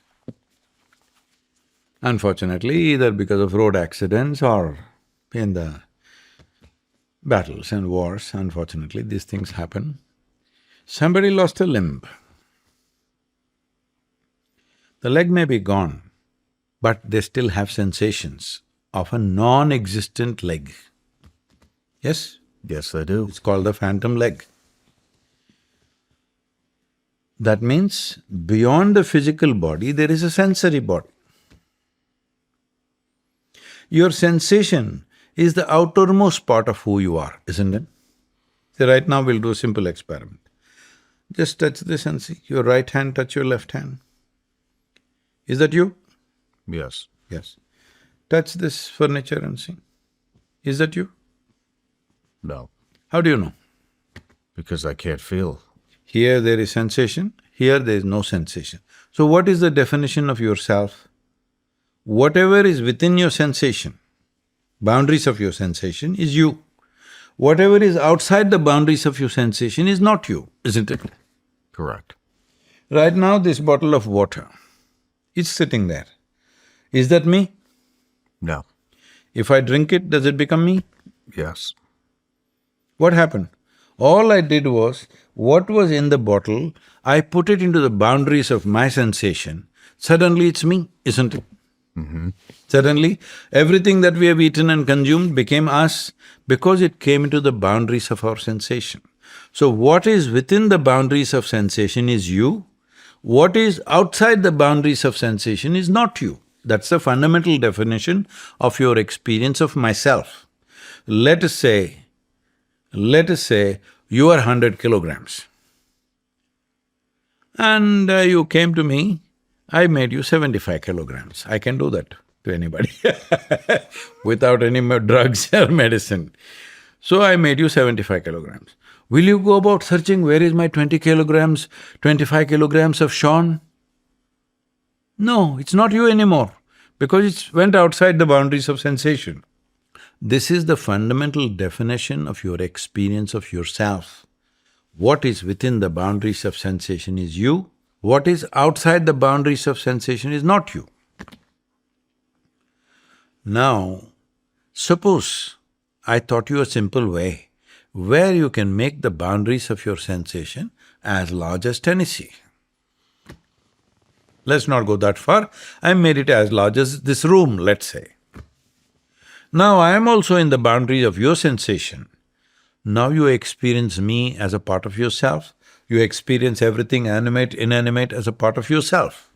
Unfortunately, either because of road accidents or in the battles and wars, unfortunately, these things happen. Somebody lost a limb. The leg may be gone, but they still have sensations of a non-existent leg. Yes? Yes, they do. It's called the phantom leg. That means beyond the physical body, there is a sensory body. Your sensation is the outermost part of who you are, isn't it? So right now we'll do a simple experiment. Just touch this and see. Your right hand touch your left hand. Is that you? Yes. Yes. Touch this furniture and see. Is that you? No. How do you know? Because I can't feel. Here there is sensation, here there is no sensation. So what is the definition of yourself? Whatever is within your sensation, boundaries of your sensation, is you. Whatever is outside the boundaries of your sensation is not you, isn't it? Correct. Right now, this bottle of water, it's sitting there. Is that me? No. If I drink it, does it become me? Yes. What happened? All I did was, what was in the bottle, I put it into the boundaries of my sensation. Suddenly it's me, isn't it? Suddenly, everything that we have eaten and consumed became us because it came into the boundaries of our sensation. So what is within the boundaries of sensation is you, what is outside the boundaries of sensation is not you. That's the fundamental definition of your experience of myself. Let us say you are 100 kilograms and you came to me, I made you 75 kilograms. I can do that to anybody without any drugs or medicine. So I made you 75 kilograms. Will you go about searching where is my 20 kilograms, 25 kilograms of Shawn? No, it's not you anymore because it went outside the boundaries of sensation. This is the fundamental definition of your experience of yourself. What is within the boundaries of sensation is you, what is outside the boundaries of sensation is not you. Now, suppose I taught you a simple way where you can make the boundaries of your sensation as large as Tennessee. Let's not go that far, I made it as large as this room, let's say. Now I am also in the boundaries of your sensation. Now you experience me as a part of yourself, you experience everything animate, inanimate as a part of yourself.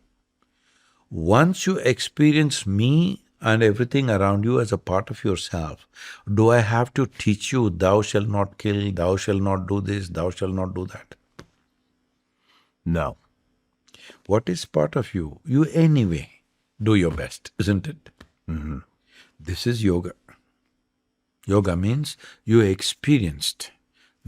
Once you experience me and everything around you as a part of yourself, do I have to teach you, thou shalt not kill, thou shalt not do this, thou shalt not do that? No. What is part of you? You anyway do your best, isn't it? This is yoga. Yoga means you experienced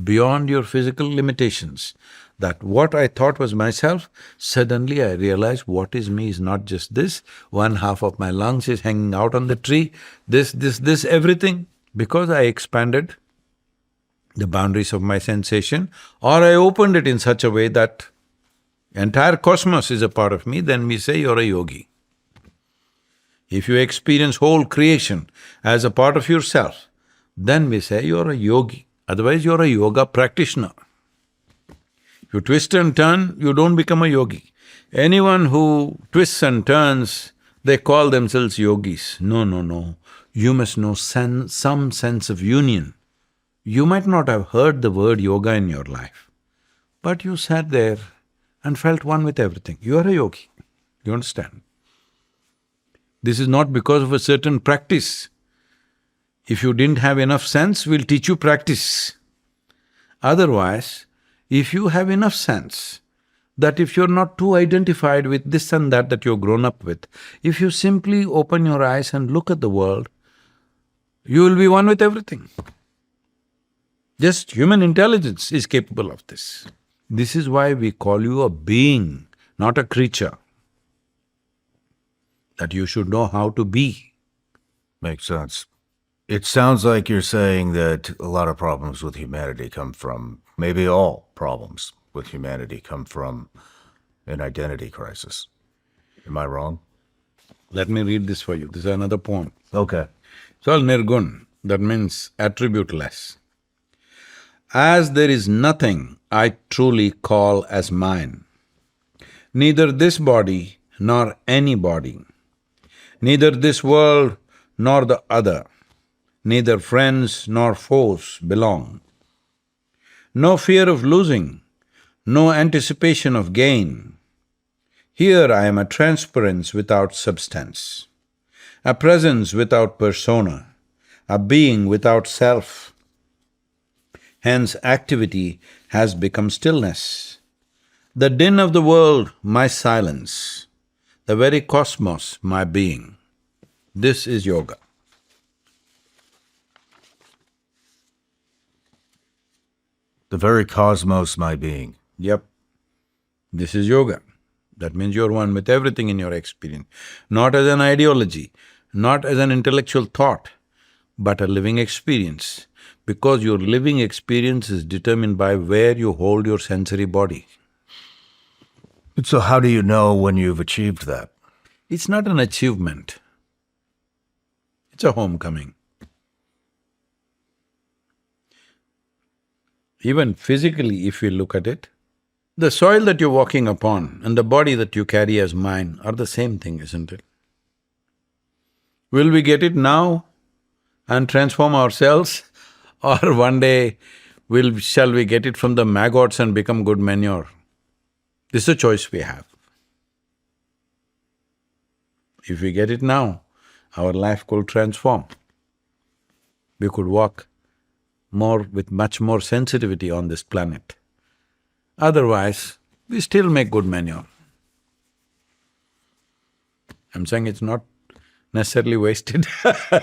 beyond your physical limitations that what I thought was myself, suddenly I realize what is me is not just this, one half of my lungs is hanging out on the tree, this, everything, because I expanded the boundaries of my sensation, or I opened it in such a way that entire cosmos is a part of me, then we say you're a yogi. If you experience whole creation as a part of yourself, then we say you're a yogi, otherwise you're a yoga practitioner. You twist and turn, you don't become a yogi. Anyone who twists and turns, they call themselves yogis. No, no, no. You must know some sense of union. You might not have heard the word yoga in your life, but you sat there and felt one with everything. You are a yogi. You understand? This is not because of a certain practice. If you didn't have enough sense, we'll teach you practice. Otherwise, if you have enough sense that if you're not too identified with this and that you're grown up with, if you simply open your eyes and look at the world, you will be one with everything. Just human intelligence is capable of this. This is why we call you a being, not a creature. That you should know how to be. Makes sense. It sounds like you're saying that a lot of problems with humanity come from, maybe all problems with humanity come from an identity crisis. Am I wrong? Let me read this for you. This is another poem. Okay. It's all nirgun, that means attributeless. As there is nothing I truly call as mine, neither this body nor any body, neither this world nor the other, neither friends nor foes belong. No fear of losing, no anticipation of gain. Here I am a transparence without substance, a presence without persona, a being without self. Hence activity has become stillness. The din of the world, my silence, the very cosmos, my being. This is yoga. The very cosmos, my being. Yep, this is yoga. That means you're one with everything in your experience, not as an ideology, not as an intellectual thought, but a living experience, because your living experience is determined by where you hold your sensory body. So how do you know when you've achieved that? It's not an achievement, it's a homecoming. Even physically, if we look at it, the soil that you're walking upon and the body that you carry as mine are the same thing, isn't it? Will we get it now and transform ourselves, or one day shall we get it from the maggots and become good manure? This is a choice we have. If we get it now, our life could transform. We could walk with much more sensitivity on this planet. Otherwise, we still make good manure. I'm saying it's not necessarily wasted. I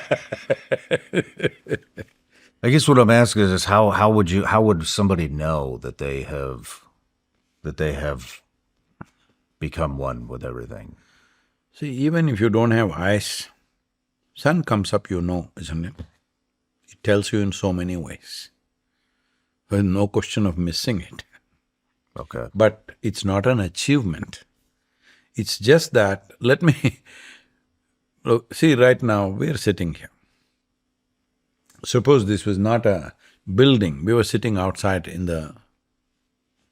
guess what I'm asking is how would somebody know that they have become one with everything? See, even if you don't have eyes, sun comes up, you know, isn't it? It tells you in so many ways. There's no question of missing it. Okay. But it's not an achievement. It's just that, let me Look, see, right now we are sitting here. Suppose this was not a building, we were sitting outside in the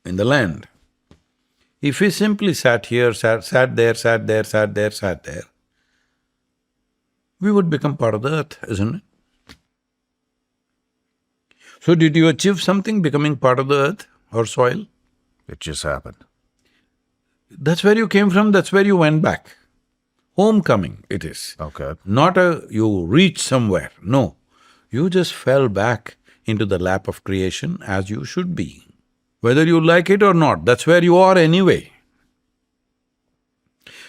land. If we simply sat here, sat there, sat there, sat there, sat there, we would become part of the earth, isn't it? So did you achieve something becoming part of the earth or soil? It just happened. That's where you came from, that's where you went back. Homecoming it is. Okay. Not you reached somewhere, no. You just fell back into the lap of creation as you should be. Whether you like it or not, that's where you are anyway.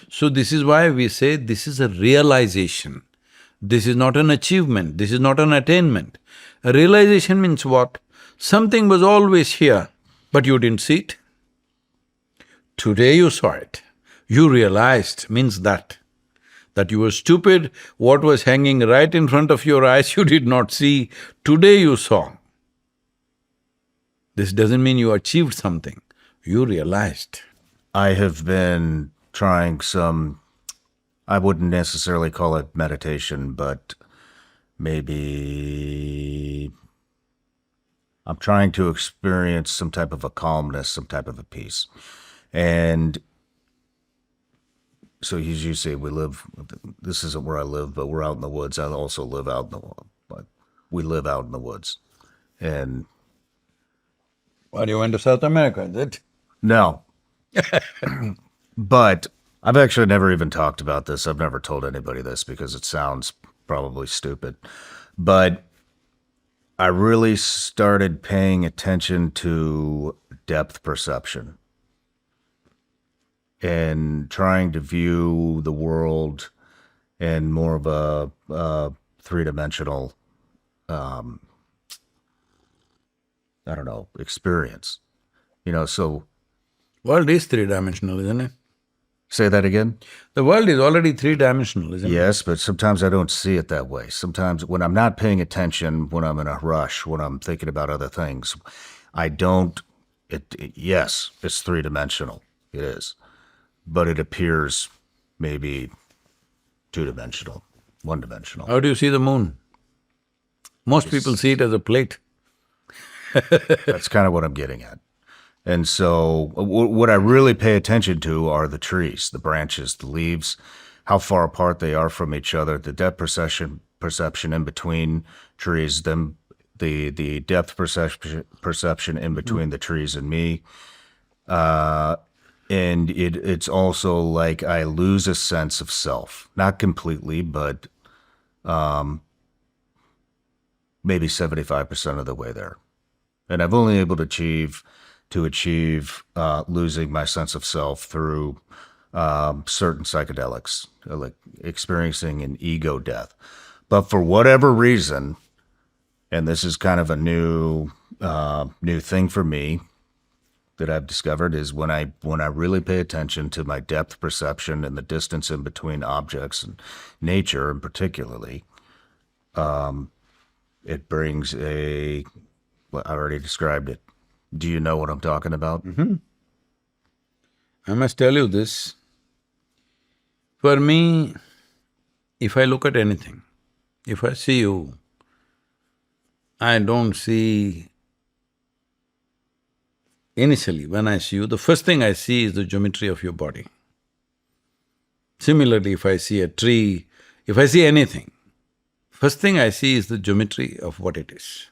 So this is why we say this is a realization. This is not an achievement, this is not an attainment. A realization means what? Something was always here, but you didn't see it. Today you saw it. You realized means that you were stupid, what was hanging right in front of your eyes you did not see, today you saw. This doesn't mean you achieved something, you realized. I have been trying some, I wouldn't necessarily call it meditation, but maybe I'm trying to experience some type of a calmness, some type of a peace. And so as you say, this isn't where I live, but we're out in the woods. I also live out in the woods, but we live out in the woods. And Well, you went to South America, is it? no, but I've actually never even talked about this. I've never told anybody this because it sounds probably stupid. But I really started paying attention to depth perception and trying to view the world in more of a three-dimensional, experience. So World is three-dimensional, isn't it? say that again? The world is already three-dimensional, isn't it? Yes, but sometimes I don't see it that way. Sometimes when I'm not paying attention, when I'm in a rush, when I'm thinking about other things, I don't, yes, it's three-dimensional, it is. But it appears maybe two-dimensional, one-dimensional. How do you see the moon? Most people see it as a plate. That's kind of what I'm getting at. And so what I really pay attention to are the trees, the branches, the leaves, how far apart they are from each other, the depth perception in between trees, then the depth perception in between the trees and me. And it's also like I lose a sense of self, not completely, but maybe 75% of the way there. And I've only able to achieve losing my sense of self through certain psychedelics, like experiencing an ego death. But for whatever reason, and this is kind of a new thing for me that I've discovered, is when I really pay attention to my depth perception and the distance in between objects and nature, and particularly, it brings I already described it. Do you know what I'm talking about? Mm-hmm. I must tell you this. For me, if I look at anything, if I see you, I don't see… Initially, when I see you, the first thing I see is the geometry of your body. Similarly, if I see a tree, if I see anything, first thing I see is the geometry of what it is.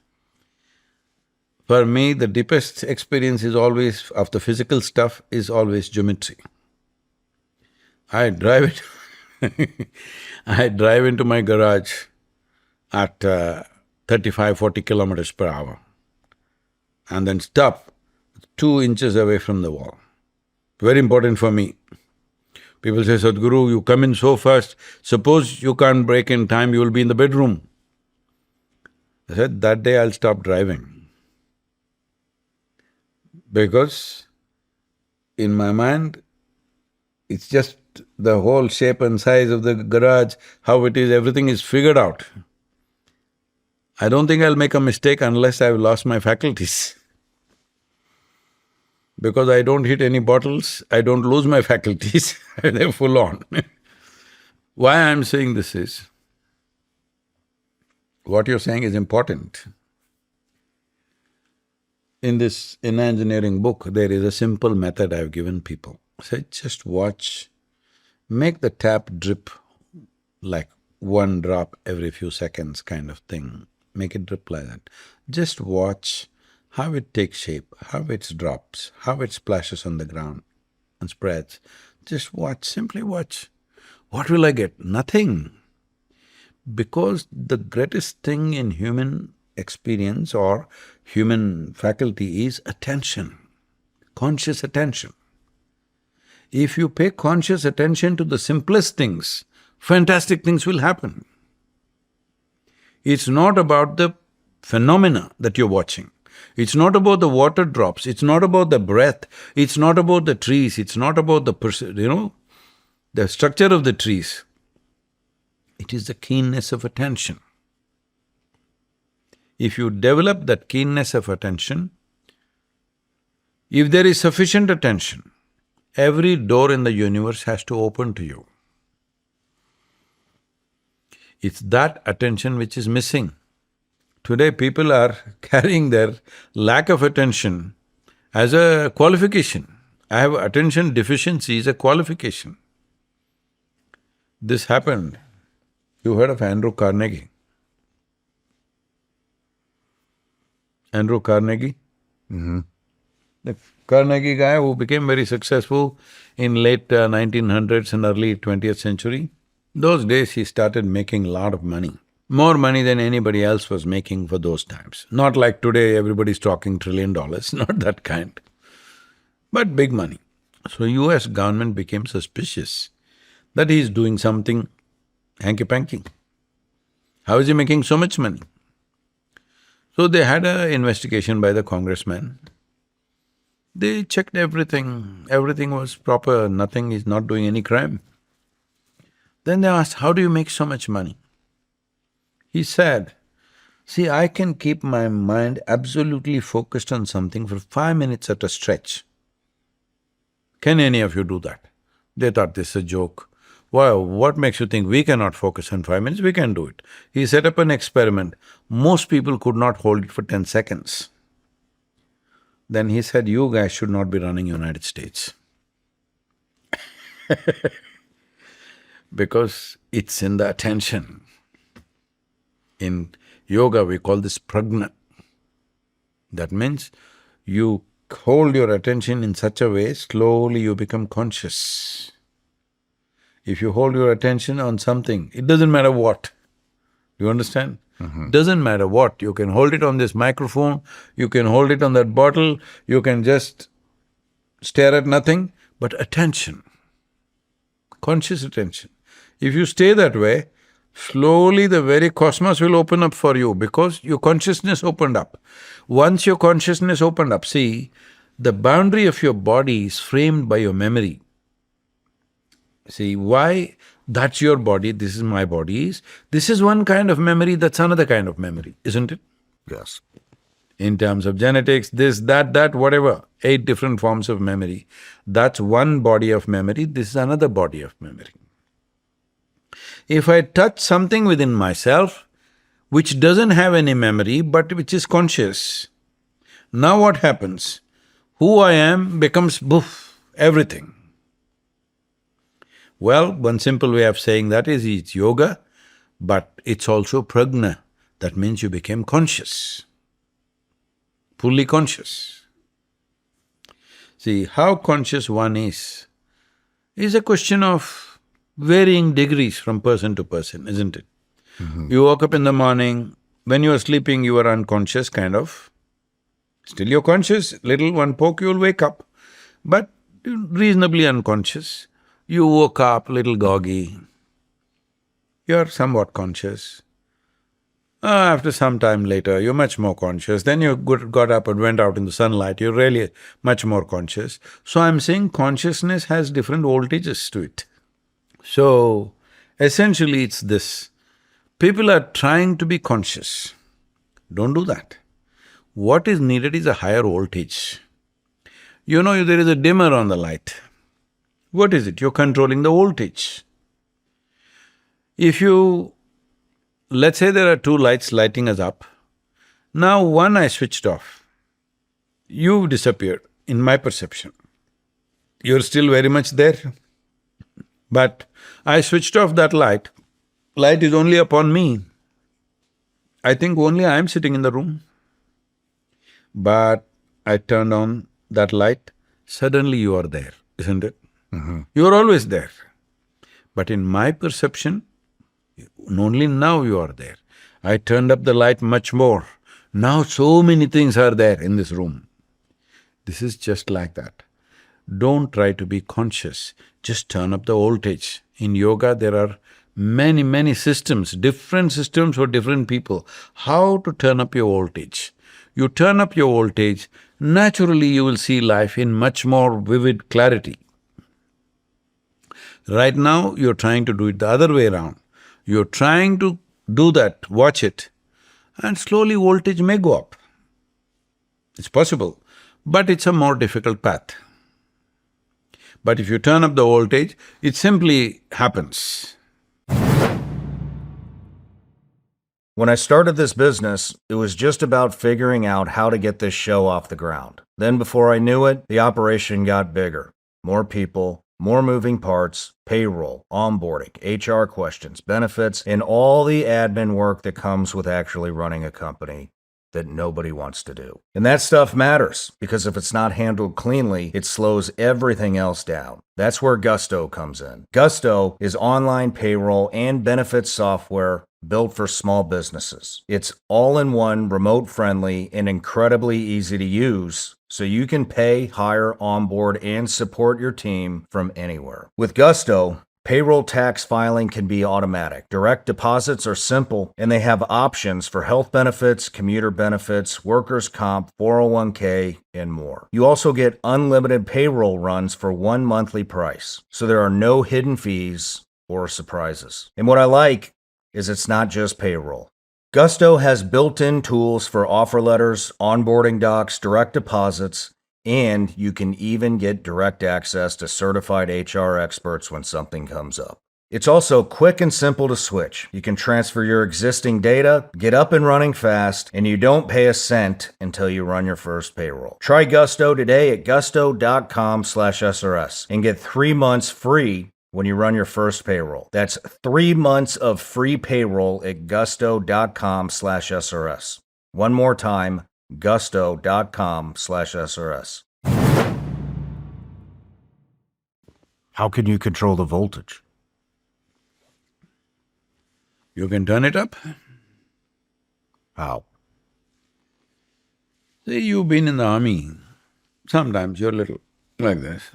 For me, the deepest experience is always, of the physical stuff, is always geometry. I drive into my garage at 35–40 kilometers per hour and then stop 2 inches away from the wall. Very important for me. People say, Sadhguru, you come in so fast, suppose you can't break in time, you will be in the bedroom. I said, that day I'll stop driving. Because in my mind, it's just the whole shape and size of the garage, how it is, everything is figured out. I don't think I'll make a mistake unless I've lost my faculties. Because I don't hit any bottles, I don't lose my faculties, they're full on. Why I'm saying this is, what you're saying is important. In this engineering book, there is a simple method I've given people. Say, just watch, make the tap drip like one drop every few seconds kind of thing. Make it drip like that. Just watch how it takes shape, how it drops, how it splashes on the ground and spreads. Just watch, simply watch. What will I get? Nothing. Because the greatest thing in human experience or human faculty is attention, conscious attention. If you pay conscious attention to the simplest things, fantastic things will happen. It's not about the phenomena that you're watching. It's not about the water drops, it's not about the breath, it's not about the trees, it's not about the structure of the trees. It is the keenness of attention. If you develop that keenness of attention, if there is sufficient attention, every door in the universe has to open to you. It's that attention which is missing. Today people are carrying their lack of attention as a qualification. I have attention deficiency is a qualification. This happened. You heard of Andrew Carnegie? Andrew Carnegie? The Carnegie guy who became very successful in late 1900s and early 20th century. Those days he started making a lot of money. More money than anybody else was making for those times. Not like today everybody's talking $1 trillion, not that kind. But big money. So US government became suspicious that he's doing something hanky-panky. How is he making so much money? So they had an investigation by the congressman. They checked everything was proper, nothing, he's not doing any crime. Then they asked, how do you make so much money? He said, see, I can keep my mind absolutely focused on something for 5 minutes at a stretch. Can any of you do that? They thought this is a joke. Wow, what makes you think we cannot focus on 5 minutes? We can do it. He set up an experiment. Most people could not hold it for 10 seconds. Then he said, you guys should not be running United States. Because it's in the attention. In yoga we call this prajna. That means you hold your attention in such a way, slowly you become conscious. If you hold your attention on something, it doesn't matter what. You understand? Doesn't matter what, you can hold it on this microphone, you can hold it on that bottle, you can just stare at nothing, but attention, conscious attention. If you stay that way, slowly the very cosmos will open up for you because your consciousness opened up. Once your consciousness opened up, see, the boundary of your body is framed by your memory. See, why that's your body, this is my body is, this is one kind of memory, that's another kind of memory, isn't it? Yes. In terms of genetics, this, that, whatever, 8 different forms of memory. That's one body of memory, this is another body of memory. If I touch something within myself, which doesn't have any memory but which is conscious, now what happens? Who I am becomes boof, everything. Well, one simple way of saying that is it's yoga, but it's also prajna. That means you became conscious, fully conscious. See, how conscious one is a question of varying degrees from person to person, isn't it? You woke up in the morning, when you were sleeping you were unconscious, kind of. Still you're conscious, little one poke you'll wake up, but reasonably unconscious. You woke up, little groggy, you're somewhat conscious. After some time later, you're much more conscious, then you got up and went out in the sunlight, you're really much more conscious. So I'm saying consciousness has different voltages to it. So, essentially it's this, people are trying to be conscious, don't do that. What is needed is a higher voltage. You know, there is a dimmer on the light. What is it? You're controlling the voltage. If you… let's say there are two lights lighting us up, now one I switched off, you've disappeared in my perception. You're still very much there, but I switched off that light. Light is only upon me. I think only I am sitting in the room. But I turned on that light, suddenly you are there, isn't it? You are always there. But in my perception, only now you are there. I turned up the light much more. Now so many things are there in this room. This is just like that. Don't try to be conscious, just turn up the voltage. In yoga, there are many systems, different systems for different people. How to turn up your voltage? You turn up your voltage, naturally you will see life in much more vivid clarity. Right now, you're trying to do it the other way around. You're trying to do that, watch it, and slowly voltage may go up. It's possible, but it's a more difficult path. But if you turn up the voltage, it simply happens. When I started this business, it was just about figuring out how to get this show off the ground. Then before I knew it, the operation got bigger. More people, more moving parts, payroll, onboarding, HR questions, benefits, and all the admin work that comes with actually running a company that nobody wants to do. And that stuff matters, because if it's not handled cleanly, it slows everything else down. That's where Gusto comes in. Gusto is online payroll and benefits software built for small businesses. It's all-in-one, remote-friendly, and incredibly easy to use, so you can pay, hire, onboard, and support your team from anywhere. With Gusto, payroll tax filing can be automatic. Direct deposits are simple, and they have options for health benefits, commuter benefits, workers' comp, 401k, and more. You also get unlimited payroll runs for one monthly price, so there are no hidden fees or surprises. And what I like is it's not just payroll. Gusto has built-in tools for offer letters, onboarding docs, direct deposits, and you can even get direct access to certified HR experts when something comes up. It's also quick and simple to switch. You can transfer your existing data, get up and running fast, and you don't pay a cent until you run your first payroll. Try Gusto today at gusto.com/SRS and get 3 months free when you run your first payroll. That's 3 months of free payroll at gusto.com/SRS. One more time, gusto.com/SRS. How can you control the voltage? You can turn it up. How? Say you've been in the army, sometimes you're little like this.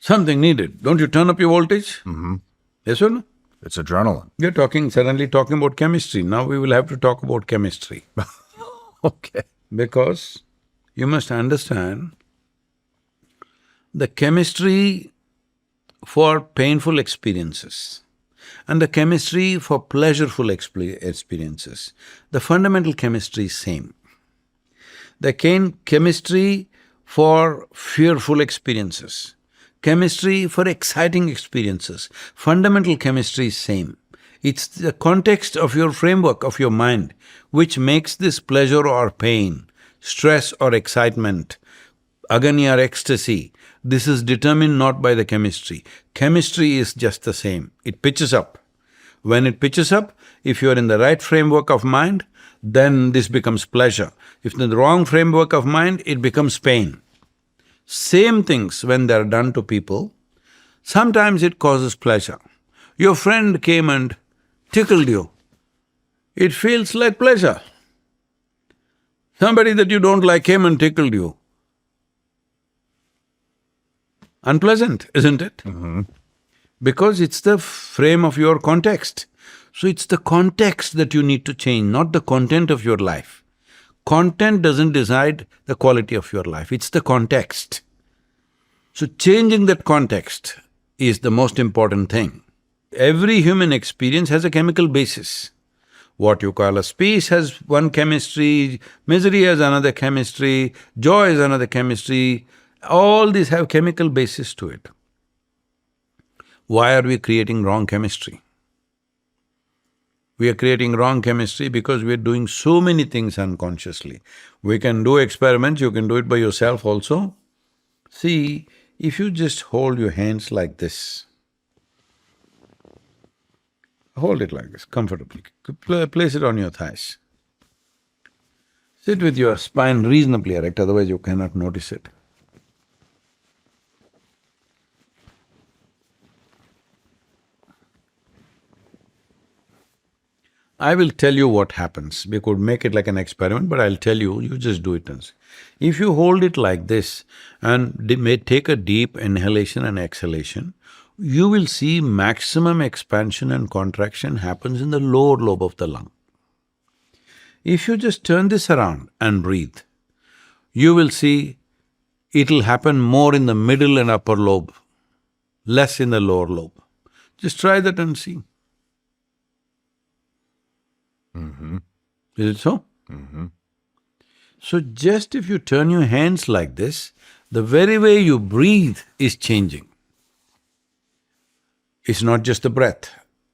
Something needed, don't you turn up your voltage? Yes or no? It's adrenaline. You're suddenly talking about chemistry, now we will have to talk about chemistry. Okay. Because you must understand, the chemistry for painful experiences and the chemistry for pleasureful experiences, the fundamental chemistry is same. The chemistry for fearful experiences, chemistry for exciting experiences, fundamental chemistry is same. It's the context of your framework of your mind which makes this pleasure or pain, stress or excitement, agony or ecstasy. This is determined not by the chemistry. Chemistry is just the same. It pitches up. When it pitches up, if you're in the right framework of mind, then this becomes pleasure. If in the wrong framework of mind, it becomes pain. Same things when they're done to people, sometimes it causes pleasure. Your friend came and tickled you, it feels like pleasure. Somebody that you don't like came and tickled you, unpleasant, isn't it? Because it's the frame of your context. So it's the context that you need to change, not the content of your life. Content doesn't decide the quality of your life, it's the context. So changing that context is the most important thing. Every human experience has a chemical basis. What you call as peace has one chemistry, misery has another chemistry, joy is another chemistry. All these have chemical basis to it. Why are we creating wrong chemistry? We are creating wrong chemistry because we are doing so many things unconsciously. We can do experiments, you can do it by yourself also. See, if you just hold your hands like this, hold it like this comfortably, place it on your thighs. Sit with your spine reasonably erect, otherwise you cannot notice it. I will tell you what happens. We could make it like an experiment, but I'll tell you, you just do it and see. If you hold it like this and may take a deep inhalation and exhalation, you will see maximum expansion and contraction happens in the lower lobe of the lung. If you just turn this around and breathe, you will see it'll happen more in the middle and upper lobe, less in the lower lobe. Just try that and see. Is it so? So just if you turn your hands like this, the very way you breathe is changing. It's not just the breath.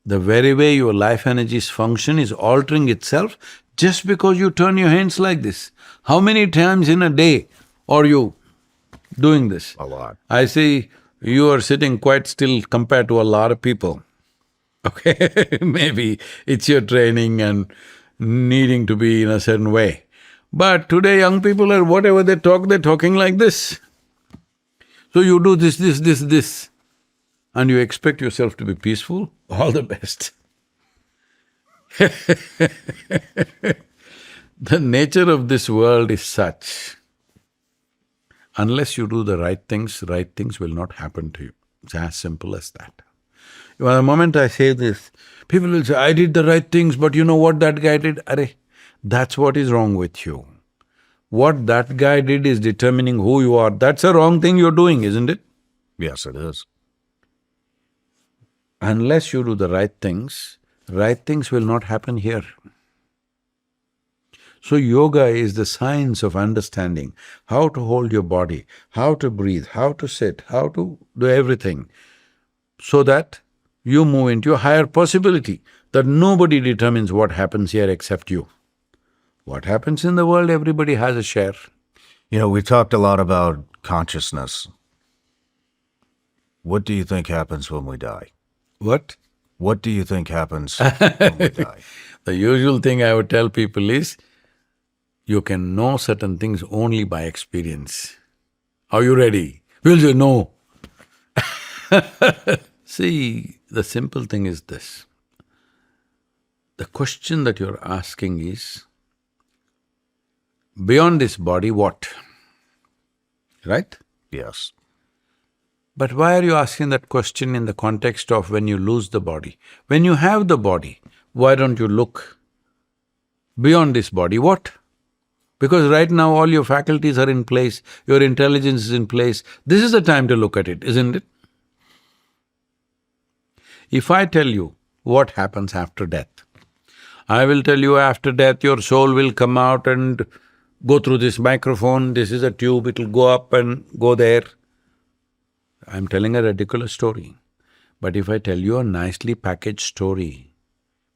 The very way your life energies function is altering itself just because you turn your hands like this. How many times in a day are you doing this? A lot. I see you are sitting quite still compared to a lot of people. Okay, maybe it's your training and needing to be in a certain way. But today young people are whatever they talk, they're talking like this. So you do this, and you expect yourself to be peaceful, all the best. The nature of this world is such, unless you do the right things will not happen to you. It's as simple as that. Well, the moment I say this, people will say, I did the right things, but you know what that guy did? Arey, that's what is wrong with you. What that guy did is determining who you are. That's a wrong thing you're doing, isn't it? Yes, it is. Unless you do the right things will not happen here. So yoga is the science of understanding how to hold your body, how to breathe, how to sit, how to do everything, so that you move into a higher possibility, that nobody determines what happens here except you. What happens in the world, everybody has a share. You know, we talked a lot about consciousness. What do you think happens when we die? What? What do you think happens when we die? The usual thing I would tell people is, you can know certain things only by experience. Are you ready? We'll say no. See, the simple thing is this. The question that you're asking is, beyond this body, what? Right? Yes. But why are you asking that question in the context of when you lose the body? When you have the body, why don't you look beyond this body, what? Because right now all your faculties are in place, your intelligence is in place. This is the time to look at it, isn't it? If I tell you what happens after death, I will tell you after death your soul will come out and go through this microphone, this is a tube, it'll go up and go there. I'm telling a ridiculous story. But if I tell you a nicely packaged story,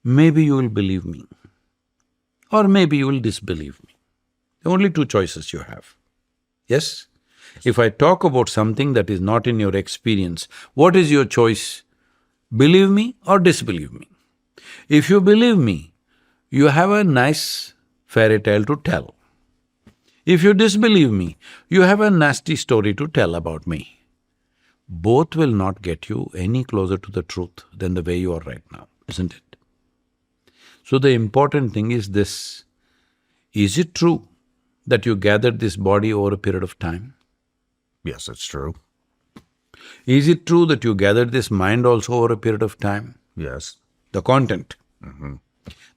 maybe you will believe me, or maybe you will disbelieve me. Only two choices you have. Yes? If I talk about something that is not in your experience, what is your choice? Believe me or disbelieve me? If you believe me, you have a nice fairy tale to tell. If you disbelieve me, you have a nasty story to tell about me. Both will not get you any closer to the truth than the way you are right now, isn't it? So the important thing is this: is it true that you gathered this body over a period of time? Yes, it's true. Is it true that you gathered this mind also over a period of time? Yes. The content.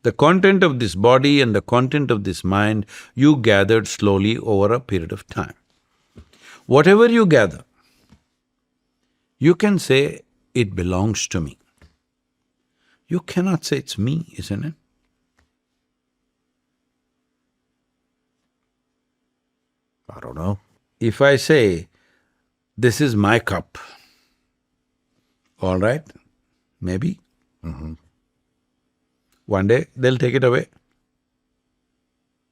The content of this body and the content of this mind, you gathered slowly over a period of time. Whatever you gather, you can say, it belongs to me. You cannot say it's me, isn't it? I don't know. If I say, this is my cup, all right, maybe. One day they'll take it away.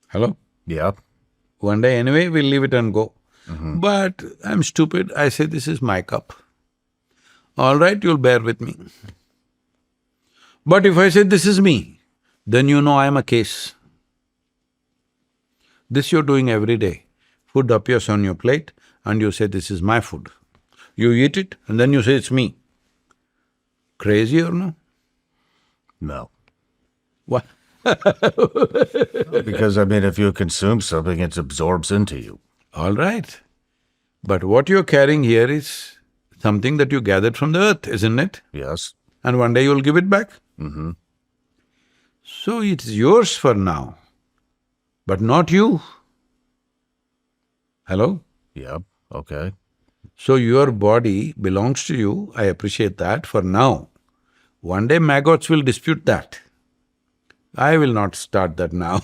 Hello? Yep. One day anyway, we'll leave it and go. But I'm stupid, I say, this is my cup. All right, you'll bear with me. But if I say, this is me, then you know I'm a case. This you're doing every day. Food appears on your plate and you say, this is my food. You eat it and then you say, it's me. Crazy or no? No. What? Because, I mean, if you consume something, it absorbs into you. All right. But what you're carrying here is something that you gathered from the earth, isn't it? Yes. And one day you'll give it back. So it's yours for now, but not you. Hello? Yep. Okay. So your body belongs to you, I appreciate that for now. One day maggots will dispute that. I will not start that now.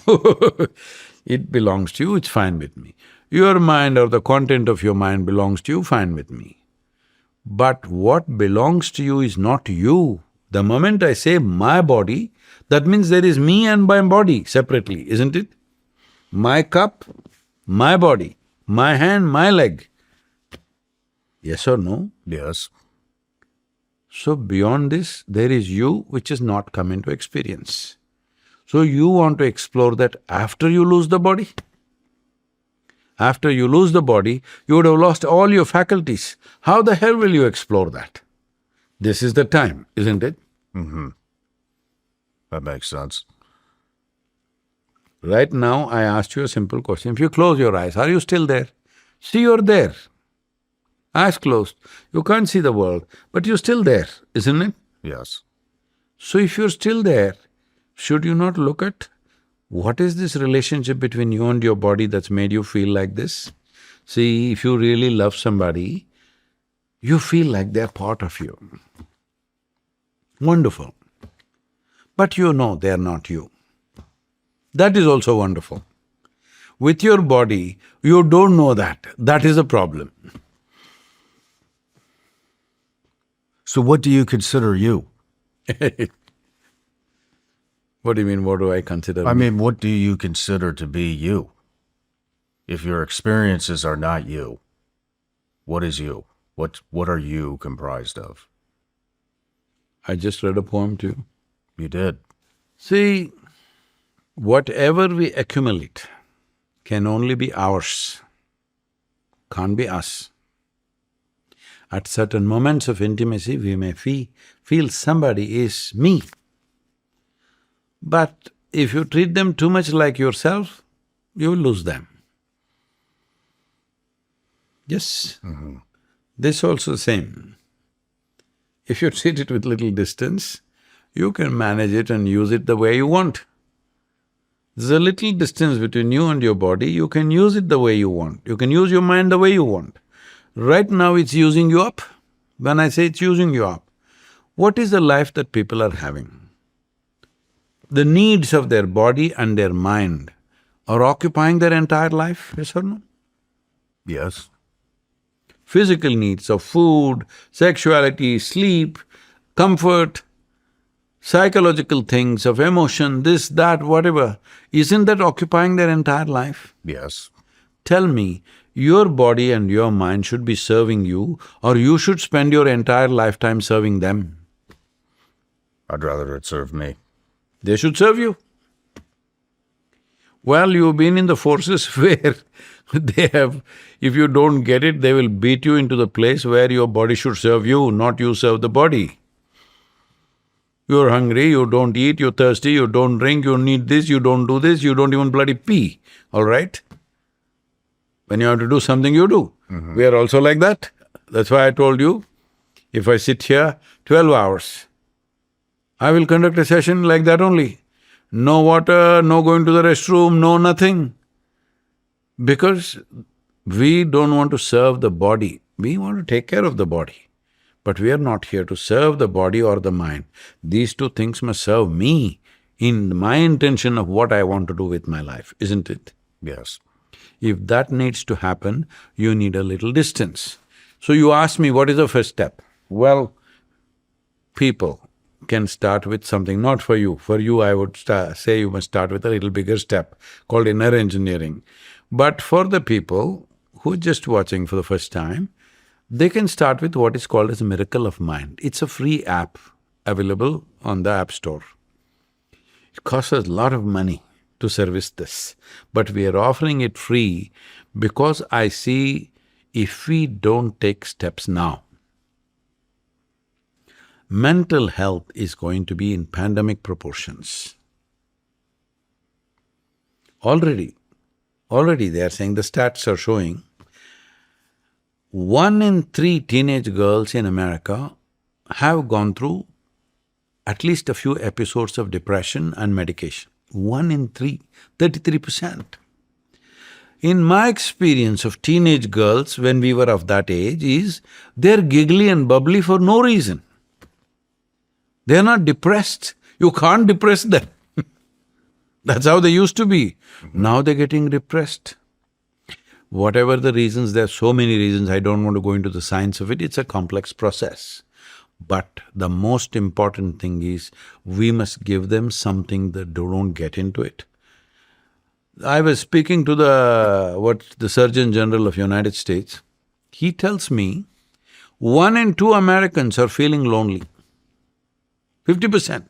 It belongs to you, it's fine with me. Your mind or the content of your mind belongs to you, fine with me. But what belongs to you is not you. The moment I say my body, that means there is me and my body separately, isn't it? My cup, my body, my hand, my leg. Yes or no? Yes. So beyond this, there is you which has not come into experience. So you want to explore that after you lose the body? After you lose the body, you would have lost all your faculties. How the hell will you explore that? This is the time, isn't it? That makes sense. Right now, I asked you a simple question. If you close your eyes, are you still there? See, you're there. Eyes closed. You can't see the world, but you're still there, isn't it? Yes. So if you're still there, should you not look at what is this relationship between you and your body that's made you feel like this? See, if you really love somebody, you feel like they're part of you. Wonderful. But you know they're not you. That is also wonderful. With your body, you don't know that. That is a problem. So what do you consider you? What do you mean, what do I consider? I mean, what do you consider to be you? If your experiences are not you, what is you? What are you comprised of? I just read a poem to you. You did. See, whatever we accumulate can only be ours, can't be us. At certain moments of intimacy, we may feel somebody is me. But if you treat them too much like yourself, you will lose them. Yes? This also same. If you treat it with little distance, you can manage it and use it the way you want. There's a little distance between you and your body, you can use it the way you want. You can use your mind the way you want. Right now it's using you up. When I say it's using you up, what is the life that people are having? The needs of their body and their mind are occupying their entire life, yes or no? Yes. Physical needs of food, sexuality, sleep, comfort, psychological things of emotion, this, that, whatever, isn't that occupying their entire life? Yes. Tell me, your body and your mind should be serving you, or you should spend your entire lifetime serving them? I'd rather it serve me. They should serve you. Well, you've been in the forces where they have… if you don't get it, they will beat you into the place where your body should serve you, not you serve the body. You're hungry, you don't eat, you're thirsty, you don't drink, you need this, you don't do this, you don't even bloody pee, all right? When you have to do something, you do. We are also like that. That's why I told you, if I sit here 12 hours, I will conduct a session like that only. No water, no going to the restroom, no nothing. Because we don't want to serve the body, we want to take care of the body. But we are not here to serve the body or the mind. These two things must serve me in my intention of what I want to do with my life, isn't it? Yes. If that needs to happen, you need a little distance. So you ask me, what is the first step? Well, people, can start with something, not for you. For you, I would say you must start with a little bigger step called inner engineering. But for the people who are just watching for the first time, they can start with what is called as a Miracle of Mind. It's a free app available on the App Store. It costs us a lot of money to service this, but we are offering it free because I see if we don't take steps now, mental health is going to be in pandemic proportions. Already they are saying, the stats are showing, 1 in 3 teenage girls in America have gone through at least a few episodes of depression and medication. 1 in 3, 33%. In my experience of teenage girls when we were of that age is, they're giggly and bubbly for no reason. They're not depressed. You can't depress them. That's how they used to be. Now they're getting depressed. Whatever the reasons, there are so many reasons, I don't want to go into the science of it, it's a complex process. But the most important thing is, we must give them something that they don't get into it. I was speaking to the Surgeon General of United States. He tells me, 1 in 2 Americans are feeling lonely. 50%.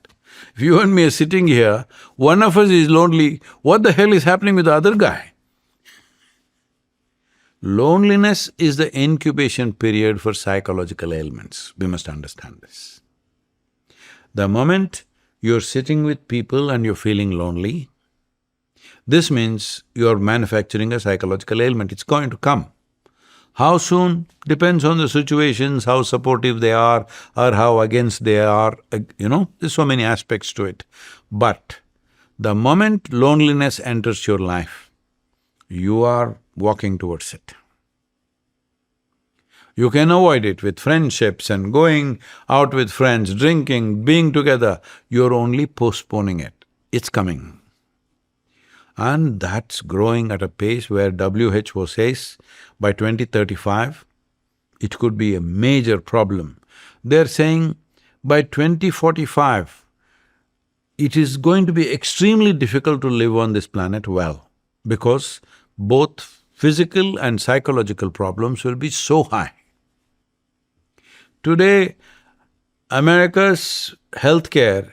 If you and me are sitting here, one of us is lonely, what the hell is happening with the other guy? Loneliness is the incubation period for psychological ailments. We must understand this. The moment you're sitting with people and you're feeling lonely, this means you're manufacturing a psychological ailment. It's going to come. How soon? Depends on the situations, how supportive they are or how against they are, there's so many aspects to it. But the moment loneliness enters your life, you are walking towards it. You can avoid it with friendships and going out with friends, drinking, being together. You're only postponing it. It's coming. And that's growing at a pace where WHO says by 2035, it could be a major problem. They're saying by 2045, it is going to be extremely difficult to live on this planet well, because both physical and psychological problems will be so high. Today, America's healthcare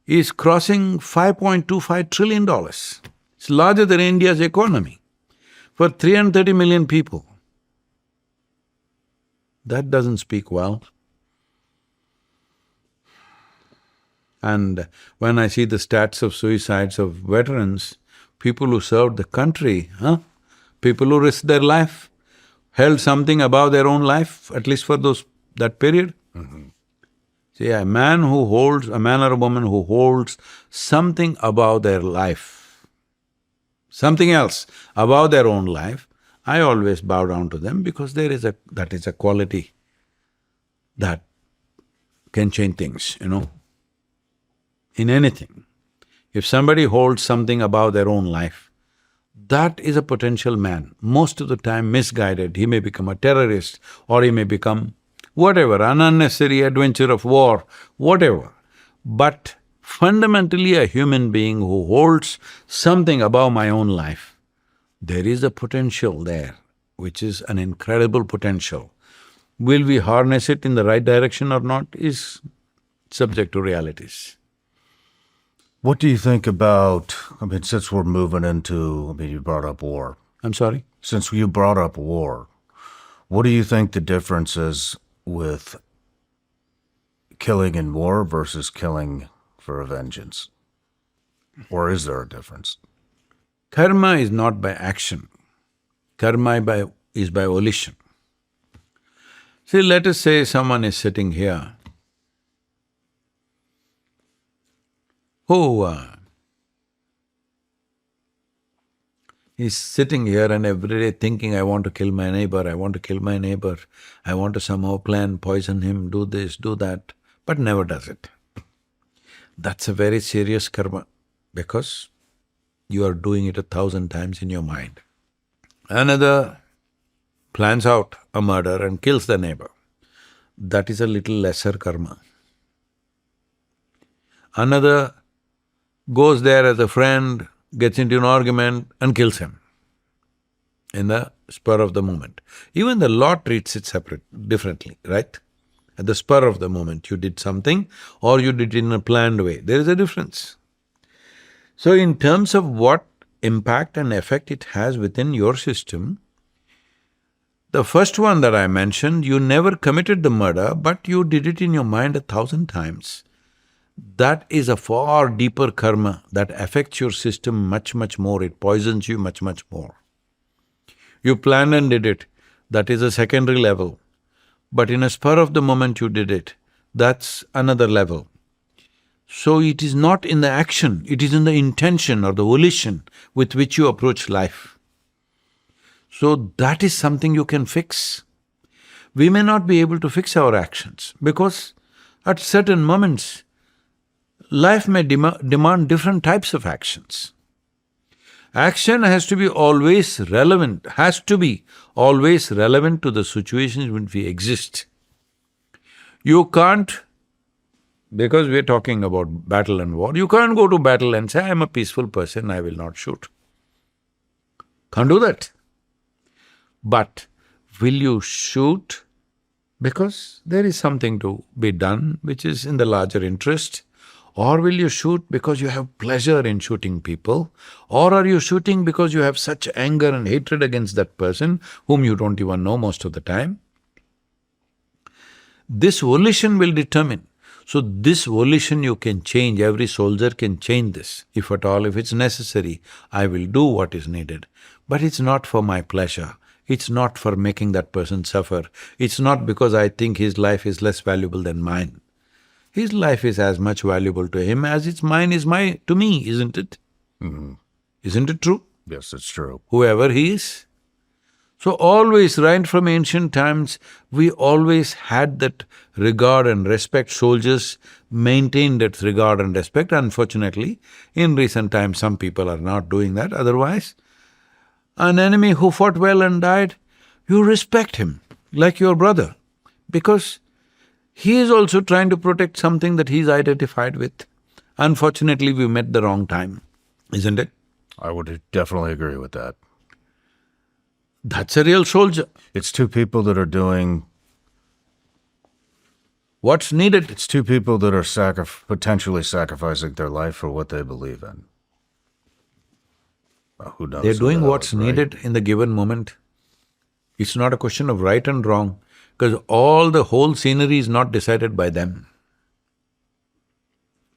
is crossing $5.25 trillion. It's larger than India's economy for 330 million people. That doesn't speak well. And when I see the stats of suicides of veterans, people who served the country, people who risked their life, held something above their own life, at least for that period. See, a man or a woman who holds something above their life, something else above their own life, I always bow down to them, because that is a quality that can change things, in anything. If somebody holds something above their own life, that is a potential man. Most of the time misguided, he may become a terrorist or he may become whatever, an unnecessary adventure of war, whatever. But fundamentally a human being who holds something above my own life, there is a potential there, which is an incredible potential. Will we harness it in the right direction or not is subject to realities. What do you think about, since we're moving into, you brought up war. I'm sorry? Since you brought up war, what do you think the difference is with killing in war versus killing for a vengeance? Or is there a difference? Karma is not by action. Karma is by volition. See, let us say someone is sitting here who is sitting here and every day thinking, I want to kill my neighbor, I want to kill my neighbor, I want to somehow plan, poison him, do this, do that, but never does it. That's a very serious karma, because you are doing it 1,000 times in your mind. Another plans out a murder and kills the neighbor. That is a little lesser karma. Another goes there as a friend, gets into an argument and kills him in the spur of the moment. Even the law treats it differently, right? At the spur of the moment, you did something or you did it in a planned way. There is a difference. So in terms of what impact and effect it has within your system, the first one that I mentioned, you never committed the murder, but you did it in your mind 1,000 times. That is a far deeper karma that affects your system much, much more. It poisons you much, much more. You planned and did it, that is a secondary level. But in a spur of the moment you did it, that's another level. So it is not in the action, it is in the intention or the volition with which you approach life. So that is something you can fix. We may not be able to fix our actions because at certain moments, life may demand different types of actions. Action has to be always relevant to the situations in which we exist. You can't, because we're talking about battle and war, you can't go to battle and say, I'm a peaceful person, I will not shoot. Can't do that. But will you shoot because there is something to be done which is in the larger interest? Or will you shoot because you have pleasure in shooting people? Or are you shooting because you have such anger and hatred against that person whom you don't even know most of the time? This volition will determine. So this volition you can change, every soldier can change this. If at all, if it's necessary, I will do what is needed. But it's not for my pleasure. It's not for making that person suffer. It's not because I think his life is less valuable than mine. His life is as much valuable to him as it's mine is to me, isn't it? Isn't it true? Yes, it's true. Whoever he is. So always, right from ancient times, we always had that regard and respect. Soldiers maintained that regard and respect. Unfortunately, in recent times, some people are not doing that. Otherwise, an enemy who fought well and died, you respect him like your brother, because he is also trying to protect something that he's identified with. Unfortunately, we met the wrong time, isn't it? I would definitely agree with that. That's a real soldier. It's two people that are doing… What's needed? It's two people that are potentially sacrificing their life for what they believe in. Well, who knows? They're doing who what's knows, right? needed in the given moment. It's not a question of right and wrong, because the whole scenery is not decided by them.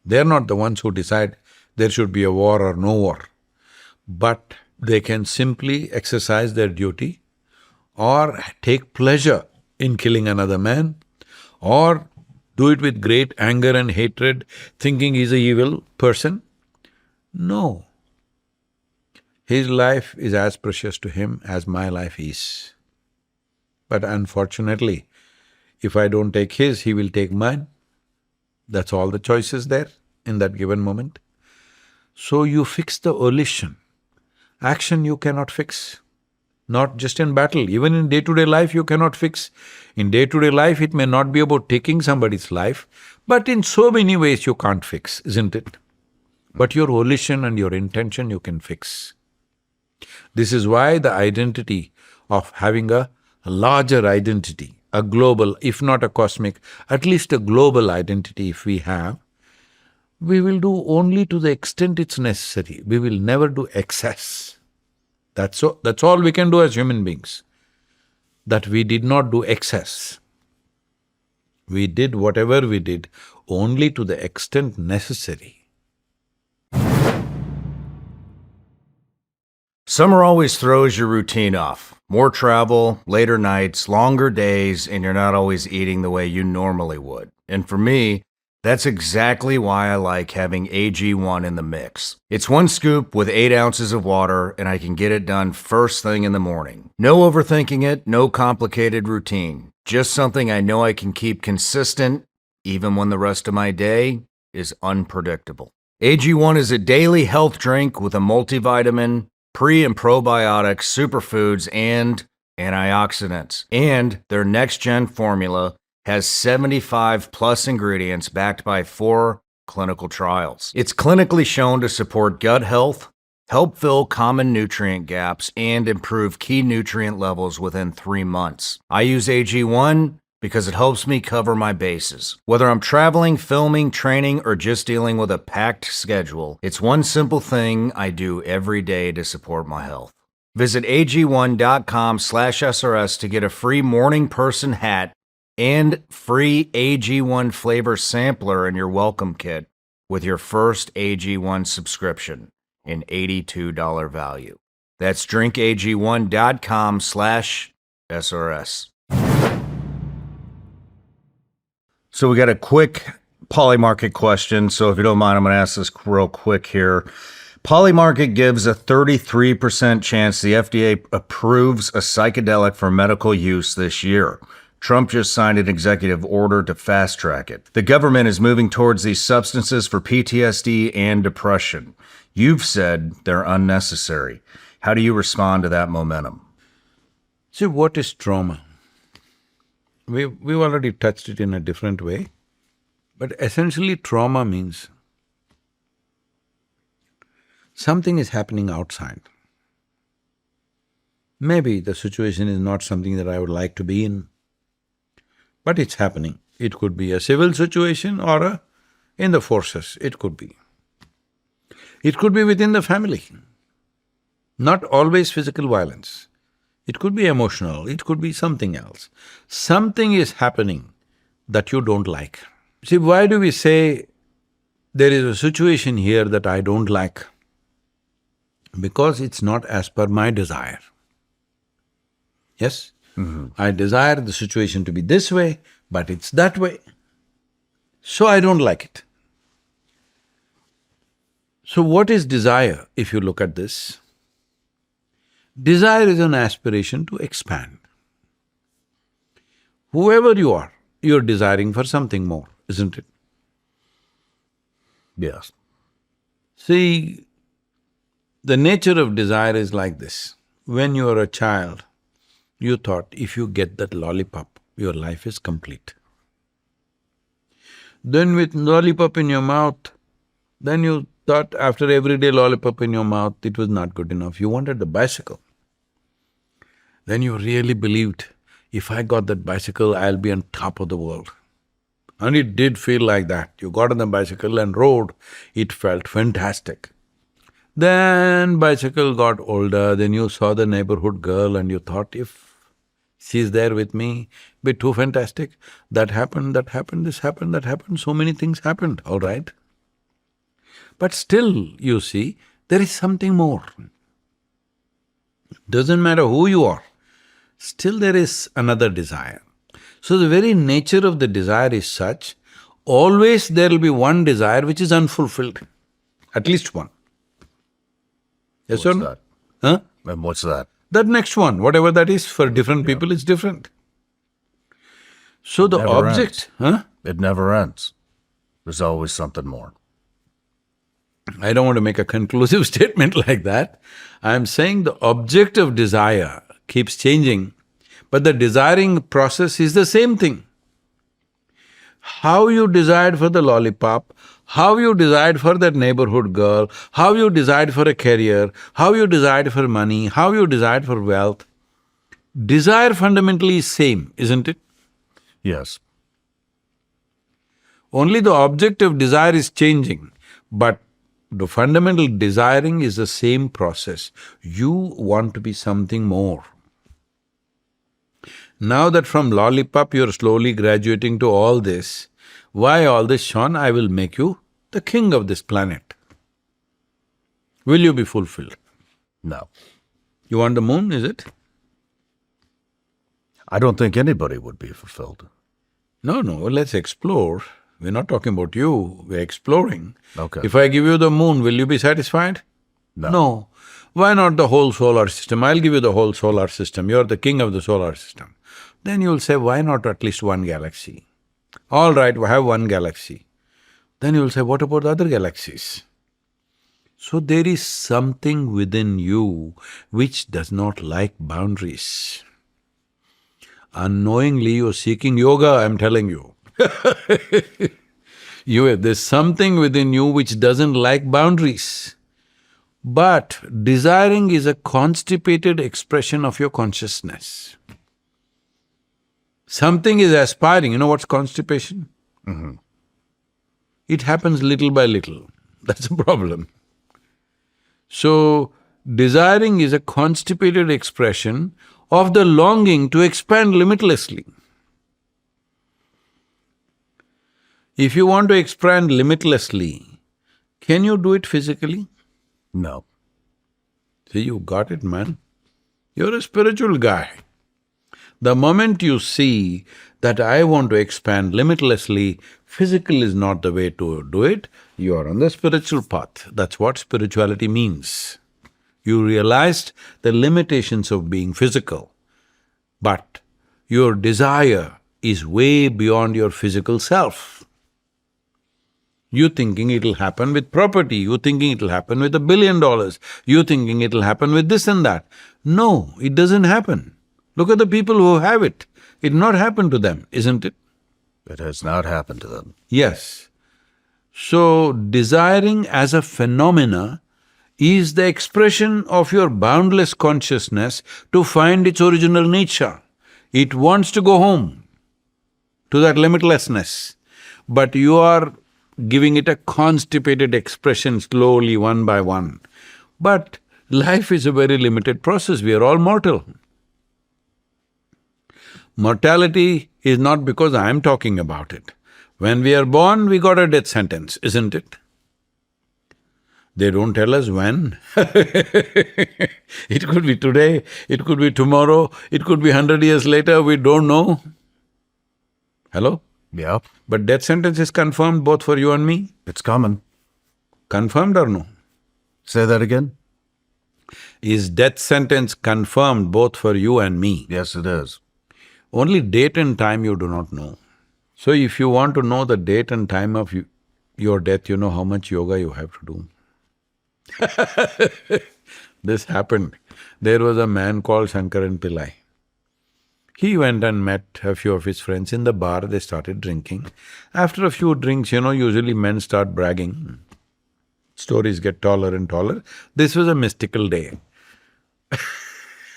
They're not the ones who decide there should be a war or no war. But they can simply exercise their duty or take pleasure in killing another man or do it with great anger and hatred, thinking he's an evil person. No. His life is as precious to him as my life is. But unfortunately, if I don't take his, he will take mine. That's all the choices there in that given moment. So you fix the volition. Action you cannot fix, not just in battle, even in day-to-day life you cannot fix. In day-to-day life it may not be about taking somebody's life, but in so many ways you can't fix, isn't it? But your volition and your intention you can fix. This is why the identity of having a larger identity, a global, if not a cosmic, at least a global identity if we have, we will do only to the extent it's necessary. We will never do excess. That's all we can do as human beings, that we did not do excess. We did whatever we did only to the extent necessary. Summer always throws your routine off. More travel, later nights, longer days, and you're not always eating the way you normally would. And for me, that's exactly why I like having AG1 in the mix. It's 1 scoop with 8 ounces of water, and I can get it done first thing in the morning. No overthinking it, no complicated routine. Just something I know I can keep consistent, even when the rest of my day is unpredictable. AG1 is a daily health drink with a multivitamin, pre- and probiotics, superfoods, and antioxidants. And their next-gen formula has 75 plus ingredients backed by 4 clinical trials. It's clinically shown to support gut health, help fill common nutrient gaps, and improve key nutrient levels within 3 months. I use AG1 because it helps me cover my bases. Whether I'm traveling, filming, training, or just dealing with a packed schedule, it's one simple thing I do every day to support my health. Visit ag1.com/SRS to get a free morning person hat and free AG1 flavor sampler in your welcome kit with your first AG1 subscription, an $82 value. That's drinkag1.com/SRS. So we got a quick Polymarket question. So if you don't mind, I'm going to ask this real quick here. Polymarket gives a 33% chance the FDA approves a psychedelic for medical use this year. Trump just signed an executive order to fast track it. The government is moving towards these substances for PTSD and depression. You've said they're unnecessary. How do you respond to that momentum? See, what is trauma? We've already touched it in a different way, but essentially trauma means something is happening outside. Maybe the situation is not something that I would like to be in, but it's happening. It could be a civil situation or in the forces, it could be. It could be within the family, not always physical violence. It could be emotional, it could be something else. Something is happening that you don't like. See, why do we say there is a situation here that I don't like? Because it's not as per my desire. Yes? I desire the situation to be this way, but it's that way. So I don't like it. So what is desire, if you look at this? Desire is an aspiration to expand. Whoever you are, you're desiring for something more, isn't it? Yes. See, the nature of desire is like this. When you were a child, you thought if you get that lollipop, your life is complete. Then with lollipop in your mouth, then you thought after everyday lollipop in your mouth, it was not good enough. You wanted the bicycle. Then you really believed, if I got that bicycle, I'll be on top of the world. And it did feel like that. You got on the bicycle and rode, it felt fantastic. Then bicycle got older, then you saw the neighborhood girl and you thought, if she's there with me, be too fantastic. That happened, this happened, that happened, so many things happened, all right? But still, you see, there is something more. Doesn't matter who you are, still there is another desire. So the very nature of the desire is such, always there will be one desire which is unfulfilled, at least one. Yes or no? What's that? Huh? And what's that? That next one, whatever that is, for different people it's different. So the Never object… ends. It never ends. There's always something more. I don't want to make a conclusive statement like that. I'm saying the object of desire keeps changing, but the desiring process is the same thing. How you desired for the lollipop, how you desired for that neighborhood girl, how you desired for a career, how you desired for money, how you desired for wealth, desire fundamentally is same, isn't it? Yes. Only the object of desire is changing, but the fundamental desiring is the same process. You want to be something more. Now that from lollipop you're slowly graduating to all this, why all this, Shawn? I will make you the king of this planet. Will you be fulfilled? No. You want the moon, is it? I don't think anybody would be fulfilled. No, let's explore. We're not talking about you, we're exploring. Okay. If I give you the moon, will you be satisfied? No. Why not the whole solar system? I'll give you the whole solar system, you're the king of the solar system. Then you'll say, why not at least one galaxy? All right, we have one galaxy. Then you'll say, what about the other galaxies? So there is something within you which does not like boundaries. Unknowingly you're seeking yoga, I'm telling you. There's something within you which doesn't like boundaries. But desiring is a constipated expression of your consciousness. Something is aspiring. You know what's constipation? It happens little by little. That's a problem. So, desiring is a constipated expression of the longing to expand limitlessly. If you want to expand limitlessly, can you do it physically? No. See, you got it, man. You're a spiritual guy. The moment you see that I want to expand limitlessly, physical is not the way to do it, you are on the spiritual path. That's what spirituality means. You realized the limitations of being physical, but your desire is way beyond your physical self. You thinking it'll happen with property, you thinking it'll happen with $1 billion, you thinking it'll happen with this and that. No, it doesn't happen. Look at the people who have it. It not happened to them, isn't it? It has not happened to them. Yes. So, desiring as a phenomena is the expression of your boundless consciousness to find its original nature. It wants to go home to that limitlessness, but you are giving it a constipated expression slowly, one by one. But life is a very limited process, we are all mortal. Mortality is not because I am talking about it. When we are born, we got a death sentence, isn't it? They don't tell us when. It could be today, it could be tomorrow, it could be 100 years later, we don't know. Hello? Yeah, But death sentence is confirmed both for you and me? it's coming. Confirmed or no? Say that again? Is death sentence confirmed both for you and me? Yes, it is. Only date and time you do not know. So if you want to know the date and time of your death, you know how much yoga you have to do. This happened. There was a man called Shankaran Pillai. He went and met a few of his friends in the bar, they started drinking. After a few drinks, usually men start bragging. Stories get taller and taller. This was a mystical day.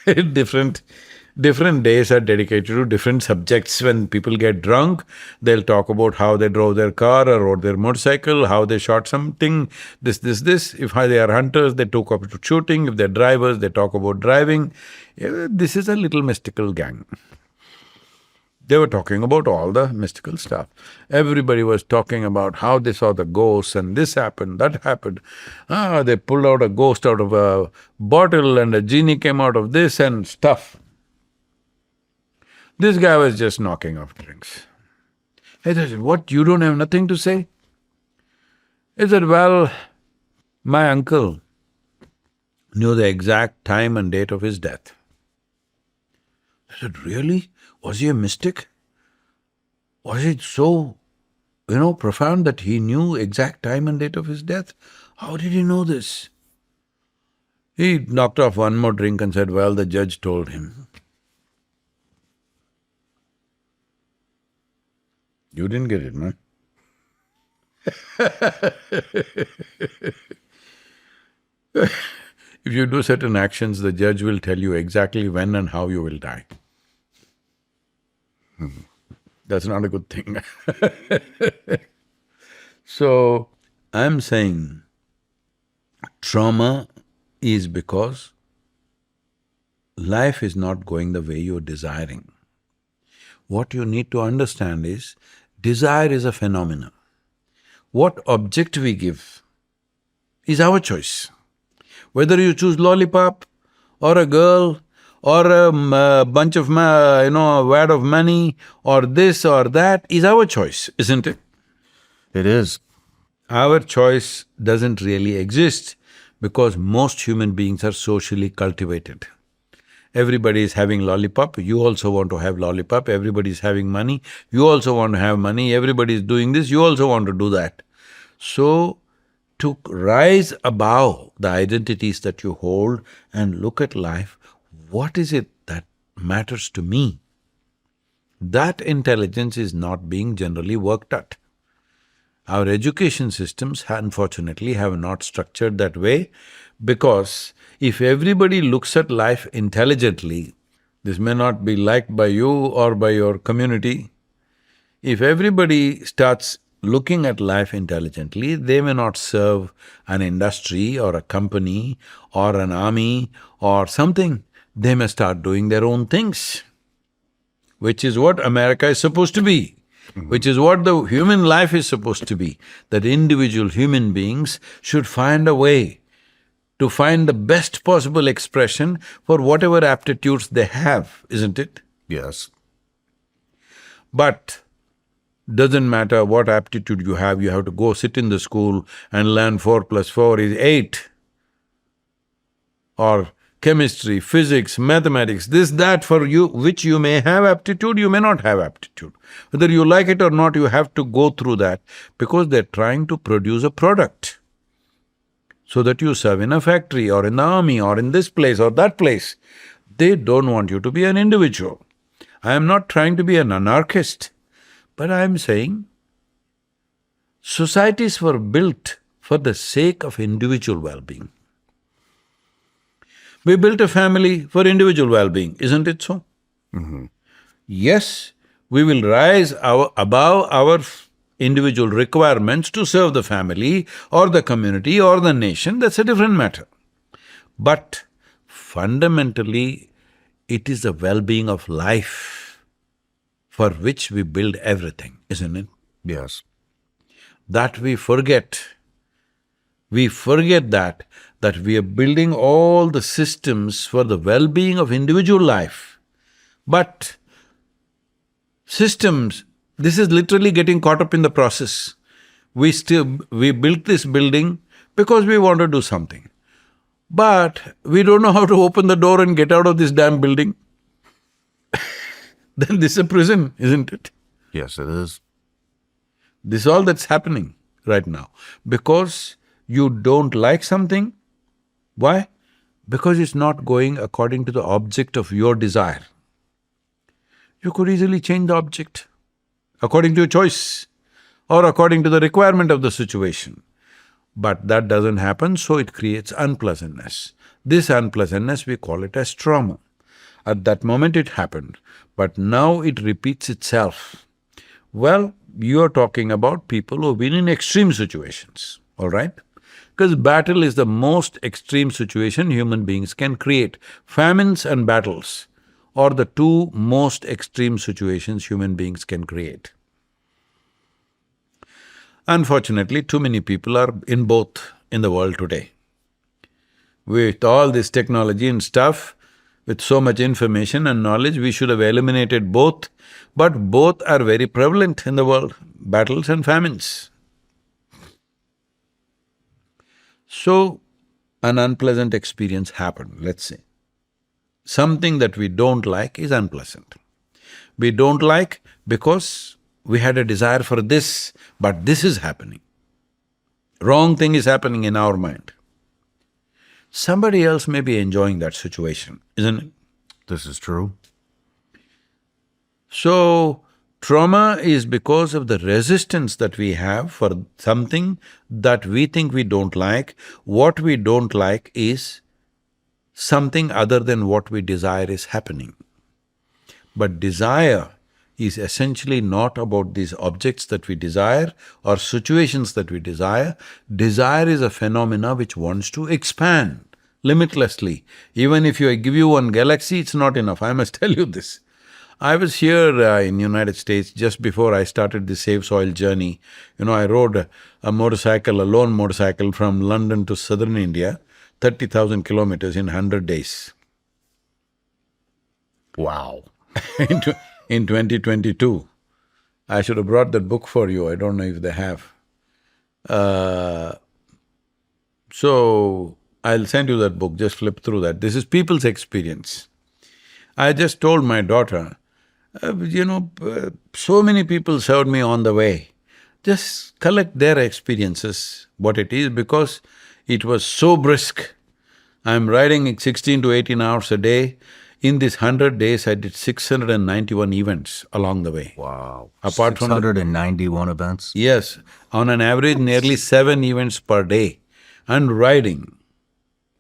Different days are dedicated to different subjects. When people get drunk, they'll talk about how they drove their car or rode their motorcycle, how they shot something, this. If they are hunters, they talk about shooting. If they're drivers, they talk about driving. This is a little mystical gang. They were talking about all the mystical stuff. Everybody was talking about how they saw the ghosts and this happened, that happened. They pulled out a ghost out of a bottle and a genie came out of this and stuff. This guy was just knocking off drinks. I said, "What, you don't have nothing to say?" He said, "Well, my uncle knew the exact time and date of his death." I said, "Really? Was he a mystic? Was it so, profound that he knew exact time and date of his death? How did he know this?" He knocked off one more drink and said, "Well, the judge told him." You didn't get it, man. If you do certain actions, the judge will tell you exactly when and how you will die. That's not a good thing. So, I'm saying trauma is because life is not going the way you're desiring. What you need to understand is, desire is a phenomenon. What object we give is our choice. Whether you choose lollipop, or a girl, or a bunch of, a wad of money, or this or that, is our choice, isn't it? It is. Our choice doesn't really exist because most human beings are socially cultivated. Everybody is having lollipop, you also want to have lollipop. Everybody is having money, you also want to have money. Everybody is doing this, you also want to do that. So, to rise above the identities that you hold and look at life, what is it that matters to me? That intelligence is not being generally worked at. Our education systems, unfortunately, have not structured that way, because if everybody looks at life intelligently, this may not be liked by you or by your community. If everybody starts looking at life intelligently, they may not serve an industry or a company or an army or something. They may start doing their own things, which is what America is supposed to be, which is what the human life is supposed to be, that individual human beings should find a way to find the best possible expression for whatever aptitudes they have, isn't it? Yes. But doesn't matter what aptitude you have to go sit in the school and learn 4+4 is 8. Or chemistry, physics, mathematics, this, that for you, which you may have aptitude, you may not have aptitude. Whether you like it or not, you have to go through that, because they're trying to produce a product so that you serve in a factory or in the army or in this place or that place. They don't want you to be an individual. I am not trying to be an anarchist, but I am saying societies were built for the sake of individual well-being. We built a family for individual well-being, isn't it so? Yes, we will rise above our individual requirements to serve the family or the community or the nation, that's a different matter. But fundamentally, it is the well-being of life for which we build everything, isn't it? Yes. That we forget. We forget that we are building all the systems for the well-being of individual life. But systems, this is literally getting caught up in the process. We built this building because we want to do something. But we don't know how to open the door and get out of this damn building. Then this is a prison, isn't it? Yes, it is. This is all that's happening right now. Because you don't like something. Why? Because it's not going according to the object of your desire. You could easily change the object according to your choice or according to the requirement of the situation. But that doesn't happen, so it creates unpleasantness. This unpleasantness, we call it as trauma. At that moment it happened, but now it repeats itself. Well, you're talking about people who've been in extreme situations, all right? Because battle is the most extreme situation human beings can create. Famines and battles are the two most extreme situations human beings can create. Unfortunately, too many people are in both in the world today. With all this technology and stuff, with so much information and knowledge, we should have eliminated both, but both are very prevalent in the world, battles and famines. So, an unpleasant experience happened, let's say. Something that we don't like is unpleasant. We don't like because we had a desire for this, but this is happening. Wrong thing is happening in our mind. Somebody else may be enjoying that situation, isn't it? This is true. So, trauma is because of the resistance that we have for something that we think we don't like. What we don't like is something other than what we desire is happening. But desire is essentially not about these objects that we desire or situations that we desire. Desire is a phenomena which wants to expand limitlessly. Even if I give you one galaxy, it's not enough, I must tell you this. I was here in United States just before I started the Save Soil journey. I rode a motorcycle, a lone motorcycle from London to southern India, 30,000 kilometers in 100 days. Wow. In 2022. I should have brought that book for you, I don't know if they have. So, I'll send you that book, just flip through that. This is people's experience. I just told my daughter, so many people served me on the way. Just collect their experiences, what it is, because it was so brisk. I'm riding 16 to 18 hours a day. In this 100 days, I did 691 events along the way. Wow. Apart from the- 691 events? Yes, on an average, nearly 7 events per day. And riding.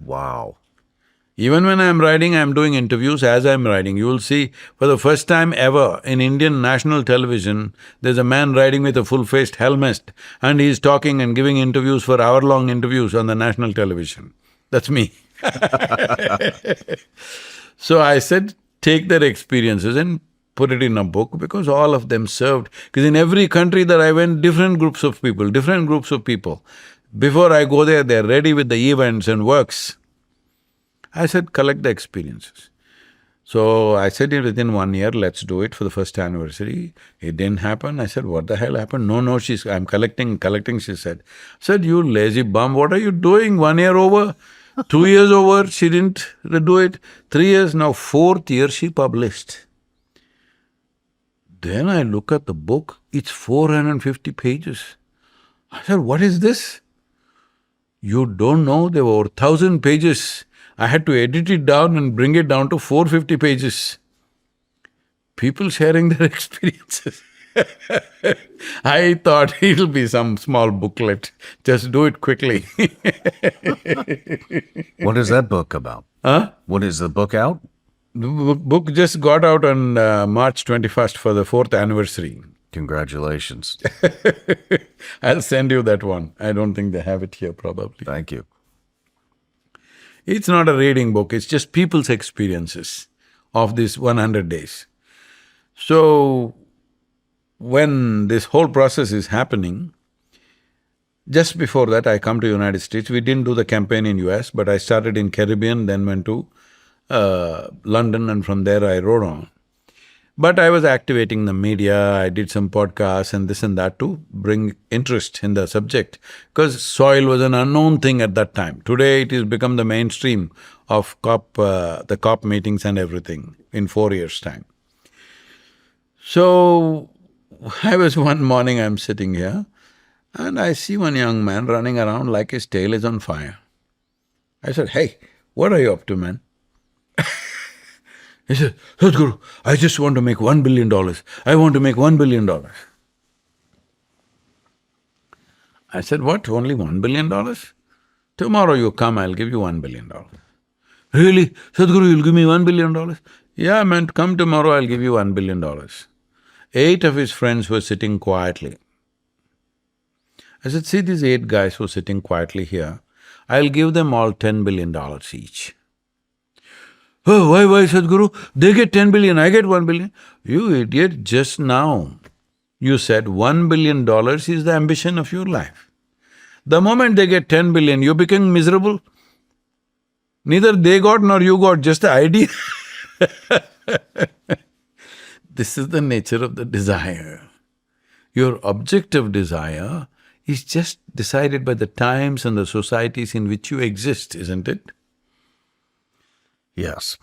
Wow. Even when I'm riding, I'm doing interviews as I'm riding. You will see, for the first time ever in Indian national television, there's a man riding with a full-faced helmet and he's talking and giving interviews for hour-long interviews on the national television. That's me. So I said, take their experiences and put it in a book because all of them served. Because in every country that I went, different groups of people, different groups of people. Before I go there, they're ready with the events and works. I said, collect the experiences. So I said, within 1 year, let's do it for the first anniversary. It didn't happen. I said, what the hell happened? No, I'm collecting, she said. I said, you lazy bum, what are you doing? 1 year over? 2 years over, she didn't do it. 3 years, now 4th year she published. Then I look at the book, it's 450 pages. I said, what is this? You don't know, there were 1,000 pages. I had to edit it down and bring it down to 450 pages. People sharing their experiences. I thought it'll be some small booklet, just do it quickly. What is that book about? Huh? What is the book out? The book just got out on March 21st for the 4th anniversary. Congratulations. I'll send you that one. I don't think they have it here probably. Thank you. It's not a reading book, it's just people's experiences of this 100 days. So, when this whole process is happening, just before that I come to United States. We didn't do the campaign in US, but I started in Caribbean, then went to London, and from there I rode on. But I was activating the media, I did some podcasts and this and that to bring interest in the subject, because soil was an unknown thing at that time. Today it has become the mainstream of the COP meetings and everything in 4 years' time. So, one morning I'm sitting here and I see one young man running around like his tail is on fire. I said, hey, what are you up to, man? He said, Sadhguru, I just want to make $1 billion. I want to make $1 billion. I said, what, only $1 billion? Tomorrow you come, I'll give you $1 billion. Really? Sadhguru, you'll give me $1 billion? Yeah, man, come tomorrow, I'll give you $1 billion. 8 of his friends were sitting quietly. I said, see these 8 guys who are sitting quietly here, I'll give them all $10 billion each. Oh, why, Sadhguru? They get 10 billion, I get 1 billion. You idiot, just now you said $1 billion is the ambition of your life. The moment they get 10 billion, you become miserable. Neither they got nor you got, just the idea. This is the nature of the desire. Your objective desire is just decided by the times and the societies in which you exist, isn't it? Yes.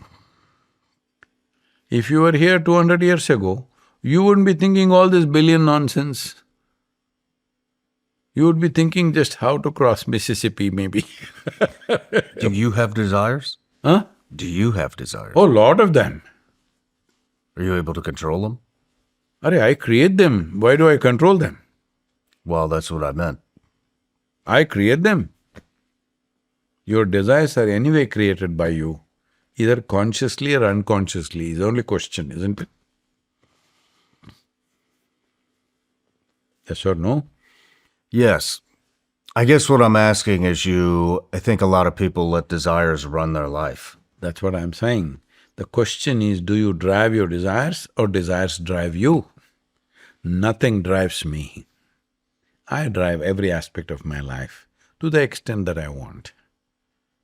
If you were here 200 years ago, you wouldn't be thinking all this billion nonsense. You would be thinking just how to cross Mississippi, maybe. Do you have desires? Huh? Do you have desires? Oh, lot of them. Are you able to control them? I create them. Why do I control them? Well, that's what I meant. I create them. Your desires are anyway created by you, either consciously or unconsciously, is the only question, isn't it? Yes or no? Yes. I guess what I'm asking is I think a lot of people let desires run their life. That's what I'm saying. The question is, do you drive your desires or desires drive you? Nothing drives me. I drive every aspect of my life to the extent that I want.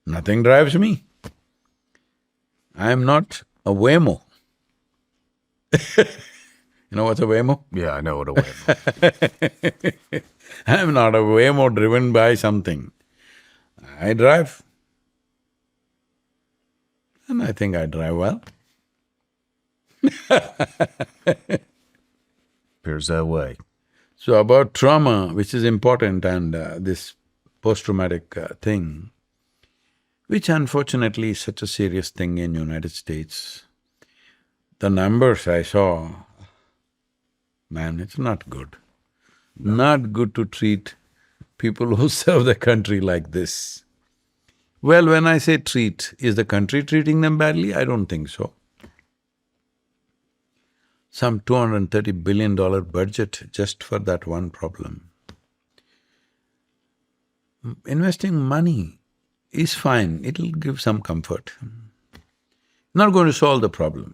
Nothing drives me. I am not a Waymo. You know what's a Waymo? Yeah, I know what a way. I am not a Waymo driven by something. I drive. And I think I drive well. Appears that way. So about trauma, which is important, and this post-traumatic thing, which unfortunately is such a serious thing in United States. The numbers I saw, man, it's not good. Not good to treat people who serve the country like this. Well, when I say treat, is the country treating them badly? I don't think so. Some $230 billion budget just for that one problem. Investing money is fine, it'll give some comfort. Not going to solve the problem.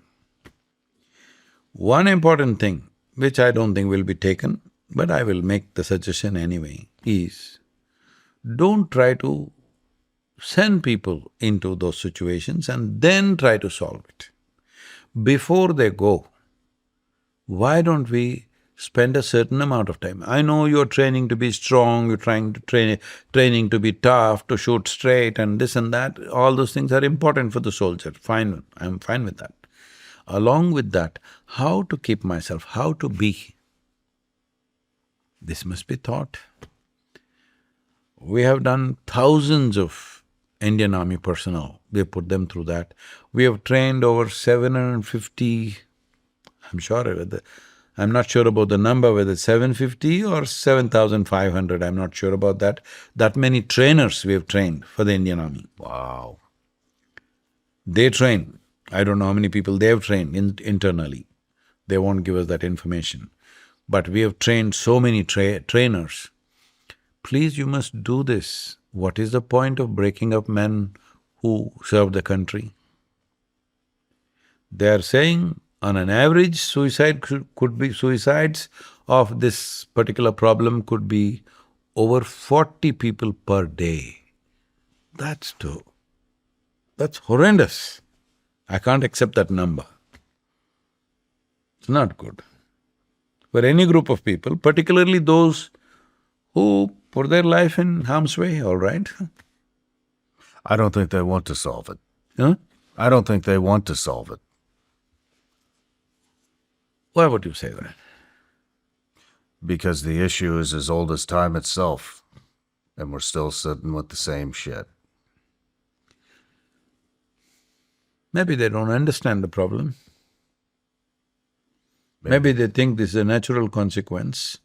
One important thing, which I don't think will be taken, but I will make the suggestion anyway, is don't try to send people into those situations and then try to solve it. Before they go, why don't we spend a certain amount of time? I know you're training to be strong, you're training to be tough, to shoot straight and this and that, all those things are important for the soldier, fine, I'm fine with that. Along with that, how to keep myself, how to be, this must be taught. We have done thousands of Indian Army personnel, we put them through that. We have trained over 750, I'm not sure about the number, whether 750 or 7,500, I'm not sure about that. That many trainers we have trained for the Indian Army. Wow. They train, I don't know how many people they have trained internally. They won't give us that information. But we have trained so many trainers. Please, you must do this. What is the point of breaking up men who serve the country? They are saying on an average suicides of this particular problem could be over 40 people per day. That's horrendous. I can't accept that number. It's not good. For any group of people, particularly those who put their life in harm's way, all right? I don't think they want to solve it. Huh? I don't think they want to solve it. Why would you say that? Because the issue is as old as time itself, and we're still sitting with the same shit. Maybe they don't understand the problem. Maybe they think this is a natural consequence.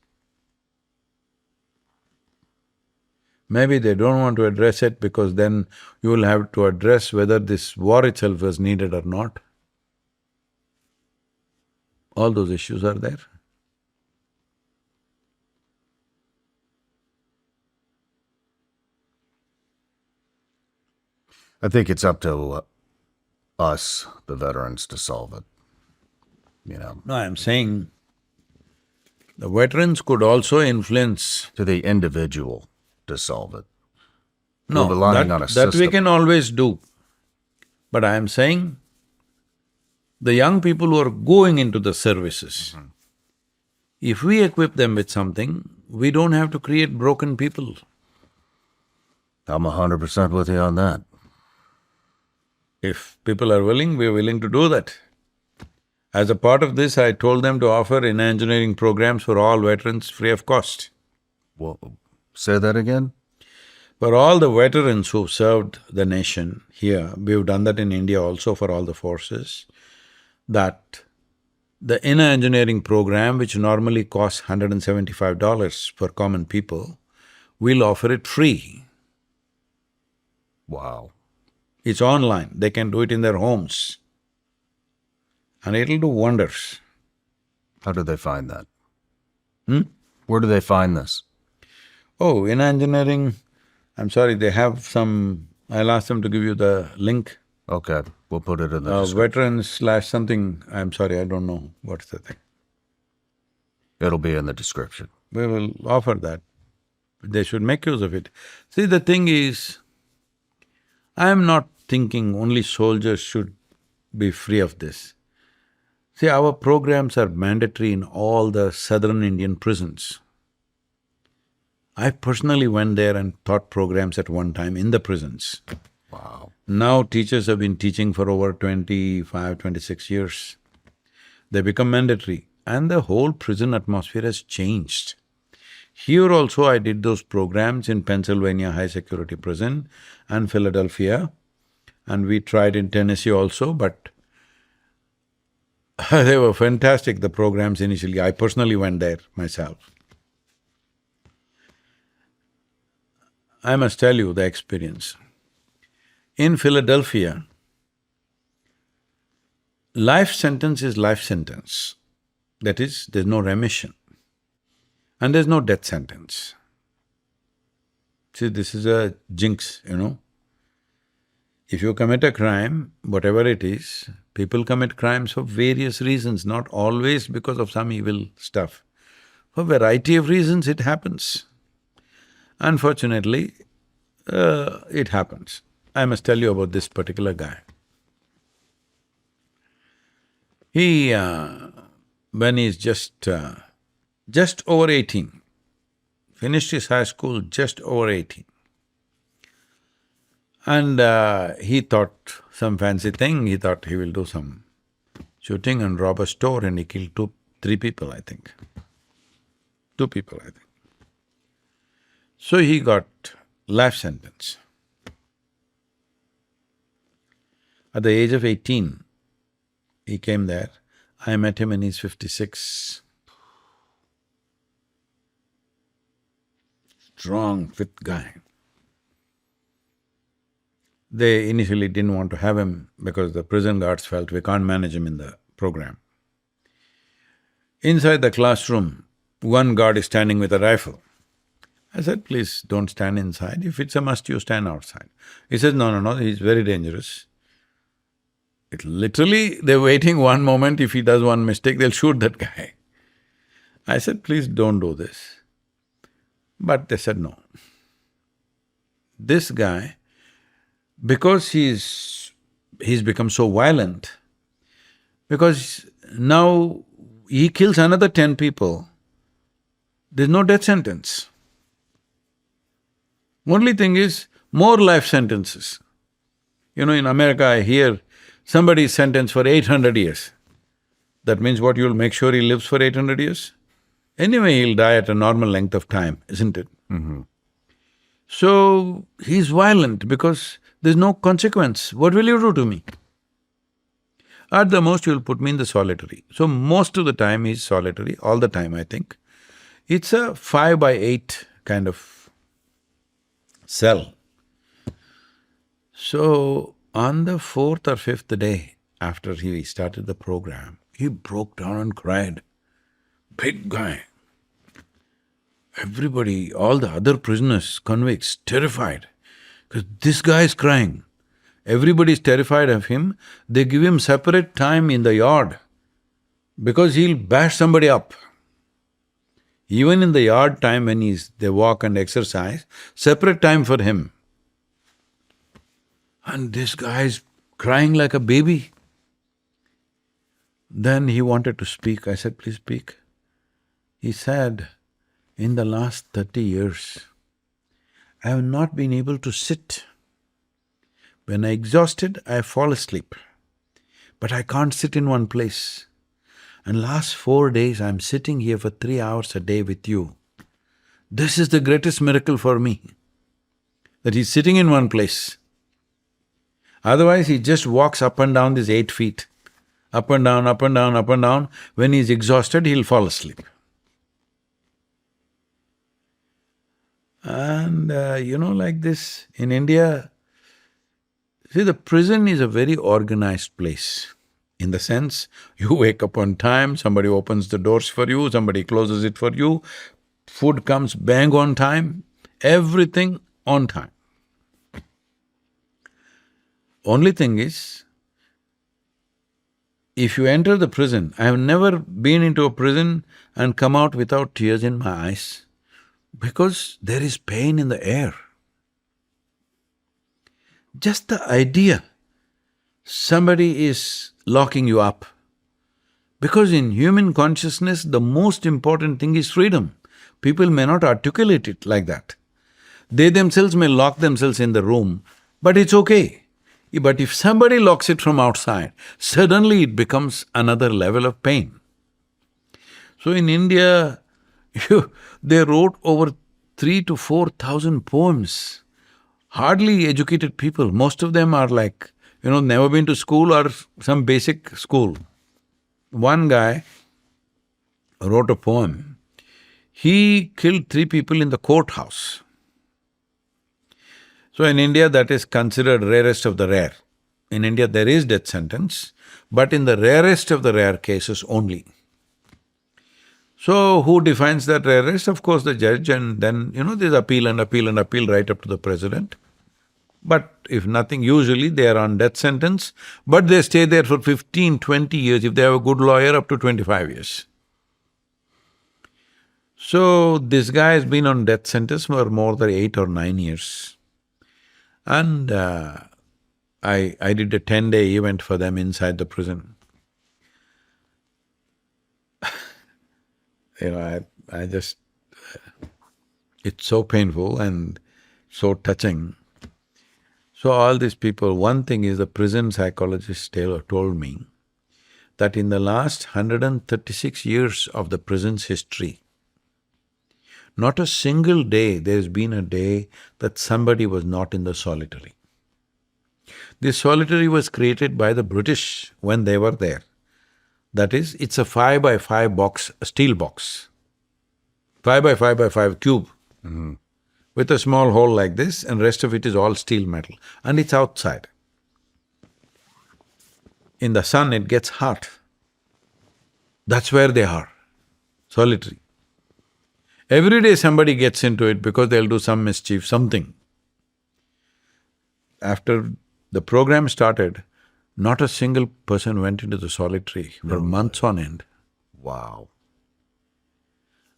Maybe they don't want to address it because then you will have to address whether this war itself was needed or not. All those issues are there. I think it's up to us, the veterans, to solve it, you know. No, I'm saying the veterans could also influence. To the individual to solve it. No, We're relying on a that system. we can always do. But I am saying the young people who are going into the services, if we equip them with something, we don't have to create broken people. I'm 100% with you on that. If people are willing, we are willing to do that. As a part of this, I told them to offer in engineering programs for all veterans free of cost. Well, say that again? For all the veterans who served the nation here, we've done that in India also for all the forces, that the inner engineering program, which normally costs $175 for common people, we'll offer it free. Wow. It's online, they can do it in their homes. And it'll do wonders. How do they find that? Hmm? Where do they find this? Oh, in engineering, I'm sorry, they have some… I'll ask them to give you the link. Okay, we'll put it in the description. Veterans/something, I'm sorry, I don't know what's the thing. It'll be in the description. We will offer that. They should make use of it. See, the thing is, I am not thinking only soldiers should be free of this. See, our programs are mandatory in all the southern Indian prisons. I personally went there and taught programs at one time in the prisons. Wow. Now teachers have been teaching for over 25, 26 years. They become mandatory and the whole prison atmosphere has changed. Here also I did those programs in Pennsylvania High Security Prison and Philadelphia and we tried in Tennessee also, but they were fantastic, the programs initially. I personally went there myself. I must tell you the experience. In Philadelphia, life sentence is life sentence. That is, there's no remission. And there's no death sentence. See, this is a jinx, If you commit a crime, whatever it is, people commit crimes for various reasons, not always because of some evil stuff. For a variety of reasons it happens. Unfortunately, it happens. I must tell you about this particular guy. He, when he's just over 18, finished his high school just over 18. And he thought some fancy thing, he thought he will do some shooting and rob a store, and he killed three people, I think. 2 people, I think. So he got life sentence. At the age of 18, he came there. I met him when he's 56. Strong, fit guy. They initially didn't want to have him because the prison guards felt we can't manage him in the program. Inside the classroom, one guard is standing with a rifle. I said, please don't stand inside, if it's a must, you stand outside. He says, no, he's very dangerous. Literally, they're waiting one moment, if he does one mistake, they'll shoot that guy. I said, please don't do this. But they said no. This guy, because he's become so violent, because now he kills another 10 people, there's no death sentence. Only thing is, more life sentences. In America I hear somebody is sentenced for 800 years. That means what, you'll make sure he lives for 800 years? Anyway, he'll die at a normal length of time, isn't it? So, he's violent because there's no consequence. What will you do to me? At the most, you'll put me in the solitary. So, most of the time he's solitary, all the time I think. It's a 5x8 kind of cell. So, on the 4th or 5th day after he started the program, he broke down and cried. Big guy. Everybody, all the other prisoners, convicts, terrified, because this guy is crying. Everybody is terrified of him. They give him separate time in the yard because he'll bash somebody up. Even in the yard time when they walk and exercise, separate time for him. And this guy is crying like a baby. Then he wanted to speak. I said, please speak. He said, in the last 30 years, I have not been able to sit. When I exhausted, I fall asleep. But I can't sit in one place. And last 4 days, I'm sitting here for 3 hours a day with you. This is the greatest miracle for me, that he's sitting in one place. Otherwise, he just walks up and down these 8 feet. Up and down, up and down, up and down. When he's exhausted, he'll fall asleep. And like this, in India, see, the prison is a very organized place. In the sense, you wake up on time, somebody opens the doors for you, somebody closes it for you, food comes bang on time, everything on time. Only thing is, if you enter the prison, I have never been into a prison and come out without tears in my eyes, because there is pain in the air. Just the idea, somebody is locking you up. Because in human consciousness, the most important thing is freedom. People may not articulate it like that. They themselves may lock themselves in the room, but it's okay. But if somebody locks it from outside, suddenly it becomes another level of pain. So in India, they wrote over 3,000 to 4,000 poems. Hardly educated people, most of them are like never been to school or some basic school. One guy wrote a poem. He killed 3 people in the courthouse. So in India, that is considered rarest of the rare. In India, there is death sentence, but in the rarest of the rare cases only. So who defines that rarest? Of course, the judge, and then, there's appeal and appeal and appeal right up to the president. But if nothing, usually they are on death sentence, but they stay there for 15, 20 years, if they have a good lawyer, up to 25 years. So this guy has been on death sentence for more than 8 or 9 years. And I did a 10-day event for them inside the prison. I just… it's so painful and so touching. So all these people, one thing is the prison psychologist told me that in the last 136 years of the prison's history, not a single day there's been a day that somebody was not in the solitary. This solitary was created by the British when they were there. That is, it's a 5 by 5 box, a steel box, 5 by 5 by 5 cube, with a small hole like this, and rest of it is all steel metal, and it's outside. In the sun it gets hot. That's where they are, solitary. Every day somebody gets into it because they'll do some mischief, something. After the program started, not a single person went into the solitary for months on end. Wow.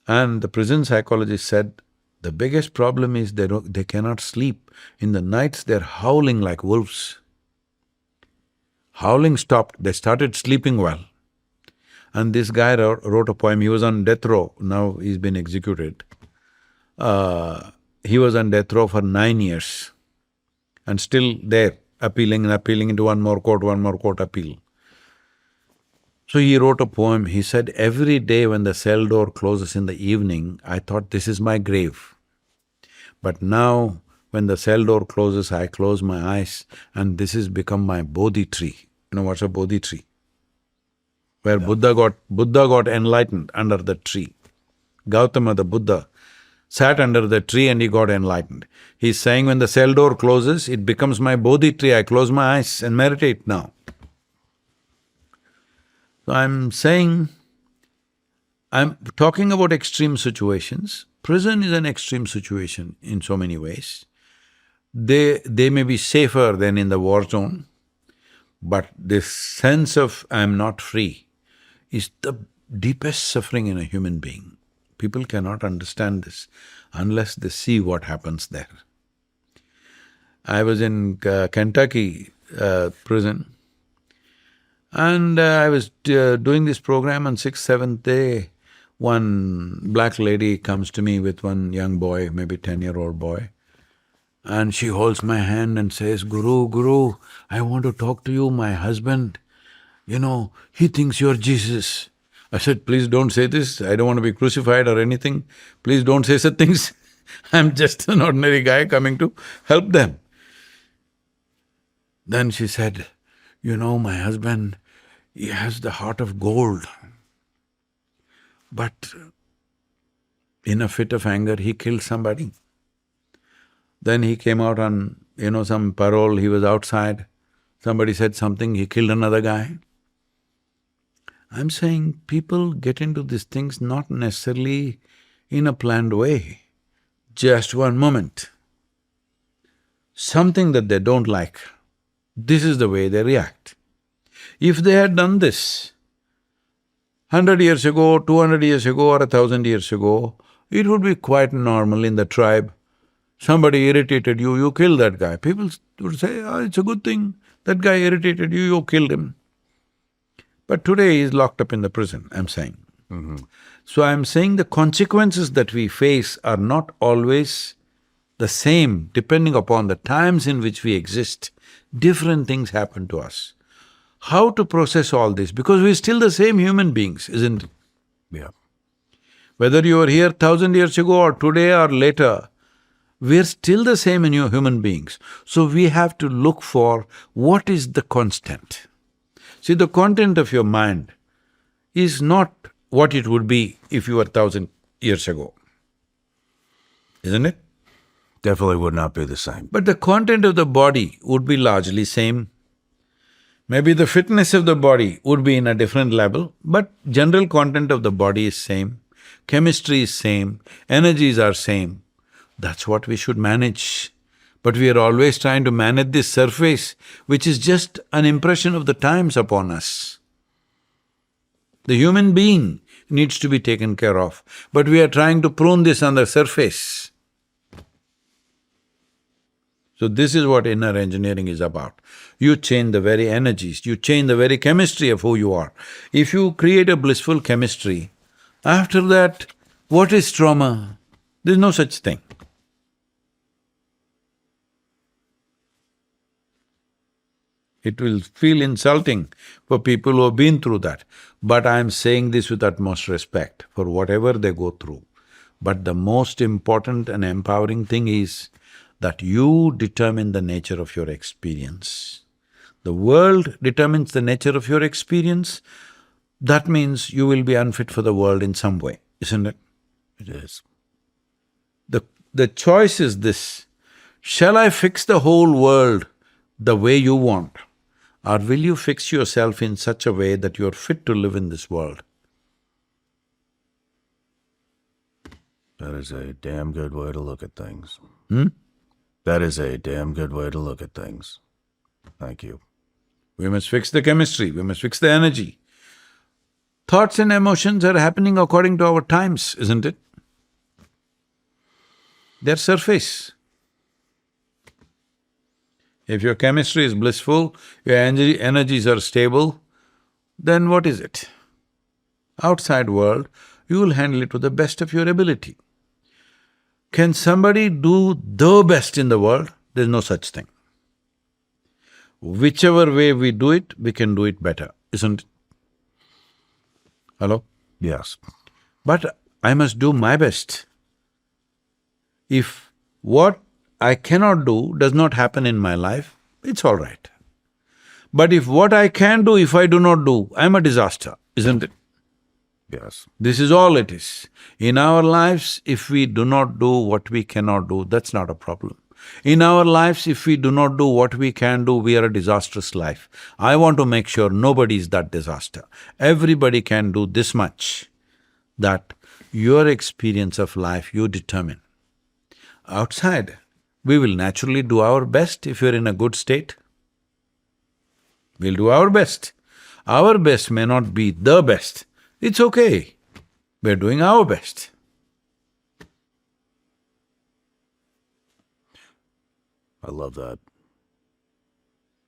And the prison psychologist said, the biggest problem is they cannot sleep. In the nights they're howling like wolves. Howling stopped, they started sleeping well. And this guy wrote a poem, he was on death row, now he's been executed. He was on death row for 9 years and still there, appealing and appealing into one more court appeal. So he wrote a poem, he said, every day when the cell door closes in the evening, I thought this is my grave. But now when the cell door closes, I close my eyes and this has become my Bodhi tree. You know what's a Bodhi tree? Where Buddha got enlightened under the tree. Gautama, the Buddha, sat under the tree and he got enlightened. He's saying when the cell door closes, it becomes my Bodhi tree, I close my eyes and meditate now. So I'm talking about extreme situations. Prison is an extreme situation in so many ways. They may be safer than in the war zone, but this sense of I'm not free is the deepest suffering in a human being. People cannot understand this unless they see what happens there. I was in Kentucky prison, and I was doing this program on 6th, 7th day. One black lady comes to me with one young boy, maybe 10-year-old boy, and she holds my hand and says, Guru, I want to talk to you, my husband, he thinks you're Jesus. I said, please don't say this, I don't want to be crucified or anything, please don't say such things. I'm just an ordinary guy coming to help them. Then she said, my husband, he has the heart of gold. But in a fit of anger, he killed somebody. Then he came out on, some parole, he was outside. Somebody said something, he killed another guy. I'm saying people get into these things not necessarily in a planned way. Just one moment. Something that they don't like, this is the way they react. If they had done this 100 years ago, 200 years ago or 1,000 years ago, it would be quite normal in the tribe. Somebody irritated you, you killed that guy. People would say, it's a good thing, that guy irritated you, you killed him. But today he's locked up in the prison, I'm saying. So I'm saying the consequences that we face are not always the same depending upon the times in which we exist. Different things happen to us. How to process all this? Because we're still the same human beings, isn't it? Yeah. Whether you were here 1,000 years ago or today or later, we're still the same in your human beings. So we have to look for what is the constant. See, the content of your mind is not what it would be if you were 1,000 years ago, isn't it? Definitely would not be the same. But the content of the body would be largely same. Maybe the fitness of the body would be in a different level, but general content of the body is same, chemistry is same, energies are same. That's what we should manage. But we are always trying to manage this surface, which is just an impression of the times upon us. The human being needs to be taken care of, but we are trying to prune this on the surface. So this is what inner engineering is about. You change the very energies, you change the very chemistry of who you are. If you create a blissful chemistry, after that, what is trauma? There's no such thing. It will feel insulting for people who have been through that. But I'm saying this with utmost respect for whatever they go through. But the most important and empowering thing is that you determine the nature of your experience. The world determines the nature of your experience. That means you will be unfit for the world in some way, isn't it? It is. The choice is this: shall I fix the whole world the way you want, or will you fix yourself in such a way that you're fit to live in this world? That is a damn good way to look at things. That is a damn good way to look at things. Thank you. We must fix the chemistry, we must fix the energy. Thoughts and emotions are happening according to our times, isn't it? They're surface. If your chemistry is blissful, your energies are stable, then what is it? Outside world, you will handle it to the best of your ability. Can somebody do the best in the world? There's no such thing. Whichever way we do it, we can do it better, isn't it? Hello? Yes. But I must do my best. If what I cannot do does not happen in my life, it's all right. But if what I can do, if I do not do, I'm a disaster, isn't it? Yes. This is all it is. In our lives, if we do not do what we cannot do, that's not a problem. In our lives, if we do not do what we can do, we are a disastrous life. I want to make sure nobody is that disaster. Everybody can do this much, that your experience of life you determine. Outside, we will naturally do our best if you're in a good state. We'll do our best. Our best may not be the best. It's okay. We're doing our best. I love that.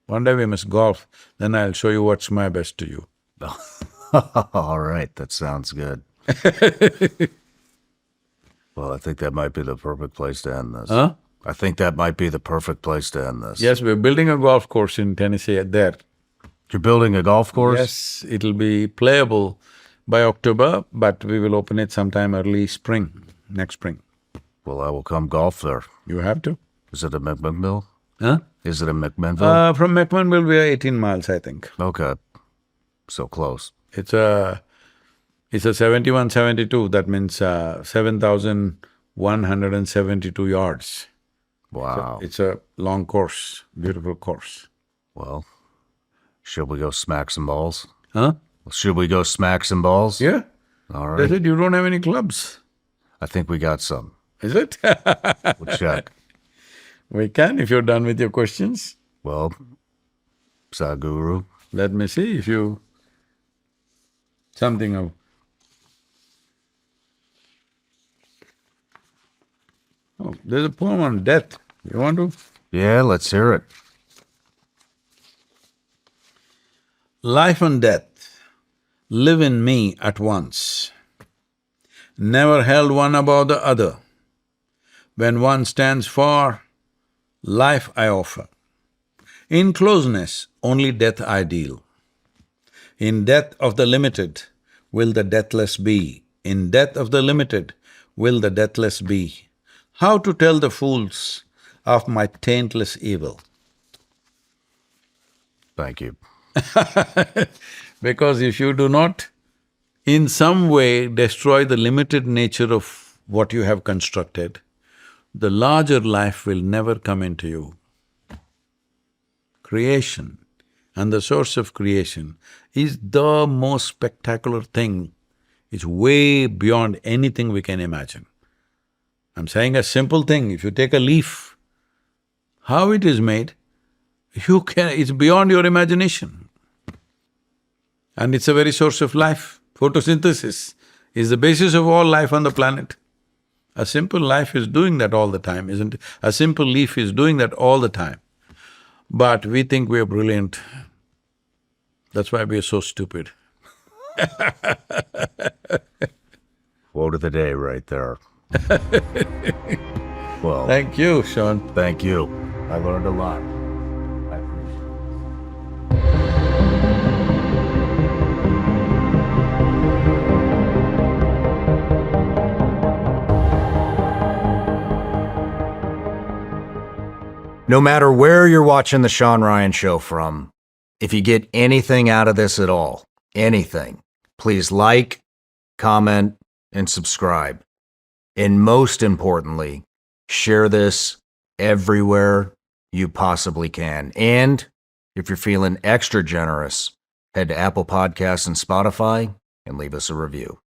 One day we must golf, then I'll show you what's my best to you. All right, that sounds good. Well, I think that might be the perfect place to end this. Huh? I think that might be the perfect place to end this. Yes, we're building a golf course in Tennessee there. You're building a golf course? Yes, it'll be playable by October, but we will open it sometime early spring, next spring. Well, I will come golf there. You have to. Is it a McMinnville? Huh? Is it a McMinnville? From McMinnville we are 18 miles, I think. Okay. So close. It's a 71, 72, that means 7,172 yards. Wow. It's a long course, beautiful course. Well, should we go smack some balls? Huh? Should we go smack some balls? Yeah. All They right. said you don't have any clubs. I think we got some. Is it? We'll check. We can if you're done with your questions. Well, Sadhguru, Let me see if you… something of… Oh, there's a poem on death. You want to? yeah, let's hear it. Life and death live in me at once, never held one above the other. When one stands far, life I offer. In closeness, only death I deal. In death of the limited, will the deathless be. In death of the limited, will the deathless be. How to tell the fools of my taintless evil? Thank you. Because if you do not in some way destroy the limited nature of what you have constructed, the larger life will never come into you. Creation and the source of creation is the most spectacular thing. It's way beyond anything we can imagine. I'm saying a simple thing, if you take a leaf, how it is made, it's beyond your imagination. And it's the very source of life. Photosynthesis is the basis of all life on the planet. A simple life is doing that all the time, isn't it? A simple leaf is doing that all the time. But we think we are brilliant. That's why we are so stupid. Quote of the day right there. Well, Thank you, Shawn. thank you. I learned a lot. I appreciate it. No matter where you're watching the Shawn Ryan Show from, if you get anything out of this at all, anything, please like, comment, and subscribe. And most importantly, share this everywhere you possibly can. And if you're feeling extra generous, head to Apple Podcasts and Spotify and leave us a review.